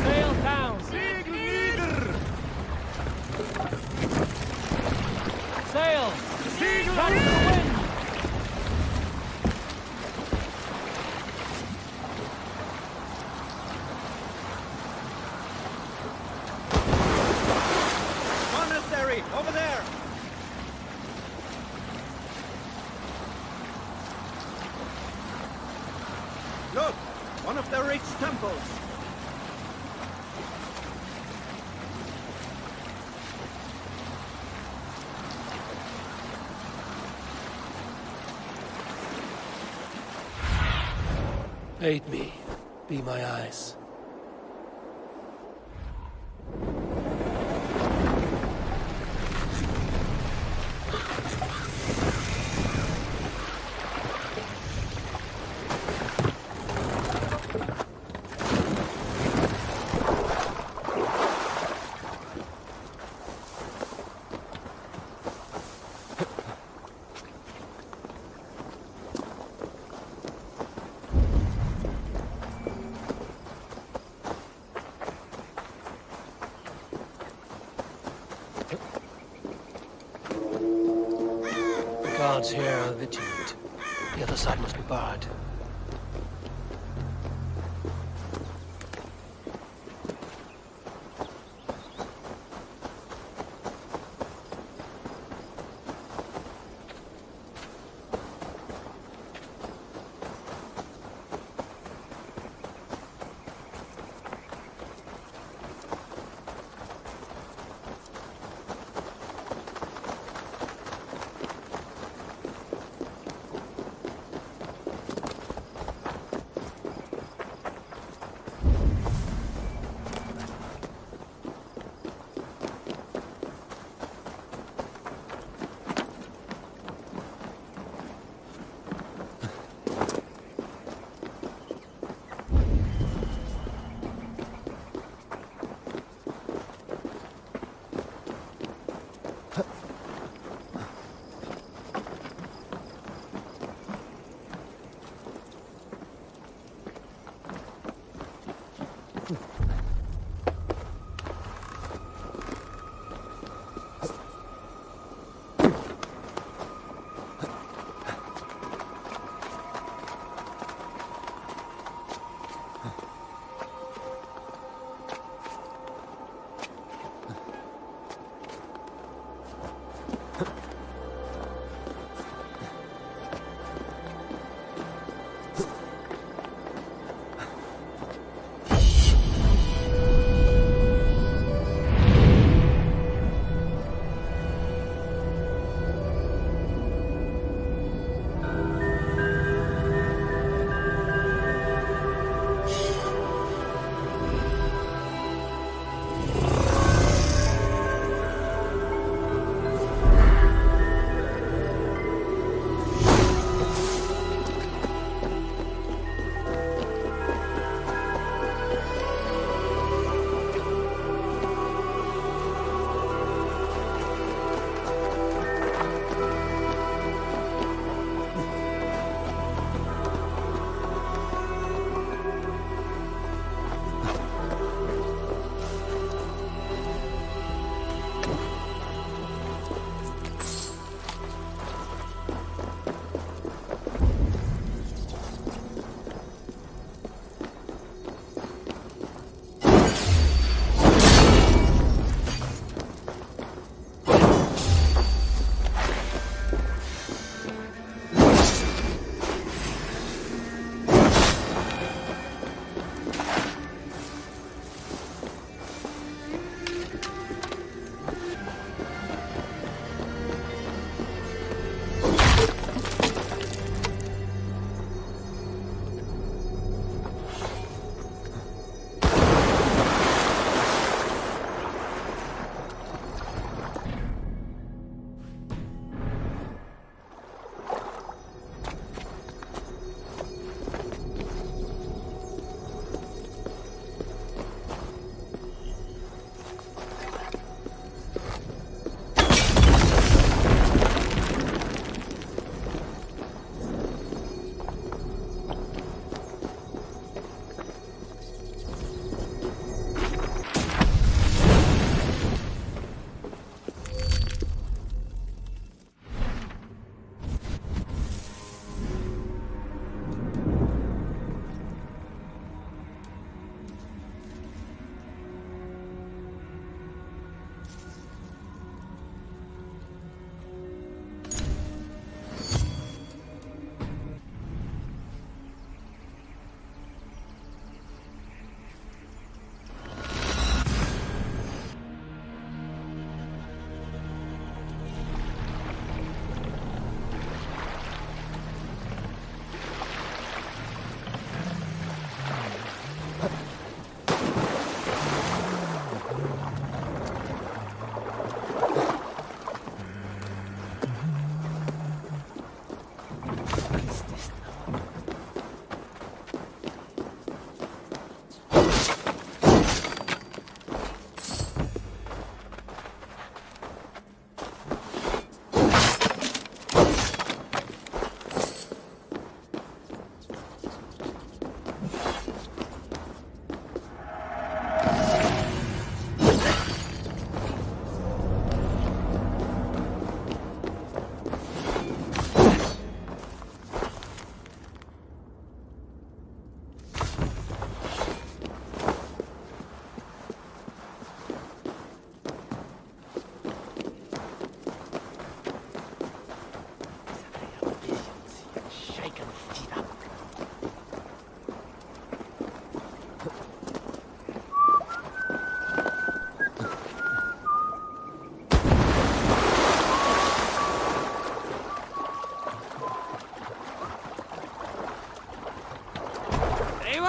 [SPEAKER 21] Sail down! Sail! Catch the wind!
[SPEAKER 3] Monastery, over there! Look, one of the rich temples.
[SPEAKER 1] Aid me. Be my eyes. The guards here are vigilant. The other side must be barred.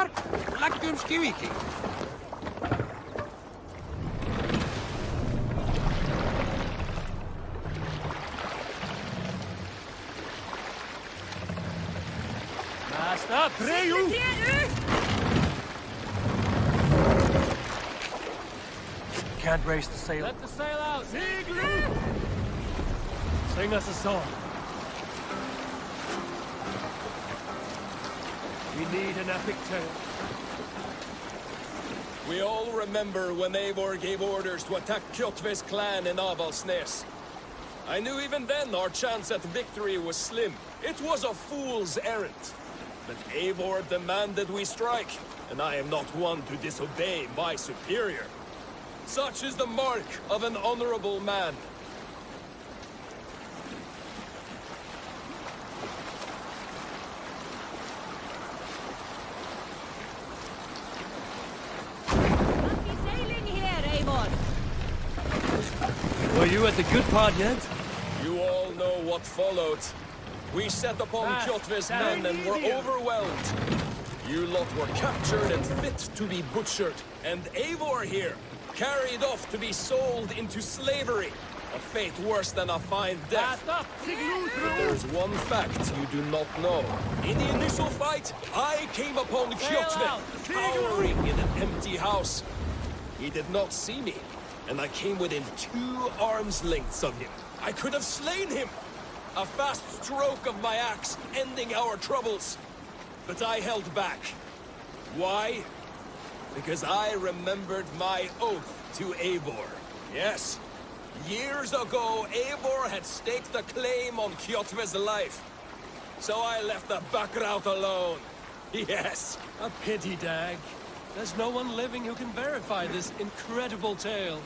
[SPEAKER 15] Eivor, läggjum skiviki. Master, pray you!
[SPEAKER 1] Can't raise the sail.
[SPEAKER 15] Let the sail out!
[SPEAKER 1] Sing us a song. We need an epic tale.
[SPEAKER 16] We all remember when Eivor gave orders to attack Kjotve's clan in Avaldsnes. I knew even then our chance at victory was slim. It was a fool's errand. But Eivor demanded we strike, and I am not one to disobey my superior. Such is the mark of an honorable man.
[SPEAKER 1] Were you at the good part yet?
[SPEAKER 16] You all know what followed. We set upon Kjotve's men and were overwhelmed. You lot were captured and fit to be butchered. And Eivor here, carried off to be sold into slavery. A fate worse than a fine death. But there's one fact you do not know. In the initial fight, I came upon Kjotve, cowering in an empty house. He did not see me, and I came within 2 arms lengths of him. I could have slain him. A fast stroke of my axe, ending our troubles. But I held back. Why? Because I remembered my oath to Eivor. Yes. Years ago, Eivor had staked a claim on Kjotve's life. So I left the Backrout alone. Yes.
[SPEAKER 1] A pity, Dag. There's no one living who can verify this incredible tale.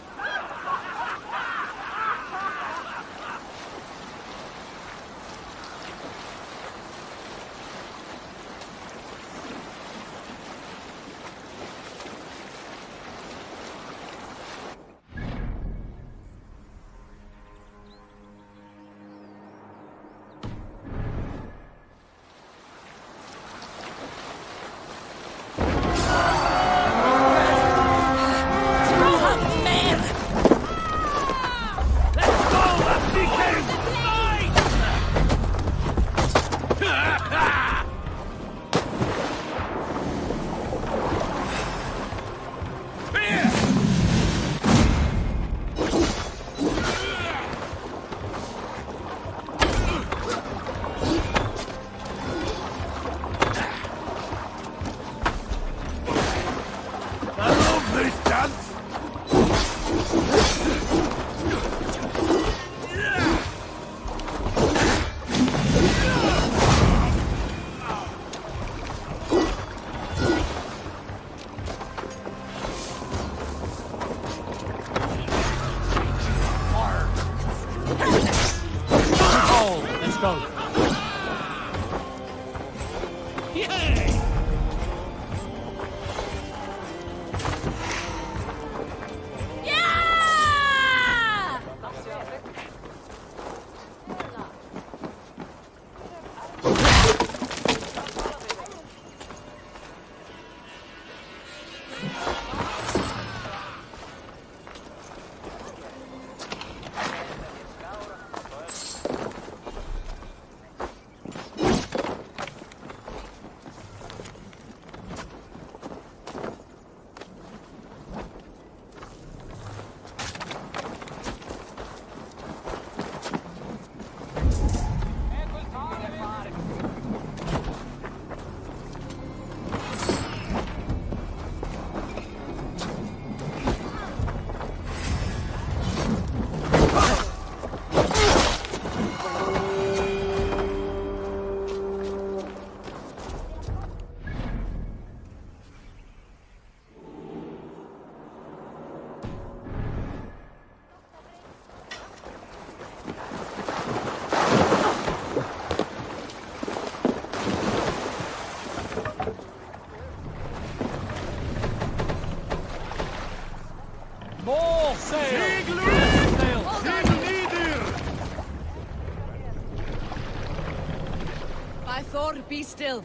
[SPEAKER 8] Thor, be still.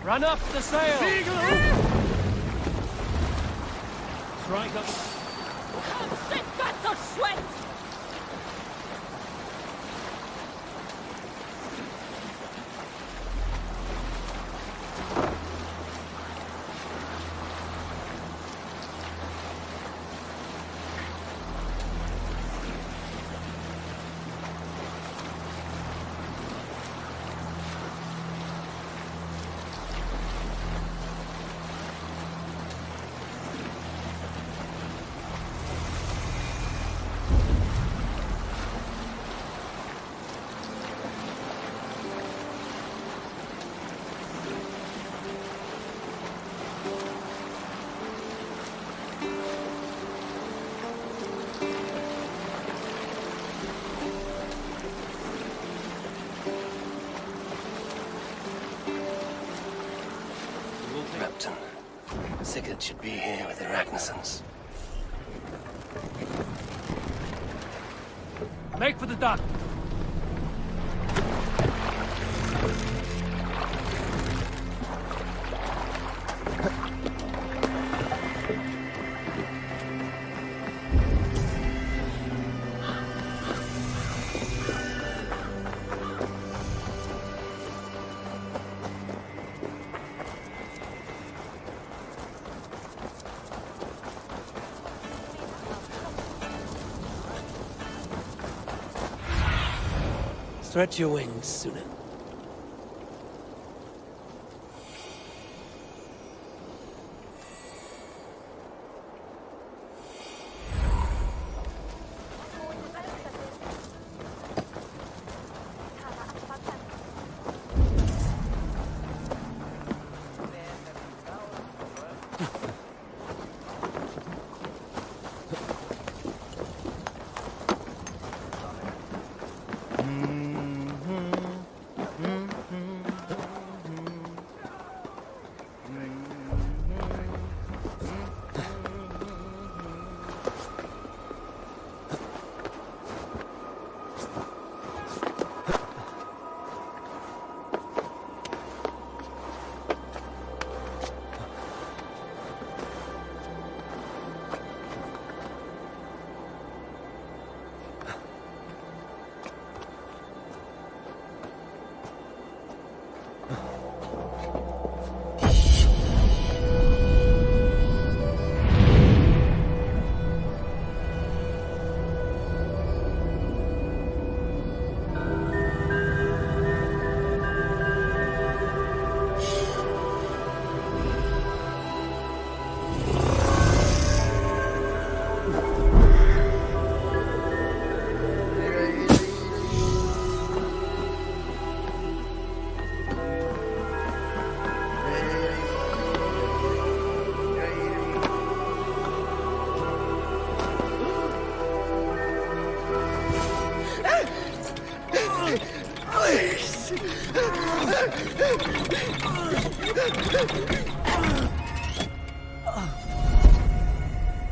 [SPEAKER 15] Run up the sail! Strike up.
[SPEAKER 1] Repton. Sigurd should be here with the Ragnarsons.
[SPEAKER 15] Make for the dock.
[SPEAKER 1] Stretch your wings, Sunan.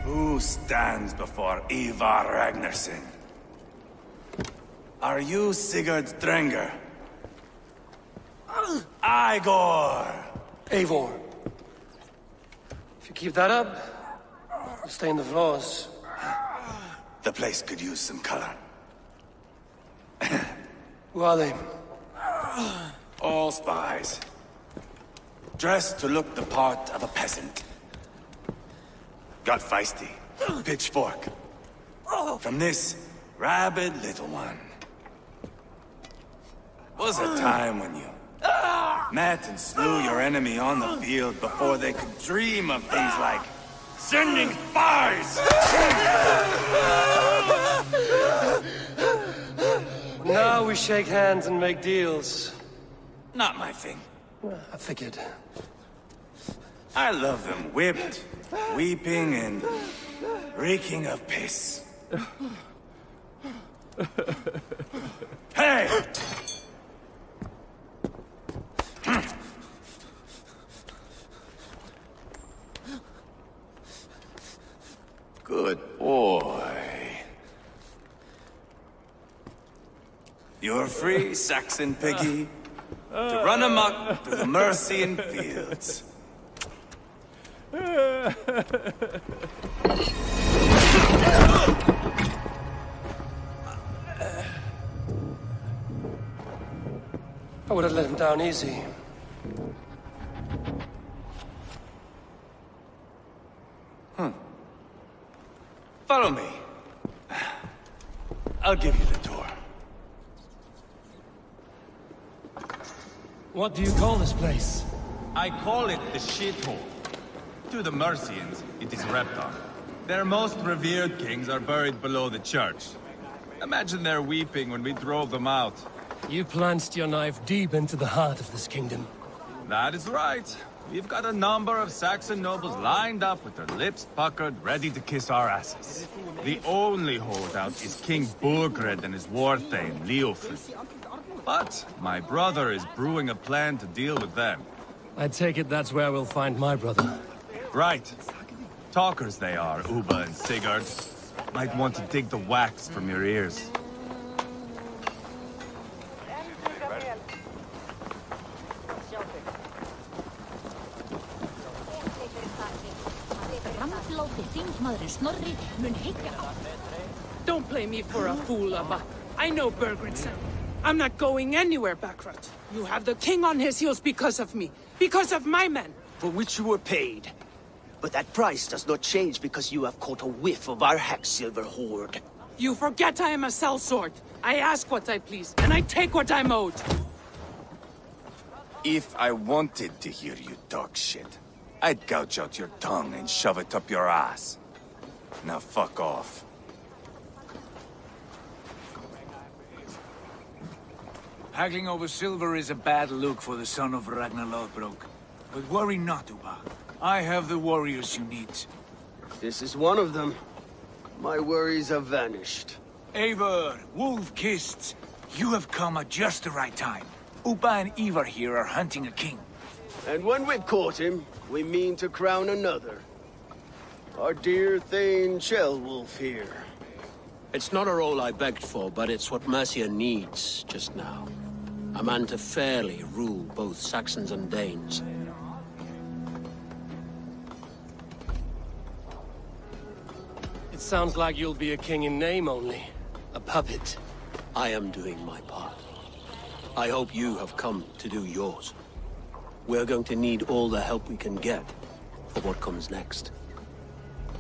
[SPEAKER 20] Who stands before Ivar Ragnarsson? Are you Sigurd Drenger? Igor!
[SPEAKER 1] Eivor. If you keep that up, you'll stay in the floors.
[SPEAKER 20] The place could use some color.
[SPEAKER 1] Who are they?
[SPEAKER 20] All spies. Dressed to look the part of a peasant. Got feisty. Pitchfork. From this rabid little one. Was a time when you met and slew your enemy on the field before they could dream of things like sending spies!
[SPEAKER 1] Now we shake hands and make deals.
[SPEAKER 20] Not my thing.
[SPEAKER 1] I figured.
[SPEAKER 20] I love them whipped, weeping, and reeking of piss. Hey! Good boy. You're free, Saxon piggy. to run amok through the Mercian fields.
[SPEAKER 1] I would have let him down easy.
[SPEAKER 20] Follow me. I'll give you the tour.
[SPEAKER 1] What do you call this place?
[SPEAKER 9] I call it the shithole. To the Mercians, it is Reptar. Their most revered kings are buried below the church. Imagine their weeping when we drove them out.
[SPEAKER 1] You plunged your knife deep into the heart of this kingdom.
[SPEAKER 9] That is right. We've got a number of Saxon nobles lined up with their lips puckered, ready to kiss our asses. The only holdout is King Burgred and his war-thane, Leofrid. But my brother is brewing a plan to deal with them.
[SPEAKER 1] I take it that's where we'll find my brother.
[SPEAKER 9] Right. Talkers they are, Uba and Sigurd. Might want to dig the wax from your ears.
[SPEAKER 10] Don't play me for a fool, Abba. I know Burgred's. I'm not going anywhere, Backrot. You have the king on his heels because of me. Because of my men.
[SPEAKER 13] For which you were paid. But that price does not change because you have caught a whiff of our Hacksilver hoard.
[SPEAKER 10] You forget I am a sellsword. I ask what I please, and I take what I'm owed.
[SPEAKER 20] If I wanted to hear you talk shit, I'd gouge out your tongue and shove it up your ass. Now fuck off.
[SPEAKER 5] Haggling over silver is a bad look for the son of Ragnar Lothbrok. But worry not, Uba. I have the warriors you need.
[SPEAKER 12] This is one of them. My worries have vanished.
[SPEAKER 5] Eivor, Wolf-Kissed, you have come at just the right time. Uba and Ivar here are hunting a king.
[SPEAKER 12] And when we've caught him, we mean to crown another. Our dear Thane Ceolwulf here.
[SPEAKER 23] It's not a role I begged for, but it's what Mercia needs just now. A man to fairly rule both Saxons and Danes.
[SPEAKER 1] It sounds like you'll be a king in name only. A puppet.
[SPEAKER 23] I am doing my part. I hope you have come to do yours. We're going to need all the help we can get for what comes next.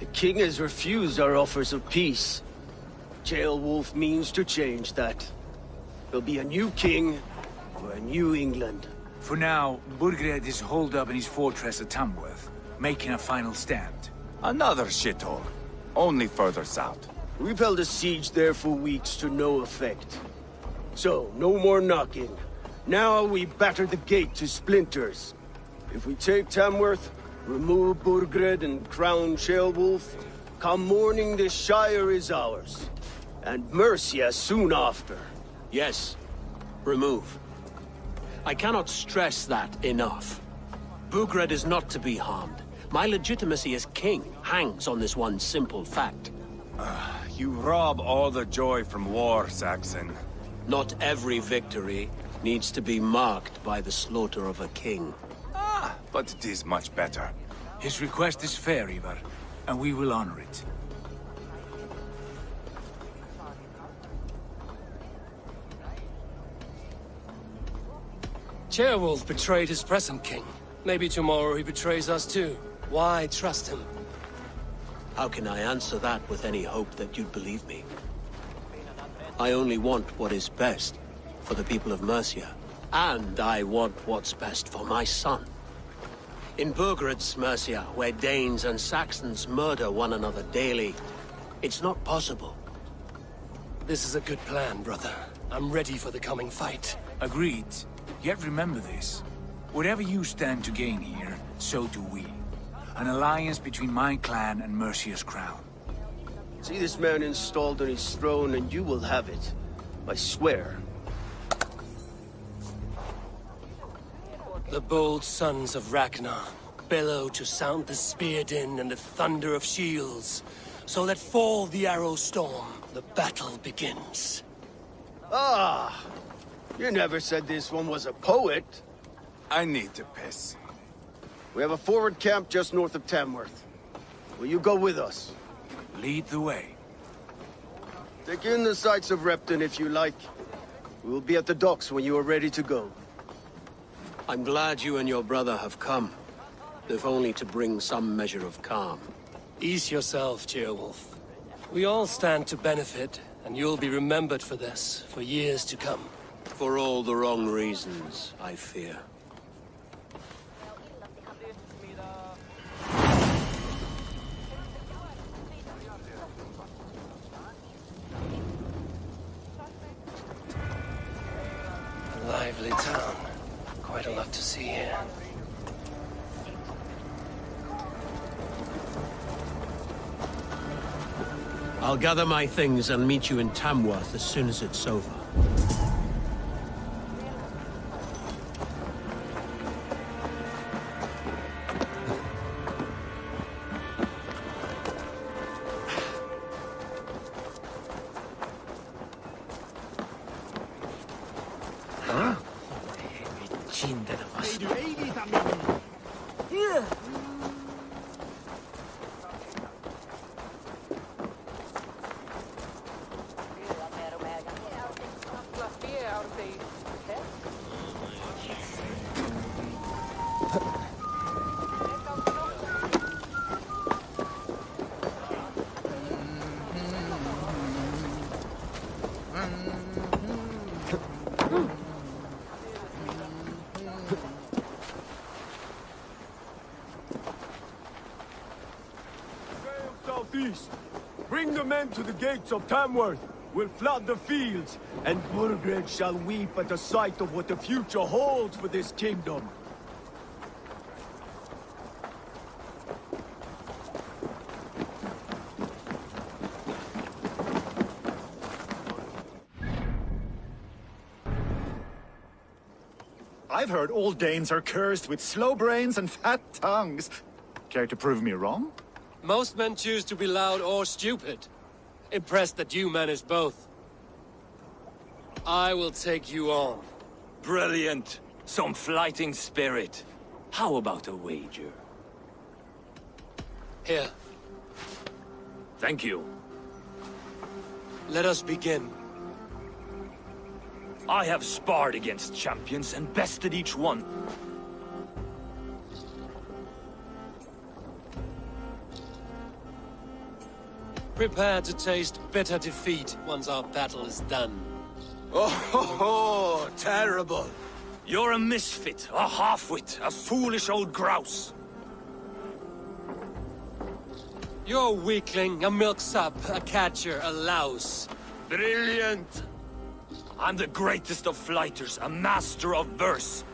[SPEAKER 12] The king has refused our offers of peace. Ceolwulf means to change that. There'll be a new king for a new England.
[SPEAKER 5] For now, Burgred is holed up in his fortress at Tamworth, making a final stand.
[SPEAKER 20] Another shithole. Only further south.
[SPEAKER 12] We've held a siege there for weeks to no effect. So, no more knocking. Now we batter the gate to splinters. If we take Tamworth, remove Burgred and crown Ceolwulf, come morning the Shire is ours. And Mercia soon after.
[SPEAKER 23] Yes. Remove. I cannot stress that enough. Burgred is not to be harmed. My legitimacy as king hangs on this one simple fact.
[SPEAKER 20] You rob all the joy from war, Saxon.
[SPEAKER 23] Not every victory needs to be marked by the slaughter of a king.
[SPEAKER 20] But it is much better.
[SPEAKER 5] His request is fair, Ivar, and we will honor it.
[SPEAKER 1] Ceolwulf betrayed his present king. Maybe tomorrow he betrays us too. Why trust him?
[SPEAKER 23] How can I answer that with any hope that you'd believe me? I only want what is best for the people of Mercia. And I want what's best for my son. In Burgred's Mercia, where Danes and Saxons murder one another daily, it's not possible.
[SPEAKER 1] This is a good plan, brother. I'm ready for the coming fight.
[SPEAKER 5] Agreed. Yet remember this. Whatever you stand to gain here, so do we. An alliance between my clan and Mercia's crown.
[SPEAKER 12] See this man installed on his throne and you will have it. I swear.
[SPEAKER 1] The bold sons of Ragnar bellow to sound the spear din and the thunder of shields. So let fall the arrow storm. The battle begins.
[SPEAKER 12] Ah! You never said this one was a poet.
[SPEAKER 20] I need to piss.
[SPEAKER 12] We have a forward camp just north of Tamworth. Will you go with us?
[SPEAKER 20] Lead the way.
[SPEAKER 12] Take in the sights of Repton if you like. We will be at the docks when you are ready to go.
[SPEAKER 23] I'm glad you and your brother have come, if only to bring some measure of calm.
[SPEAKER 1] Ease yourself, Ceolwulf. We all stand to benefit, and you'll be remembered for this for years to come.
[SPEAKER 23] For all the wrong reasons, I fear.
[SPEAKER 1] Lively town. Quite a lot to see here.
[SPEAKER 23] I'll gather my things and meet you in Tamworth as soon as it's over.
[SPEAKER 12] Southeast. Bring the men to the gates of Tamworth. We'll flood the fields, and Burgred shall weep at the sight of what the future holds for this kingdom.
[SPEAKER 2] I've heard all Danes are cursed with slow brains and fat tongues. Care to prove me wrong?
[SPEAKER 1] Most men choose to be loud or stupid. Impressed that you manage both. I will take you on.
[SPEAKER 20] Brilliant. Some fighting spirit. How about a wager?
[SPEAKER 1] Here.
[SPEAKER 20] Thank you.
[SPEAKER 1] Let us begin.
[SPEAKER 20] I have sparred against champions and bested each one.
[SPEAKER 1] Prepare to taste bitter defeat once our battle is done.
[SPEAKER 20] Oh, terrible. You're a misfit, a half-wit, a foolish old grouse.
[SPEAKER 1] You're a weakling, a milksop, a catcher, a louse.
[SPEAKER 20] Brilliant. I'm the greatest of flighters, a master of verse.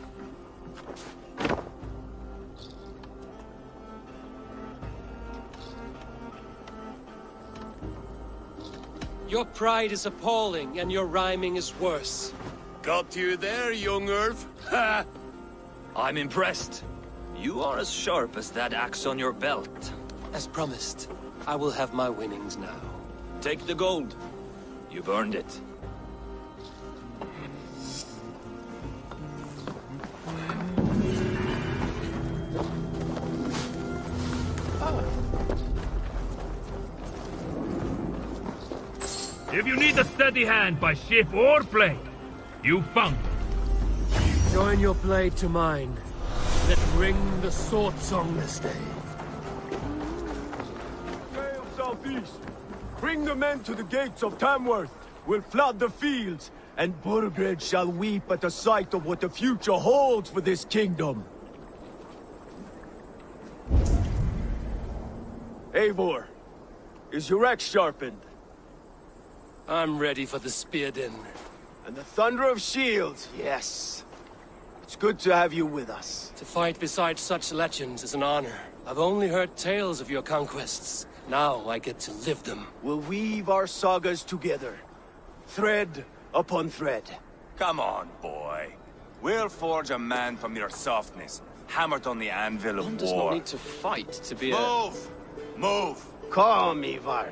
[SPEAKER 1] Your pride is appalling, and your rhyming is worse.
[SPEAKER 20] Got you there, young Irv. Ha! I'm impressed. You are as sharp as that axe on your belt.
[SPEAKER 1] As promised, I will have my winnings now.
[SPEAKER 20] Take the gold. You've earned it.
[SPEAKER 15] If you need a steady hand by ship or plane, you found it.
[SPEAKER 1] Join your blade to mine. Let's ring the sword song this day.
[SPEAKER 12] Sail southeast. Bring the men to the gates of Tamworth. We'll flood the fields, and Burgred shall weep at the sight of what the future holds for this kingdom. Eivor, is your axe sharpened?
[SPEAKER 1] I'm ready for the spear din.
[SPEAKER 12] And the thunder of shields, yes. It's good to have you with us.
[SPEAKER 1] To fight beside such legends is an honor. I've only heard tales of your conquests. Now I get to live them.
[SPEAKER 12] We'll weave our sagas together. Thread upon thread.
[SPEAKER 20] Come on, boy. We'll forge a man from your softness, hammered on the anvil of war.
[SPEAKER 1] One does not need to fight to be
[SPEAKER 20] Move! Move!
[SPEAKER 12] Calm, Ivar.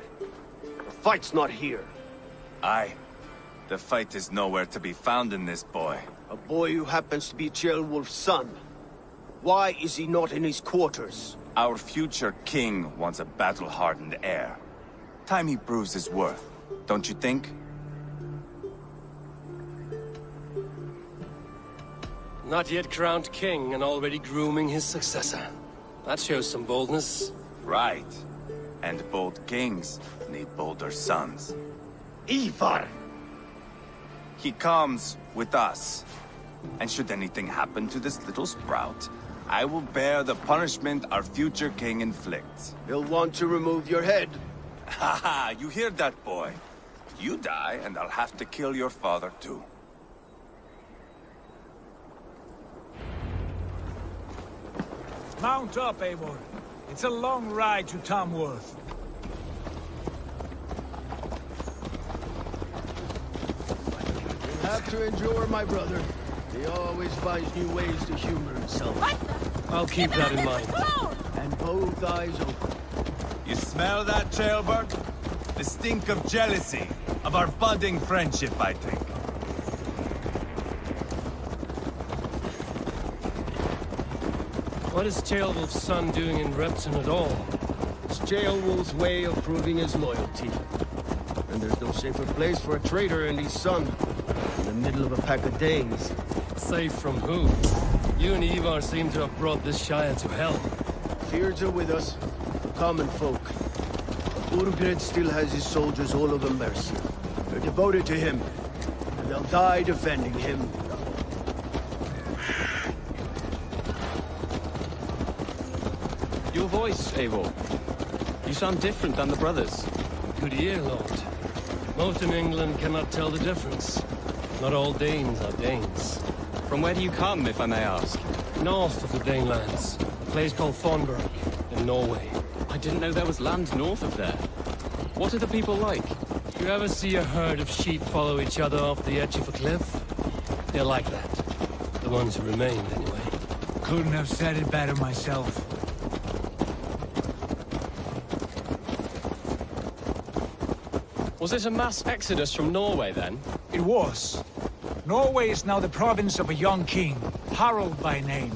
[SPEAKER 12] The fight's not here.
[SPEAKER 20] Aye. The fight is nowhere to be found in this boy.
[SPEAKER 12] A boy who happens to be Ceolwulf's son. Why is he not in his quarters?
[SPEAKER 20] Our future king wants a battle-hardened heir. Time he proves his worth, don't you think?
[SPEAKER 1] Not yet crowned king and already grooming his successor. That shows some boldness.
[SPEAKER 20] Right. And bold kings need bolder sons.
[SPEAKER 12] Ivar!
[SPEAKER 20] He comes with us. And should anything happen to this little sprout, I will bear the punishment our future king inflicts.
[SPEAKER 12] He'll want to remove your head.
[SPEAKER 20] Haha, you hear that, boy? You die, and I'll have to kill your father, too.
[SPEAKER 21] Mount up, Eivor. It's a long ride to Tamworth.
[SPEAKER 12] You'll have to endure, my brother. He always finds new ways to humor himself.
[SPEAKER 1] I'll keep that in mind.
[SPEAKER 12] And both eyes open.
[SPEAKER 9] You smell that, Ceolbert? The stink of jealousy, of our budding friendship, I think.
[SPEAKER 1] What is Ceolwulf's son doing in Repton at all?
[SPEAKER 12] It's Ceolwulf's way of proving his loyalty. And there's no safer place for a traitor and his son. In the middle of a pack of Danes.
[SPEAKER 1] Safe from who? You and Ivar seem to have brought this Shire to hell.
[SPEAKER 12] Fears are with us, the common folk. Burgred still has his soldiers all over Mercia. They're devoted to him, and they'll die defending him.
[SPEAKER 4] Your voice, Eivor. You sound different than the brothers.
[SPEAKER 1] Good ear, Lord. Most in England cannot tell the difference. Not all Danes are Danes.
[SPEAKER 4] From where do you come, if I may ask?
[SPEAKER 1] North of the Danelands. A place called Thornburg, in Norway.
[SPEAKER 4] I didn't know there was land north of there. What are the people like?
[SPEAKER 1] You ever see a herd of sheep follow each other off the edge of a cliff? They're like that. The ones who remained, anyway.
[SPEAKER 21] Couldn't have said it better myself.
[SPEAKER 4] Was it a mass exodus from Norway, then?
[SPEAKER 21] It was. Norway is now the province of a young king, Harald by name.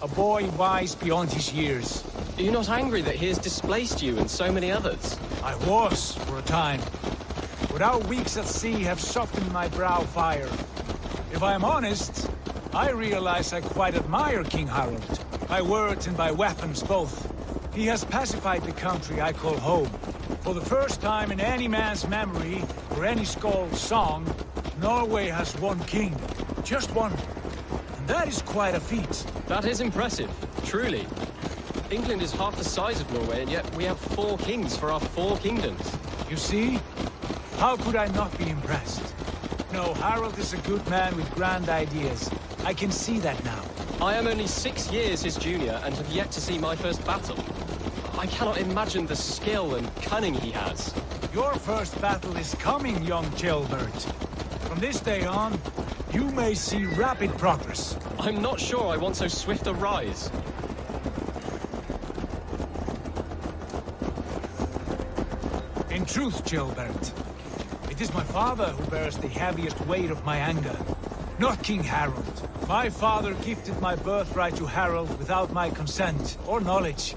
[SPEAKER 21] A boy wise beyond his years.
[SPEAKER 4] Are you not angry that he has displaced you and so many others?
[SPEAKER 21] I was, for a time. But our weeks at sea have softened my brow fire. If I am honest, I realize I quite admire King Harald. By words and by weapons both. He has pacified the country I call home. For the first time in any man's memory, or any Skald's song, Norway has one king. Just one. And that is quite a feat.
[SPEAKER 4] That is impressive, truly. England is half the size of Norway, and yet we have 4 kings for our 4 kingdoms.
[SPEAKER 21] You see? How could I not be impressed? No, Harald is a good man with grand ideas. I can see that now.
[SPEAKER 4] I am only 6 years his junior, and have yet to see my first battle. I cannot imagine the skill and cunning he has.
[SPEAKER 21] Your first battle is coming, young Ceolbert. From this day on, you may see rapid progress.
[SPEAKER 4] I'm not sure I want so swift a rise.
[SPEAKER 21] In truth, Ceolbert, it is my father who bears the heaviest weight of my anger, not King Harald. My father gifted my birthright to Harald without my consent or knowledge.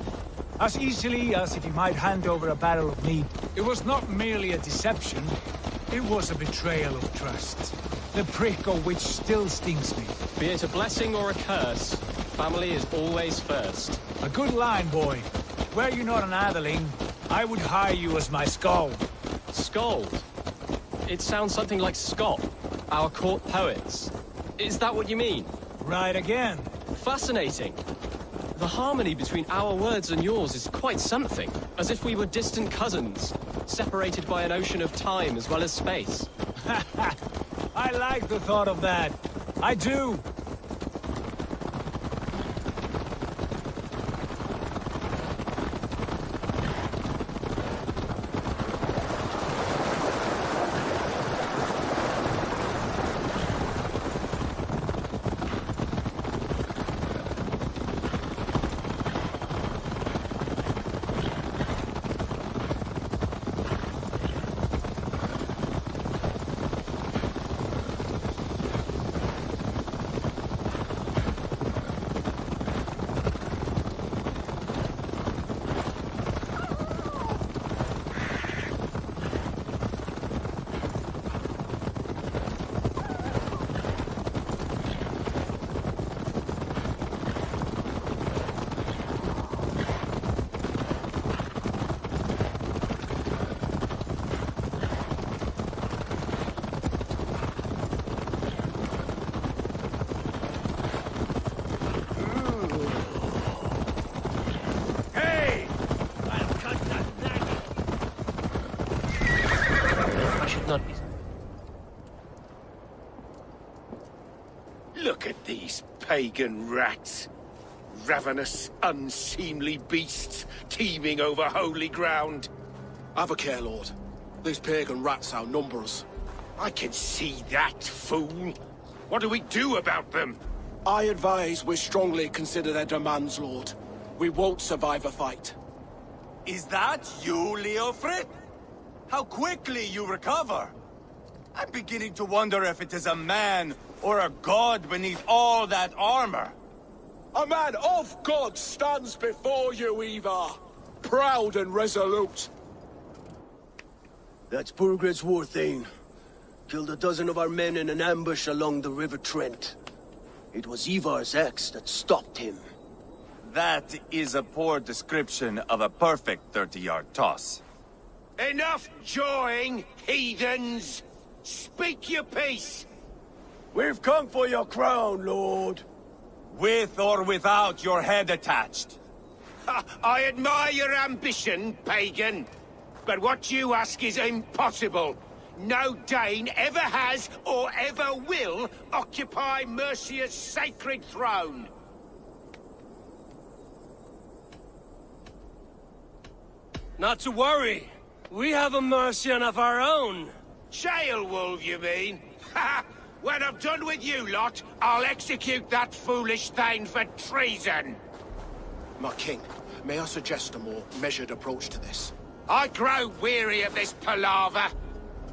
[SPEAKER 21] As easily as if he might hand over a barrel of mead. It was not merely a deception, it was a betrayal of trust. The prick of which still stings me.
[SPEAKER 4] Be it a blessing or a curse, family is always first.
[SPEAKER 21] A good line, boy. Were you not an atheling, I would hire you as my skald.
[SPEAKER 4] Skald? It sounds something like Scott, our court poets. Is that what you mean?
[SPEAKER 21] Right again.
[SPEAKER 4] Fascinating. The harmony between our words and yours is quite something. As if we were distant cousins, separated by an ocean of time as well as space.
[SPEAKER 21] I like the thought of that. I do.
[SPEAKER 1] Not...
[SPEAKER 13] Look at these pagan rats. Ravenous, unseemly beasts teeming over holy ground.
[SPEAKER 17] Have a care, Lord. These pagan rats outnumber us.
[SPEAKER 13] I can see that, fool. What do we do about them?
[SPEAKER 17] I advise we strongly consider their demands, Lord. We won't survive a fight.
[SPEAKER 20] Is that you, Leofrid? How quickly you recover! I'm beginning to wonder if it is a man or a god beneath all that armor.
[SPEAKER 17] A man of God stands before you, Ivar. Proud and resolute.
[SPEAKER 12] That's Burgred's Warthane. Killed a dozen of our men in an ambush along the River Trent. It was Ivar's axe that stopped him.
[SPEAKER 20] That is a poor description of a perfect 30-yard toss.
[SPEAKER 13] Enough jawing, heathens! Speak your piece!
[SPEAKER 12] We've come for your crown, Lord.
[SPEAKER 20] With or without your head attached.
[SPEAKER 13] I admire your ambition, pagan. But what you ask is impossible. No Dane ever has or ever will occupy Mercia's sacred throne.
[SPEAKER 1] Not to worry. We have a Mercian of our own.
[SPEAKER 13] Jailwolf, you mean? Ha! When I'm done with you lot, I'll execute that foolish thing for treason.
[SPEAKER 17] My king, may I suggest a more measured approach to this?
[SPEAKER 13] I grow weary of this palaver.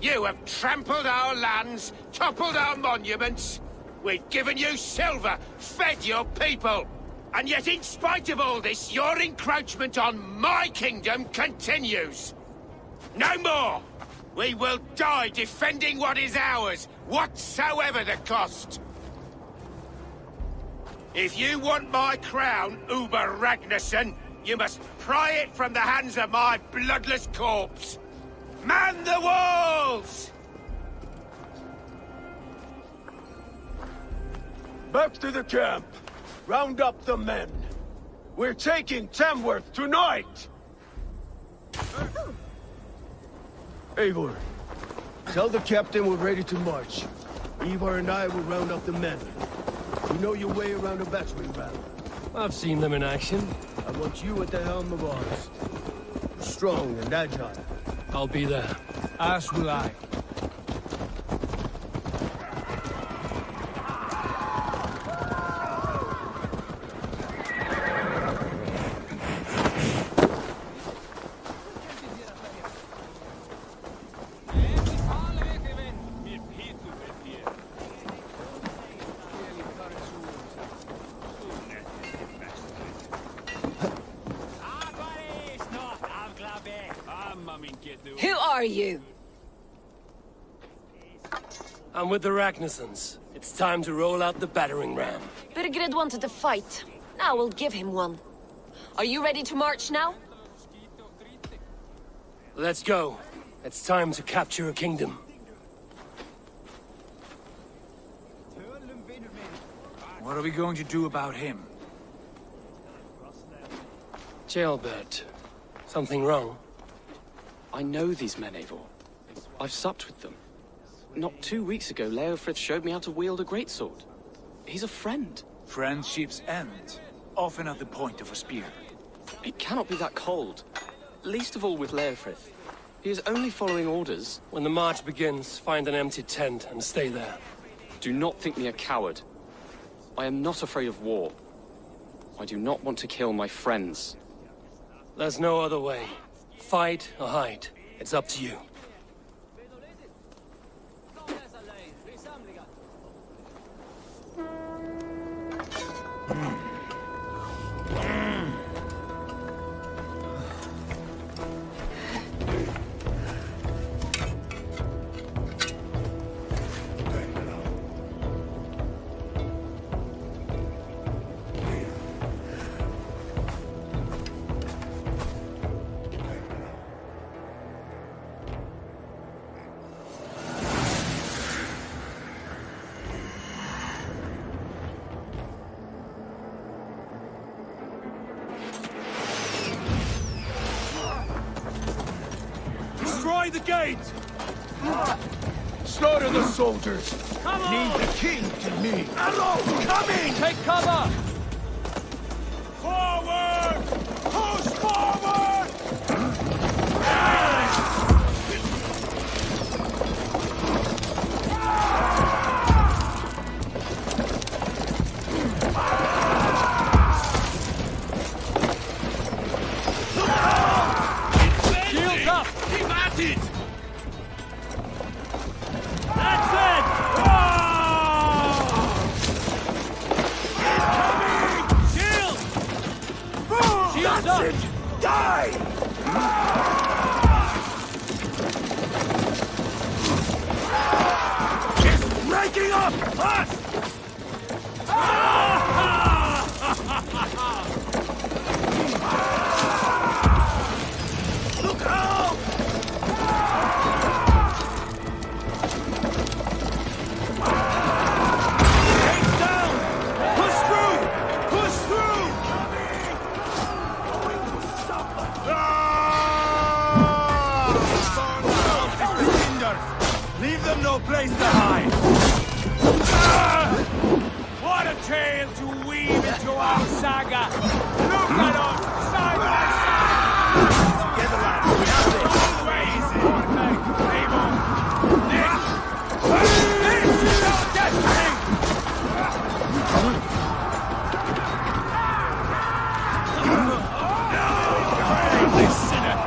[SPEAKER 13] You have trampled our lands, toppled our monuments. We've given you silver, fed your people. And yet in spite of all this, your encroachment on my kingdom continues. No more! We will die defending what is ours, whatsoever the cost. If you want my crown, Uber Ragnarsson, you must pry it from the hands of my bloodless corpse. Man the walls!
[SPEAKER 12] Back to the camp. Round up the men. We're taking Tamworth tonight! Eivor, tell the captain we're ready to march. Ivar and I will round up the men. You know your way around a battering ram.
[SPEAKER 1] I've seen them in action.
[SPEAKER 12] I want you at the helm of ours. Strong and agile.
[SPEAKER 1] I'll be there.
[SPEAKER 9] As will I.
[SPEAKER 6] Who are you?
[SPEAKER 1] I'm with the Ragnarssons. It's time to roll out the battering ram.
[SPEAKER 11] Burgred wanted to fight. Now we'll give him one. Are you ready to march now?
[SPEAKER 1] Let's go. It's time to capture a kingdom.
[SPEAKER 5] What are we going to do about him?
[SPEAKER 1] Jailbird. Something wrong?
[SPEAKER 18] I know these men, Eivor. I've supped with them. Not 2 weeks ago, Leofrid showed me how to wield a greatsword. He's a friend.
[SPEAKER 5] Friendships end, often at the point of a spear.
[SPEAKER 18] It cannot be that cold. Least of all with Leofrid. He is only following orders.
[SPEAKER 1] When the march begins, find an empty tent and stay there.
[SPEAKER 18] Do not think me a coward. I am not afraid of war. I do not want to kill my friends.
[SPEAKER 1] There's no other way. Fight or hide. It's up to you.
[SPEAKER 5] Destroy the gate!
[SPEAKER 17] Slaughter the soldiers!
[SPEAKER 5] Come on!
[SPEAKER 17] Leave the king to me!
[SPEAKER 5] Arrows coming! Take cover!
[SPEAKER 17] Forward! Push forward!
[SPEAKER 5] Shields up!
[SPEAKER 17] Keep at it!
[SPEAKER 5] That's it! Shield! Shields up!
[SPEAKER 17] That's it! Die! It's breaking up! Us! Look out! Gates down! Push through! Push through!
[SPEAKER 20] Leave them no place to hide!
[SPEAKER 5] What a tale to weave into our saga! Look at us, side by side!
[SPEAKER 20] Together, lads, we have this!
[SPEAKER 5] Always Fortnite, Rainbow! This is our destiny! This sinner!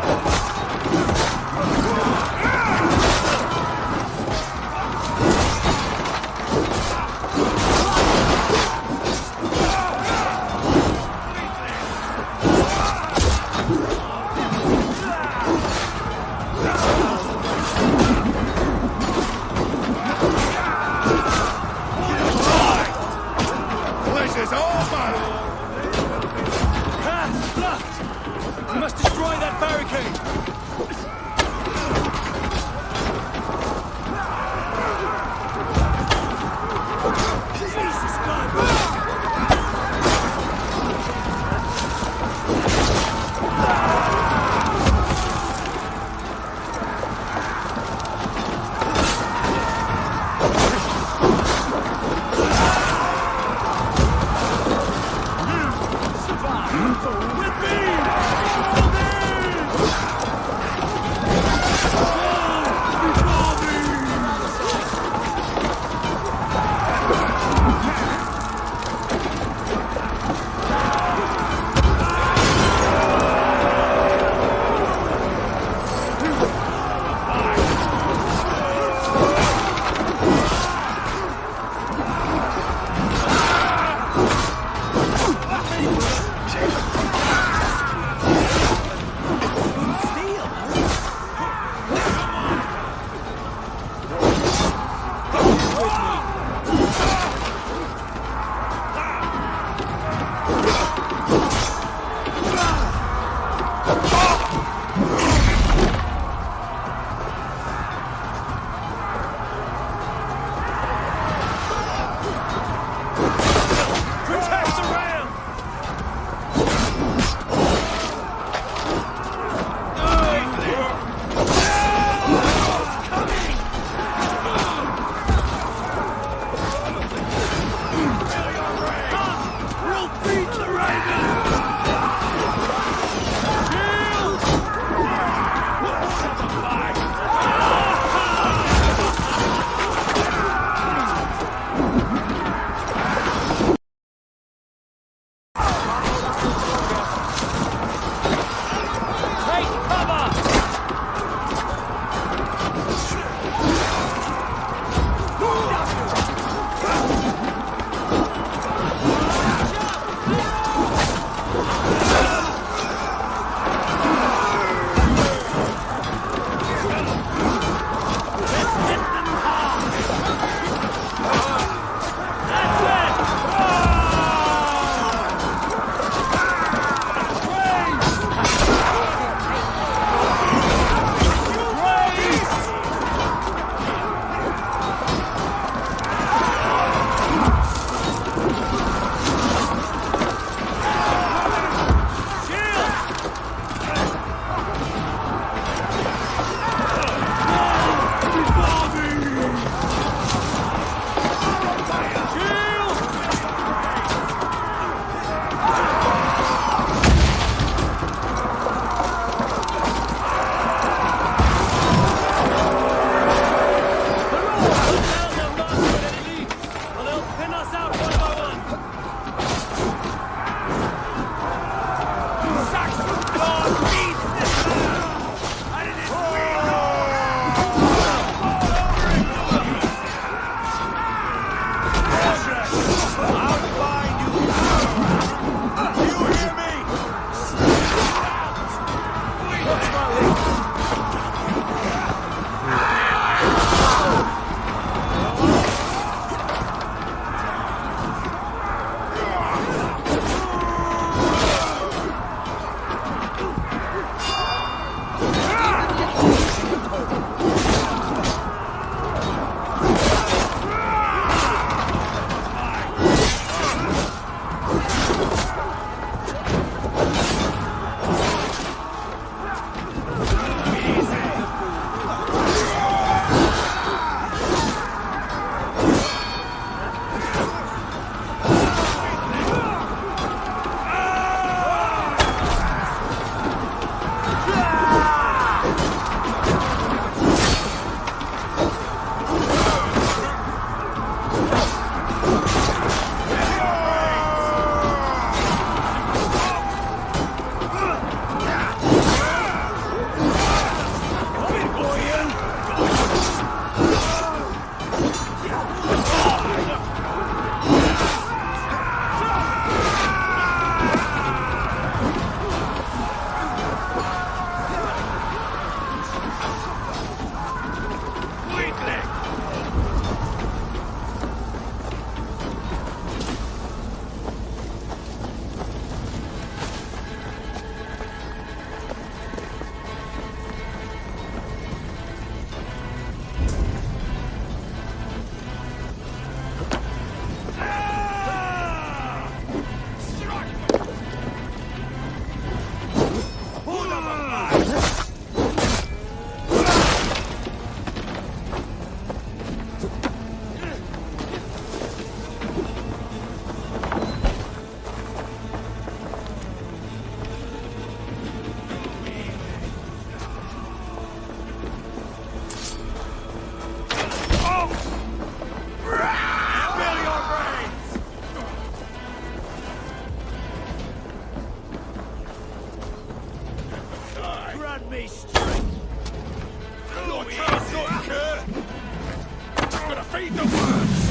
[SPEAKER 17] Feed the worms!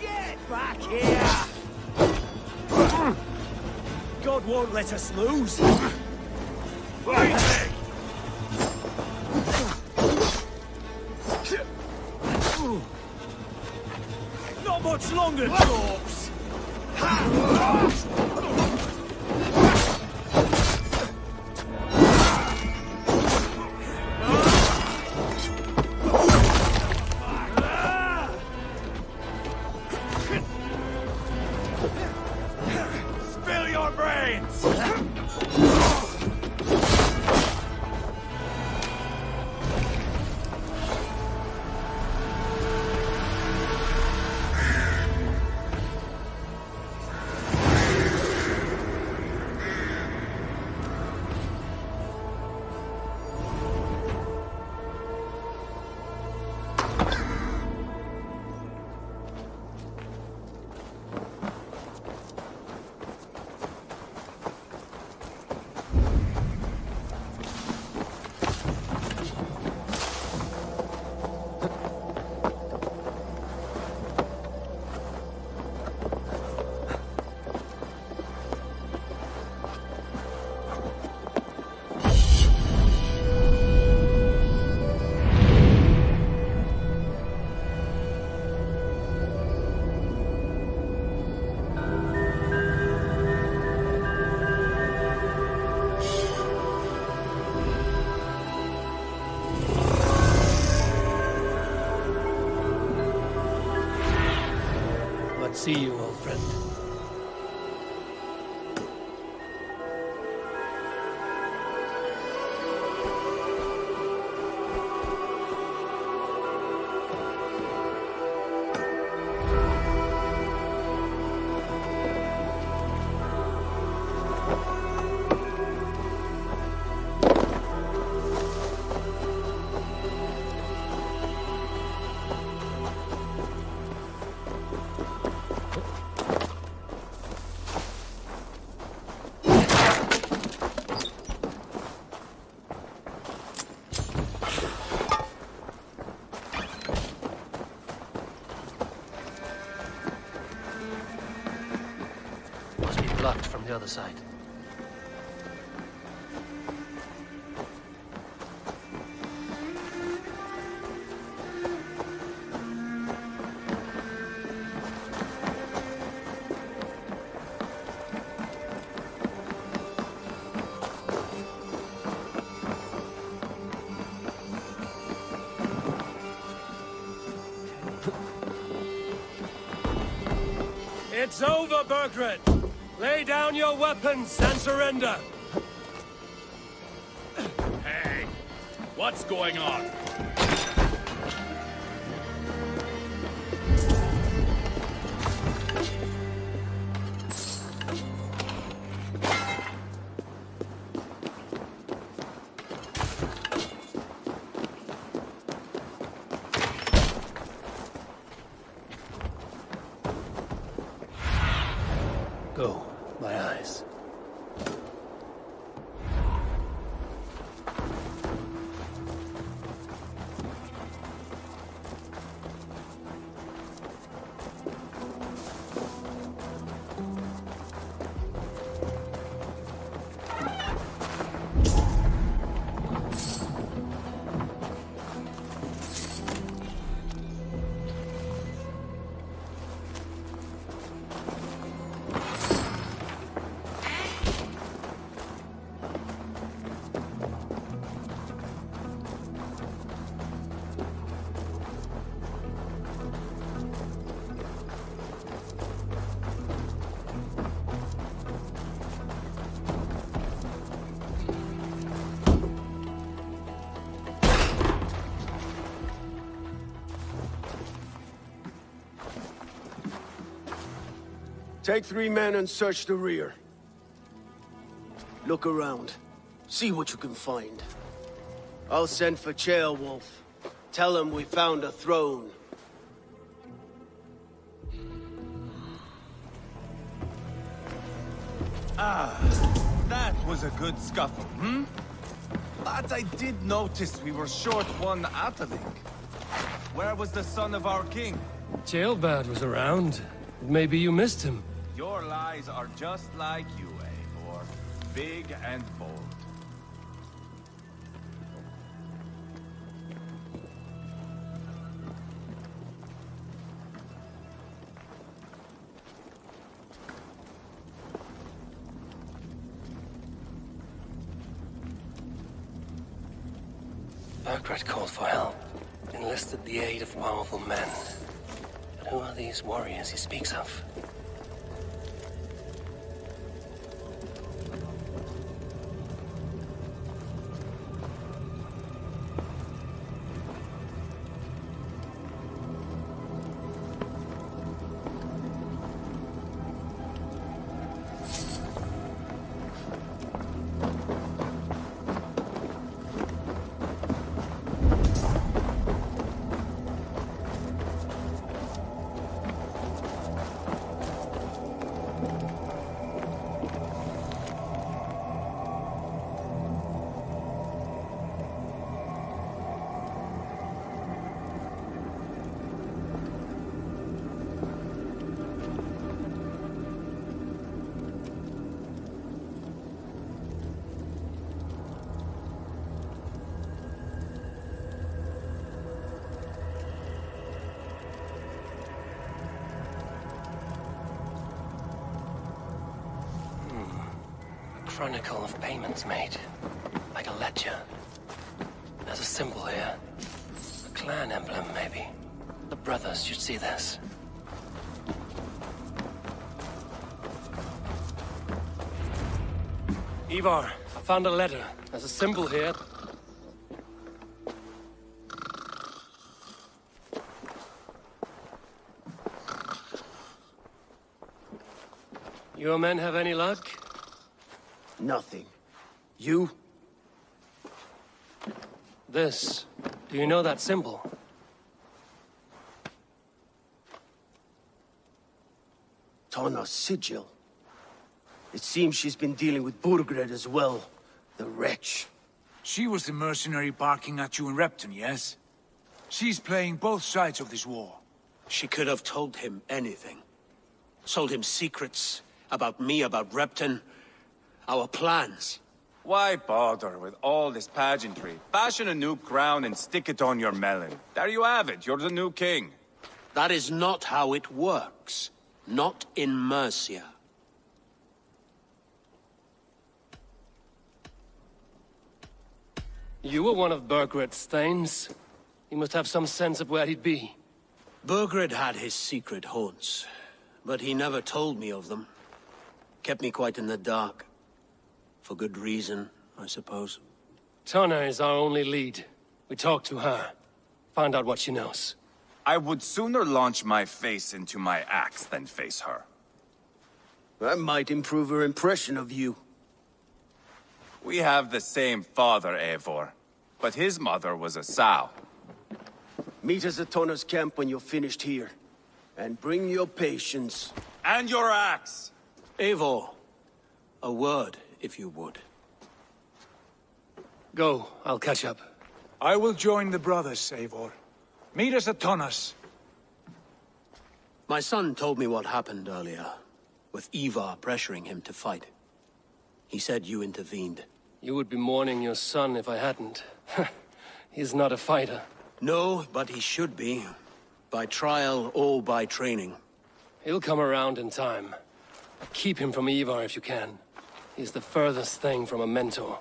[SPEAKER 3] Get back here! God won't let us lose. Not much longer, corpse!
[SPEAKER 17] Spill your brains!
[SPEAKER 1] See you, old friend. Blocked from the other side.
[SPEAKER 7] It's over, Bergred! Lay down your weapons and surrender!
[SPEAKER 15] Hey, what's going on?
[SPEAKER 1] Go, my eyes.
[SPEAKER 12] Take 3 men and search the rear. Look around. See what you can find. I'll send for Chaelwolf. Tell him we found a throne.
[SPEAKER 9] Ah, that was a good scuffle, hmm? But I did notice we were short one Atheling. Where was the son of our king?
[SPEAKER 7] Jailbird was around. Maybe you missed him.
[SPEAKER 9] Your lies are just like you, Eivor. Big and bold.
[SPEAKER 1] Burgred called for help, enlisted the aid of powerful men. But who are these warriors he speaks of? Chronicle of payments made, like a ledger. There's a symbol here. A clan emblem, maybe. The brothers should see this.
[SPEAKER 7] Ivar, I found a letter. There's a symbol here. Your men have any luck?
[SPEAKER 12] Nothing. You?
[SPEAKER 1] This. Do you know that symbol?
[SPEAKER 12] Tana's sigil. It seems she's been dealing with Burgred as well. The wretch.
[SPEAKER 21] She was the mercenary barking at you in Repton, yes? She's playing both sides of this war.
[SPEAKER 23] She could have told him anything. Told him secrets about me, about Repton, our plans.
[SPEAKER 9] Why bother with all this pageantry? Fashion a new crown and stick it on your melon. There you have it, you're the new king.
[SPEAKER 23] That is not how it works. Not in Mercia.
[SPEAKER 1] You were one of Burgred's thanes. He must have some sense of where he'd be.
[SPEAKER 23] Burgred had his secret haunts, but he never told me of them. Kept me quite in the dark. For good reason, I suppose.
[SPEAKER 1] Tana is our only lead. We talk to her. Find out what she knows.
[SPEAKER 9] I would sooner launch my face into my axe than face her.
[SPEAKER 12] That might improve her impression of you.
[SPEAKER 9] We have the same father, Eivor. But his mother was a sow.
[SPEAKER 12] Meet us at Tana's camp when you're finished here. And bring your patience.
[SPEAKER 9] And your axe!
[SPEAKER 23] Eivor, a word, if you would.
[SPEAKER 1] Go, I'll catch up.
[SPEAKER 21] I will join the brothers, Eivor. Meet us at Tana's.
[SPEAKER 23] My son told me what happened earlier, with Ivar pressuring him to fight. He said you intervened.
[SPEAKER 1] You would be mourning your son if I hadn't. He's not a fighter.
[SPEAKER 23] No, but he should be. By trial or by training.
[SPEAKER 1] He'll come around in time. Keep him from Ivar if you can. He's the furthest thing from a mentor.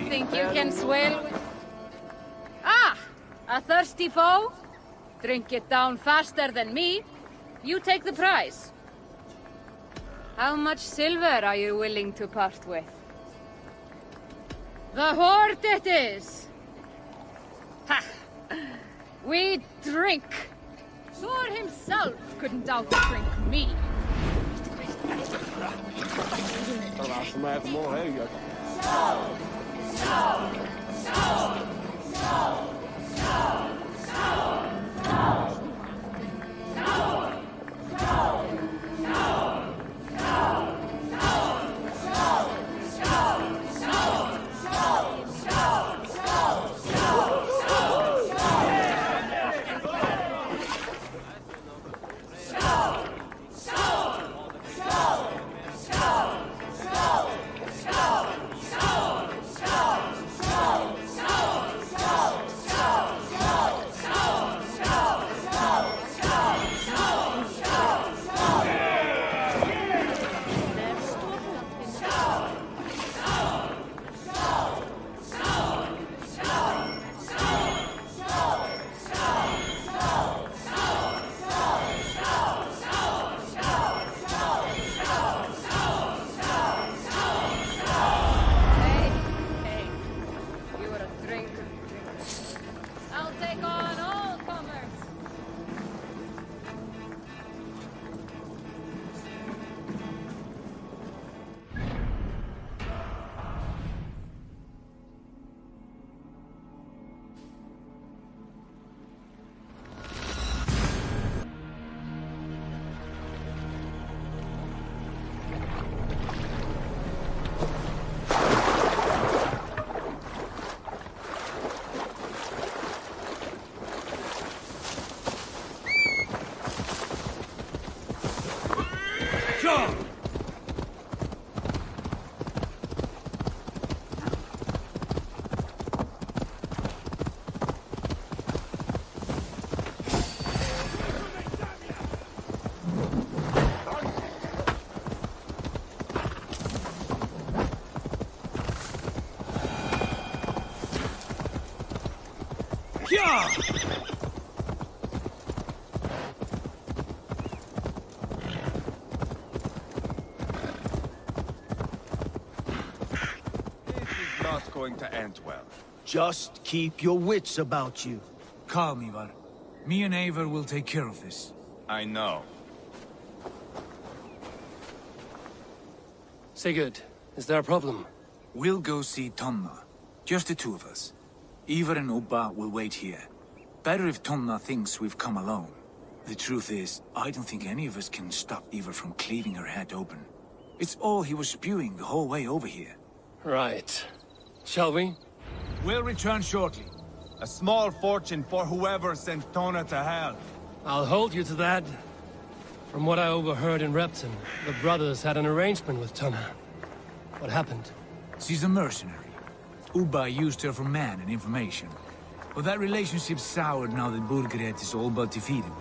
[SPEAKER 6] Think you can swell? Ah! A thirsty foe? Drink it down faster than me. You take the prize. How much silver are you willing to part with? The hoard it is! Ha! We drink! Thor himself couldn't outdrink me.
[SPEAKER 9] Going to end well.
[SPEAKER 12] Just keep your wits about you.
[SPEAKER 14] Calm, Ivar. Me and Eivor will take care of this.
[SPEAKER 9] I know.
[SPEAKER 1] Sigurd, is there a problem?
[SPEAKER 14] We'll go see Tonna. Just the two of us. Ivar and Ubba will wait here. Better if Tonna thinks we've come alone. The truth is, I don't think any of us can stop Ivar from cleaving her head open. It's all he was spewing the whole way over here.
[SPEAKER 1] Right. Shall we?
[SPEAKER 14] We'll return shortly.
[SPEAKER 9] A small fortune for whoever sent Tonna to hell.
[SPEAKER 1] I'll hold you to that. From what I overheard in Repton, the brothers had an arrangement with Tonna. What happened?
[SPEAKER 14] She's a mercenary. Ubba used her for man and information. But that relationship soured now that Burgred is all but defeated.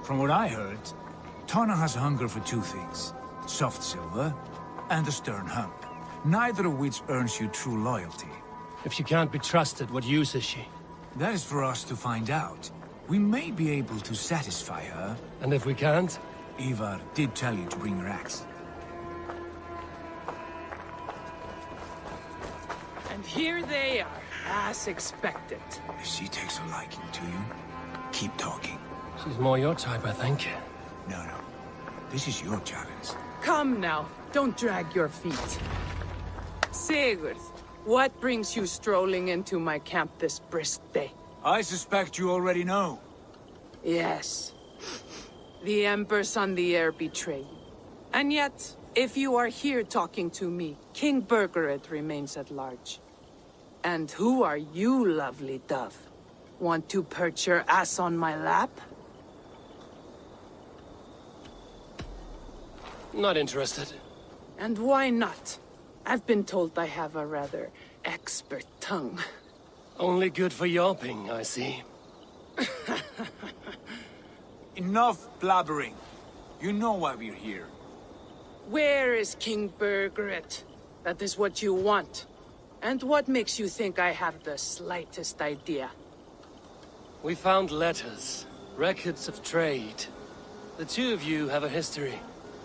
[SPEAKER 14] From what I heard, Tonna has a hunger for two things. Soft silver and a stern hump. Neither of which earns you true loyalty.
[SPEAKER 1] If she can't be trusted, what use is she?
[SPEAKER 14] That is for us to find out. We may be able to satisfy her.
[SPEAKER 1] And if we can't?
[SPEAKER 14] Ivar did tell you to bring her axe.
[SPEAKER 10] And here they are, as expected.
[SPEAKER 14] If she takes a liking to you, keep talking.
[SPEAKER 1] She's more your type, I think.
[SPEAKER 14] No. This is your challenge.
[SPEAKER 10] Come now, don't drag your feet. Sigurd, what brings you strolling into my camp this brisk day?
[SPEAKER 14] I suspect you already know.
[SPEAKER 10] Yes. The Embers on the air betray you. And yet, if you are here talking to me, King Burgred remains at large. And who are you, lovely dove? Want to perch your ass on my lap?
[SPEAKER 1] Not interested.
[SPEAKER 10] And why not? I've been told I have a rather expert tongue.
[SPEAKER 1] Only good for yelping, I see.
[SPEAKER 14] Enough blabbering. You know why we're here.
[SPEAKER 10] Where is King Burgred? That is what you want. And what makes you think I have the slightest idea?
[SPEAKER 1] We found letters, records of trade. The two of you have a history.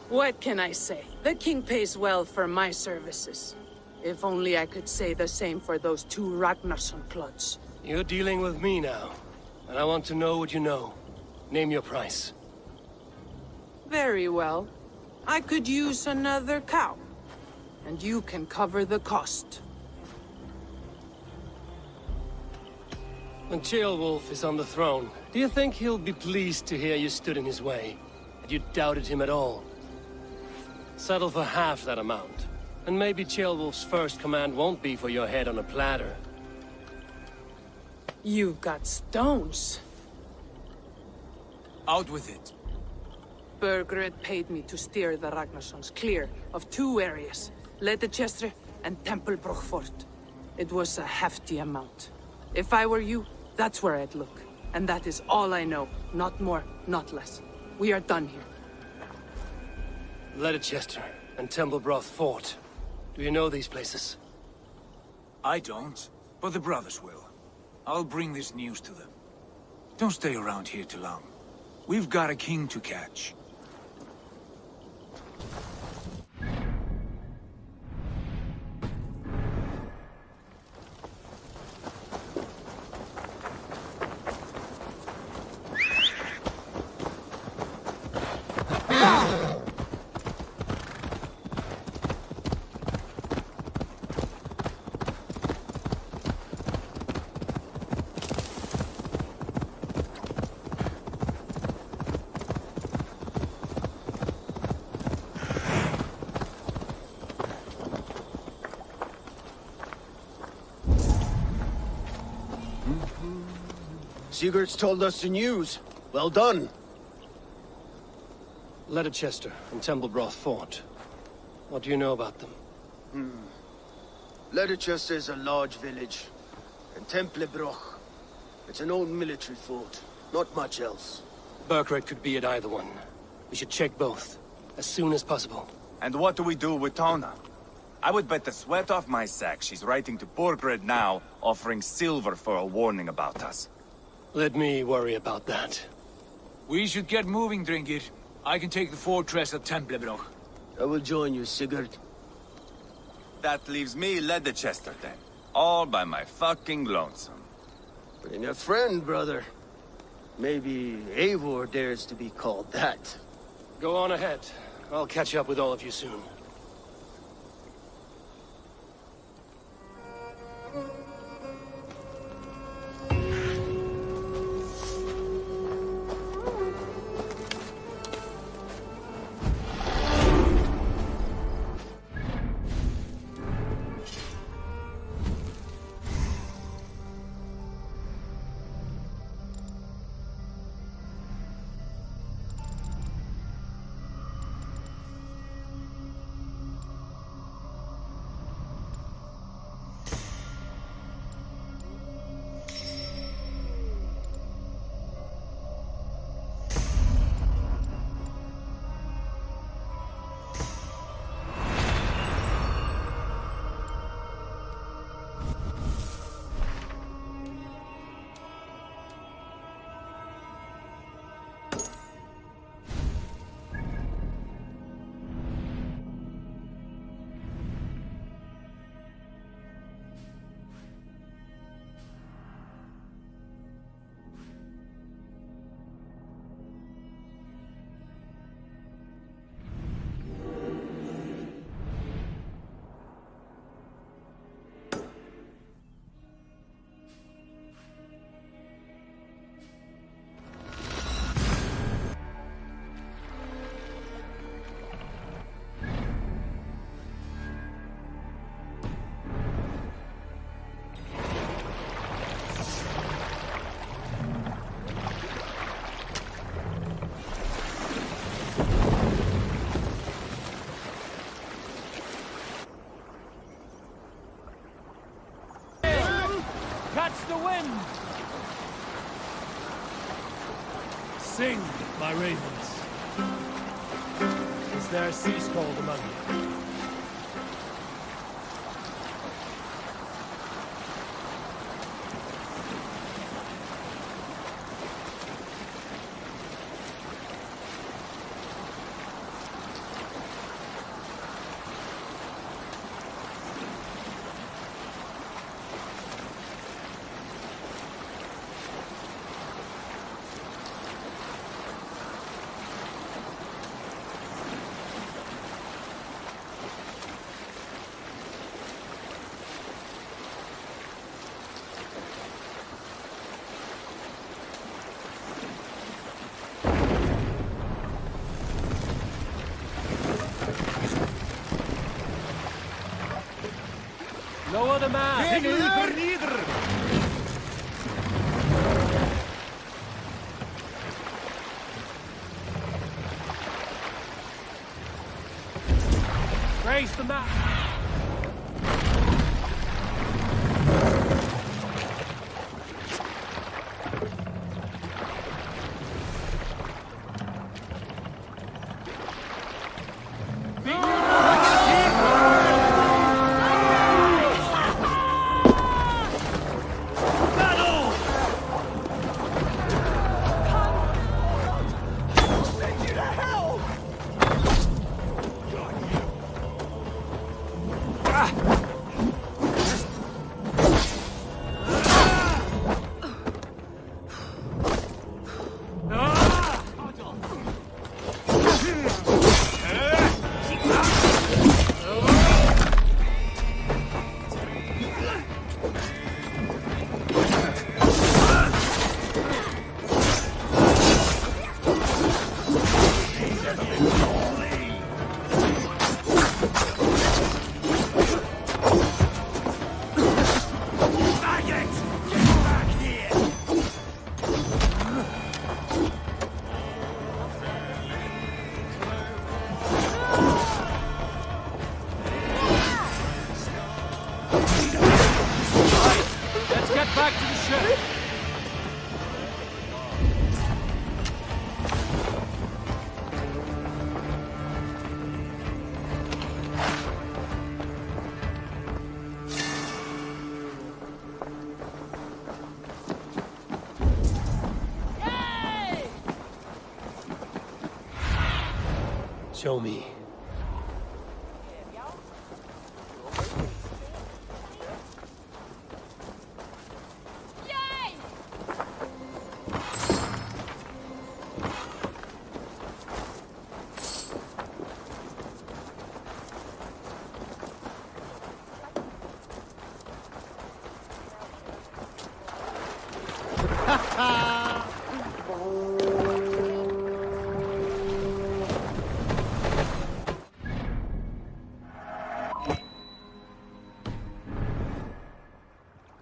[SPEAKER 10] What can I say? The king pays well for my services. If only I could say the same for those two Ragnarsson clods.
[SPEAKER 1] You're dealing with me now, and I want to know what you know. Name your price.
[SPEAKER 10] Very well. I could use another cow. And you can cover the cost.
[SPEAKER 1] When Ceolwulf is on the throne, do you think he'll be pleased to hear you stood in his way? That you doubted him at all? Settle for half that amount. And maybe Ceolwulf's first command won't be for your head on a platter.
[SPEAKER 10] You've got stones.
[SPEAKER 14] Out with it.
[SPEAKER 10] Burgred paid me to steer the Ragnarssons clear of 2 areas. Leicester and Templebroch Fort. It was a hefty amount. If I were you, that's where I'd look. And that is all I know. Not more, not less. We are done here.
[SPEAKER 1] Leicester and Templebroch Fort. Do you know these places?
[SPEAKER 14] I don't, but the brothers will. I'll bring this news to them. Don't stay around here too long. We've got a king to catch.
[SPEAKER 12] Sigurd's told us the news. Well done.
[SPEAKER 1] Leicester and Templebroch Fort. What do you know about them?
[SPEAKER 12] Leicester is a large village. And Templebroch, it's an old military fort. Not much else.
[SPEAKER 1] Burgred could be at either one. We should check both, as soon as possible.
[SPEAKER 9] And what do we do with Tona? I would bet the sweat off my sack she's writing to Burgred now, offering silver for a warning about us.
[SPEAKER 1] Let me worry about that.
[SPEAKER 14] We should get moving, Drinkit. I can take the fortress of Templebroch.
[SPEAKER 12] I will join you, Sigurd.
[SPEAKER 9] That leaves me Leicester then. All by my fucking lonesome.
[SPEAKER 12] Bring a friend, brother. Maybe Eivor dares to be called that.
[SPEAKER 1] Go on ahead. I'll catch up with all of you soon.
[SPEAKER 7] Catch the wind! Sing, my ravens. Is there a cease called among you? Lower the mast! Raise the mast!
[SPEAKER 1] Show me.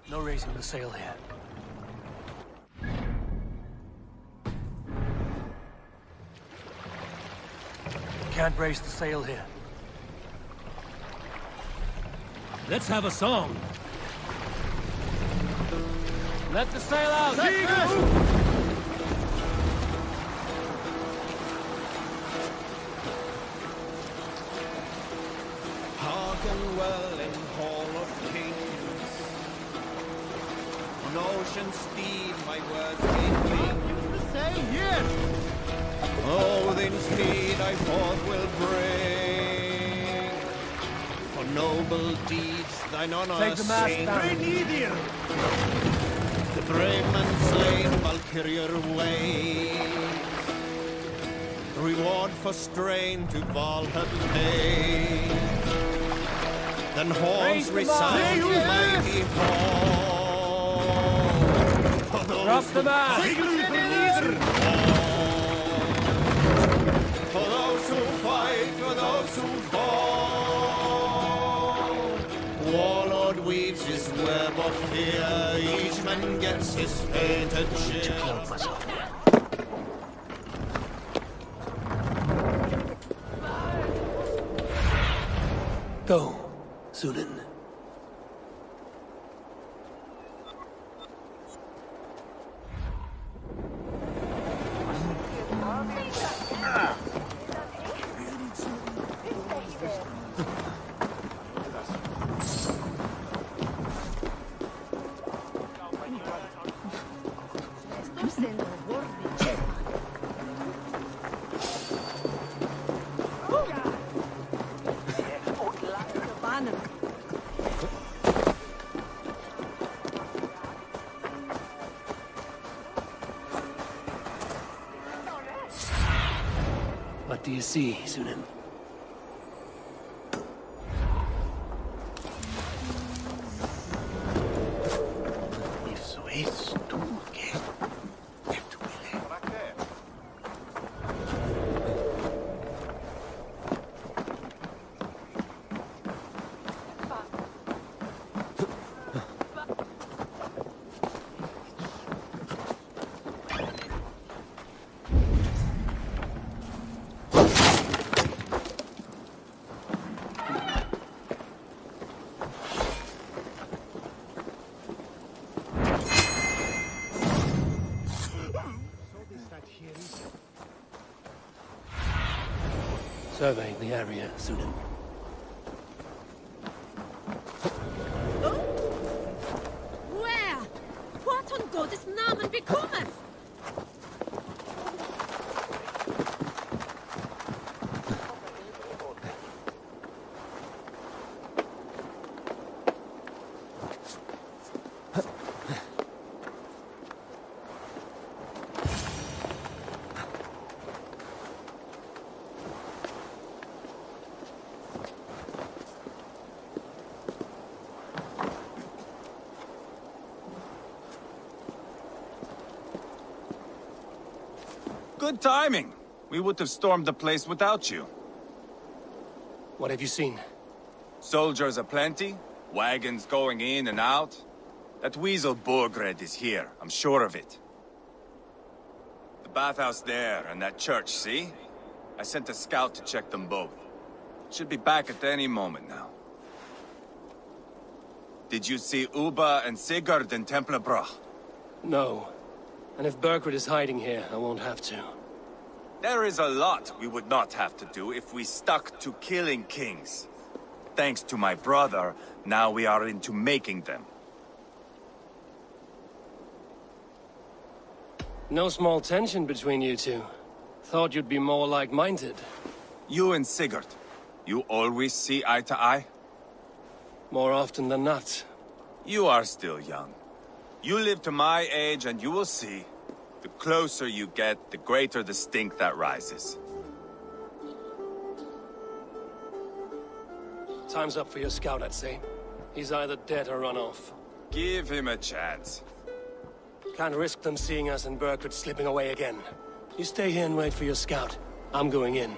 [SPEAKER 1] No raising the sail here. Can't raise the sail here.
[SPEAKER 7] Let's have a song. Let the sail out!
[SPEAKER 16] Hearken well in Hall of Kings. On ocean steed my words may bring.
[SPEAKER 3] Say here!
[SPEAKER 16] Odin's need I forth will bring. For noble deeds thine honor
[SPEAKER 7] Take the mast
[SPEAKER 16] sing.
[SPEAKER 7] down.
[SPEAKER 16] The brave man slain Valkyrier ways. Reward for strain to Valhalla pay. Then horns resound mighty hall.
[SPEAKER 7] Drop the mast!
[SPEAKER 16] For those who fight, for those who fall. Warlord weaves his web of fear. Each man gets his fated share.
[SPEAKER 1] Go, Sunan. What do you see, Sunan?
[SPEAKER 13] Eso es tú, ¿qué?
[SPEAKER 1] Surveying the area, Sunan.
[SPEAKER 8] Where? What on God's namen becometh?
[SPEAKER 9] Good timing. We would have stormed the place without you.
[SPEAKER 1] What have you seen?
[SPEAKER 9] Soldiers aplenty, wagons going in and out. That weasel Borgred is here, I'm sure of it. The bathhouse there and that church, see? I sent a scout to check them both. Should be back at any moment now. Did you see Uba and Sigurd in Templebrach?
[SPEAKER 1] No. And if Berkred is hiding here, I won't have to.
[SPEAKER 9] There is a lot we would not have to do if we stuck to killing kings. Thanks to my brother, now we are into making them.
[SPEAKER 1] No small tension between you two. Thought you'd be more like-minded.
[SPEAKER 9] You and Sigurd, you always see eye to eye?
[SPEAKER 1] More often than not.
[SPEAKER 9] You are still young. You live to my age and you will see. The closer you get, the greater the stink that rises.
[SPEAKER 1] Time's up for your scout, I'd say. He's either dead or run off.
[SPEAKER 9] Give him a chance.
[SPEAKER 1] Can't risk them seeing us and Berkred slipping away again. You stay here and wait for your scout. I'm going in.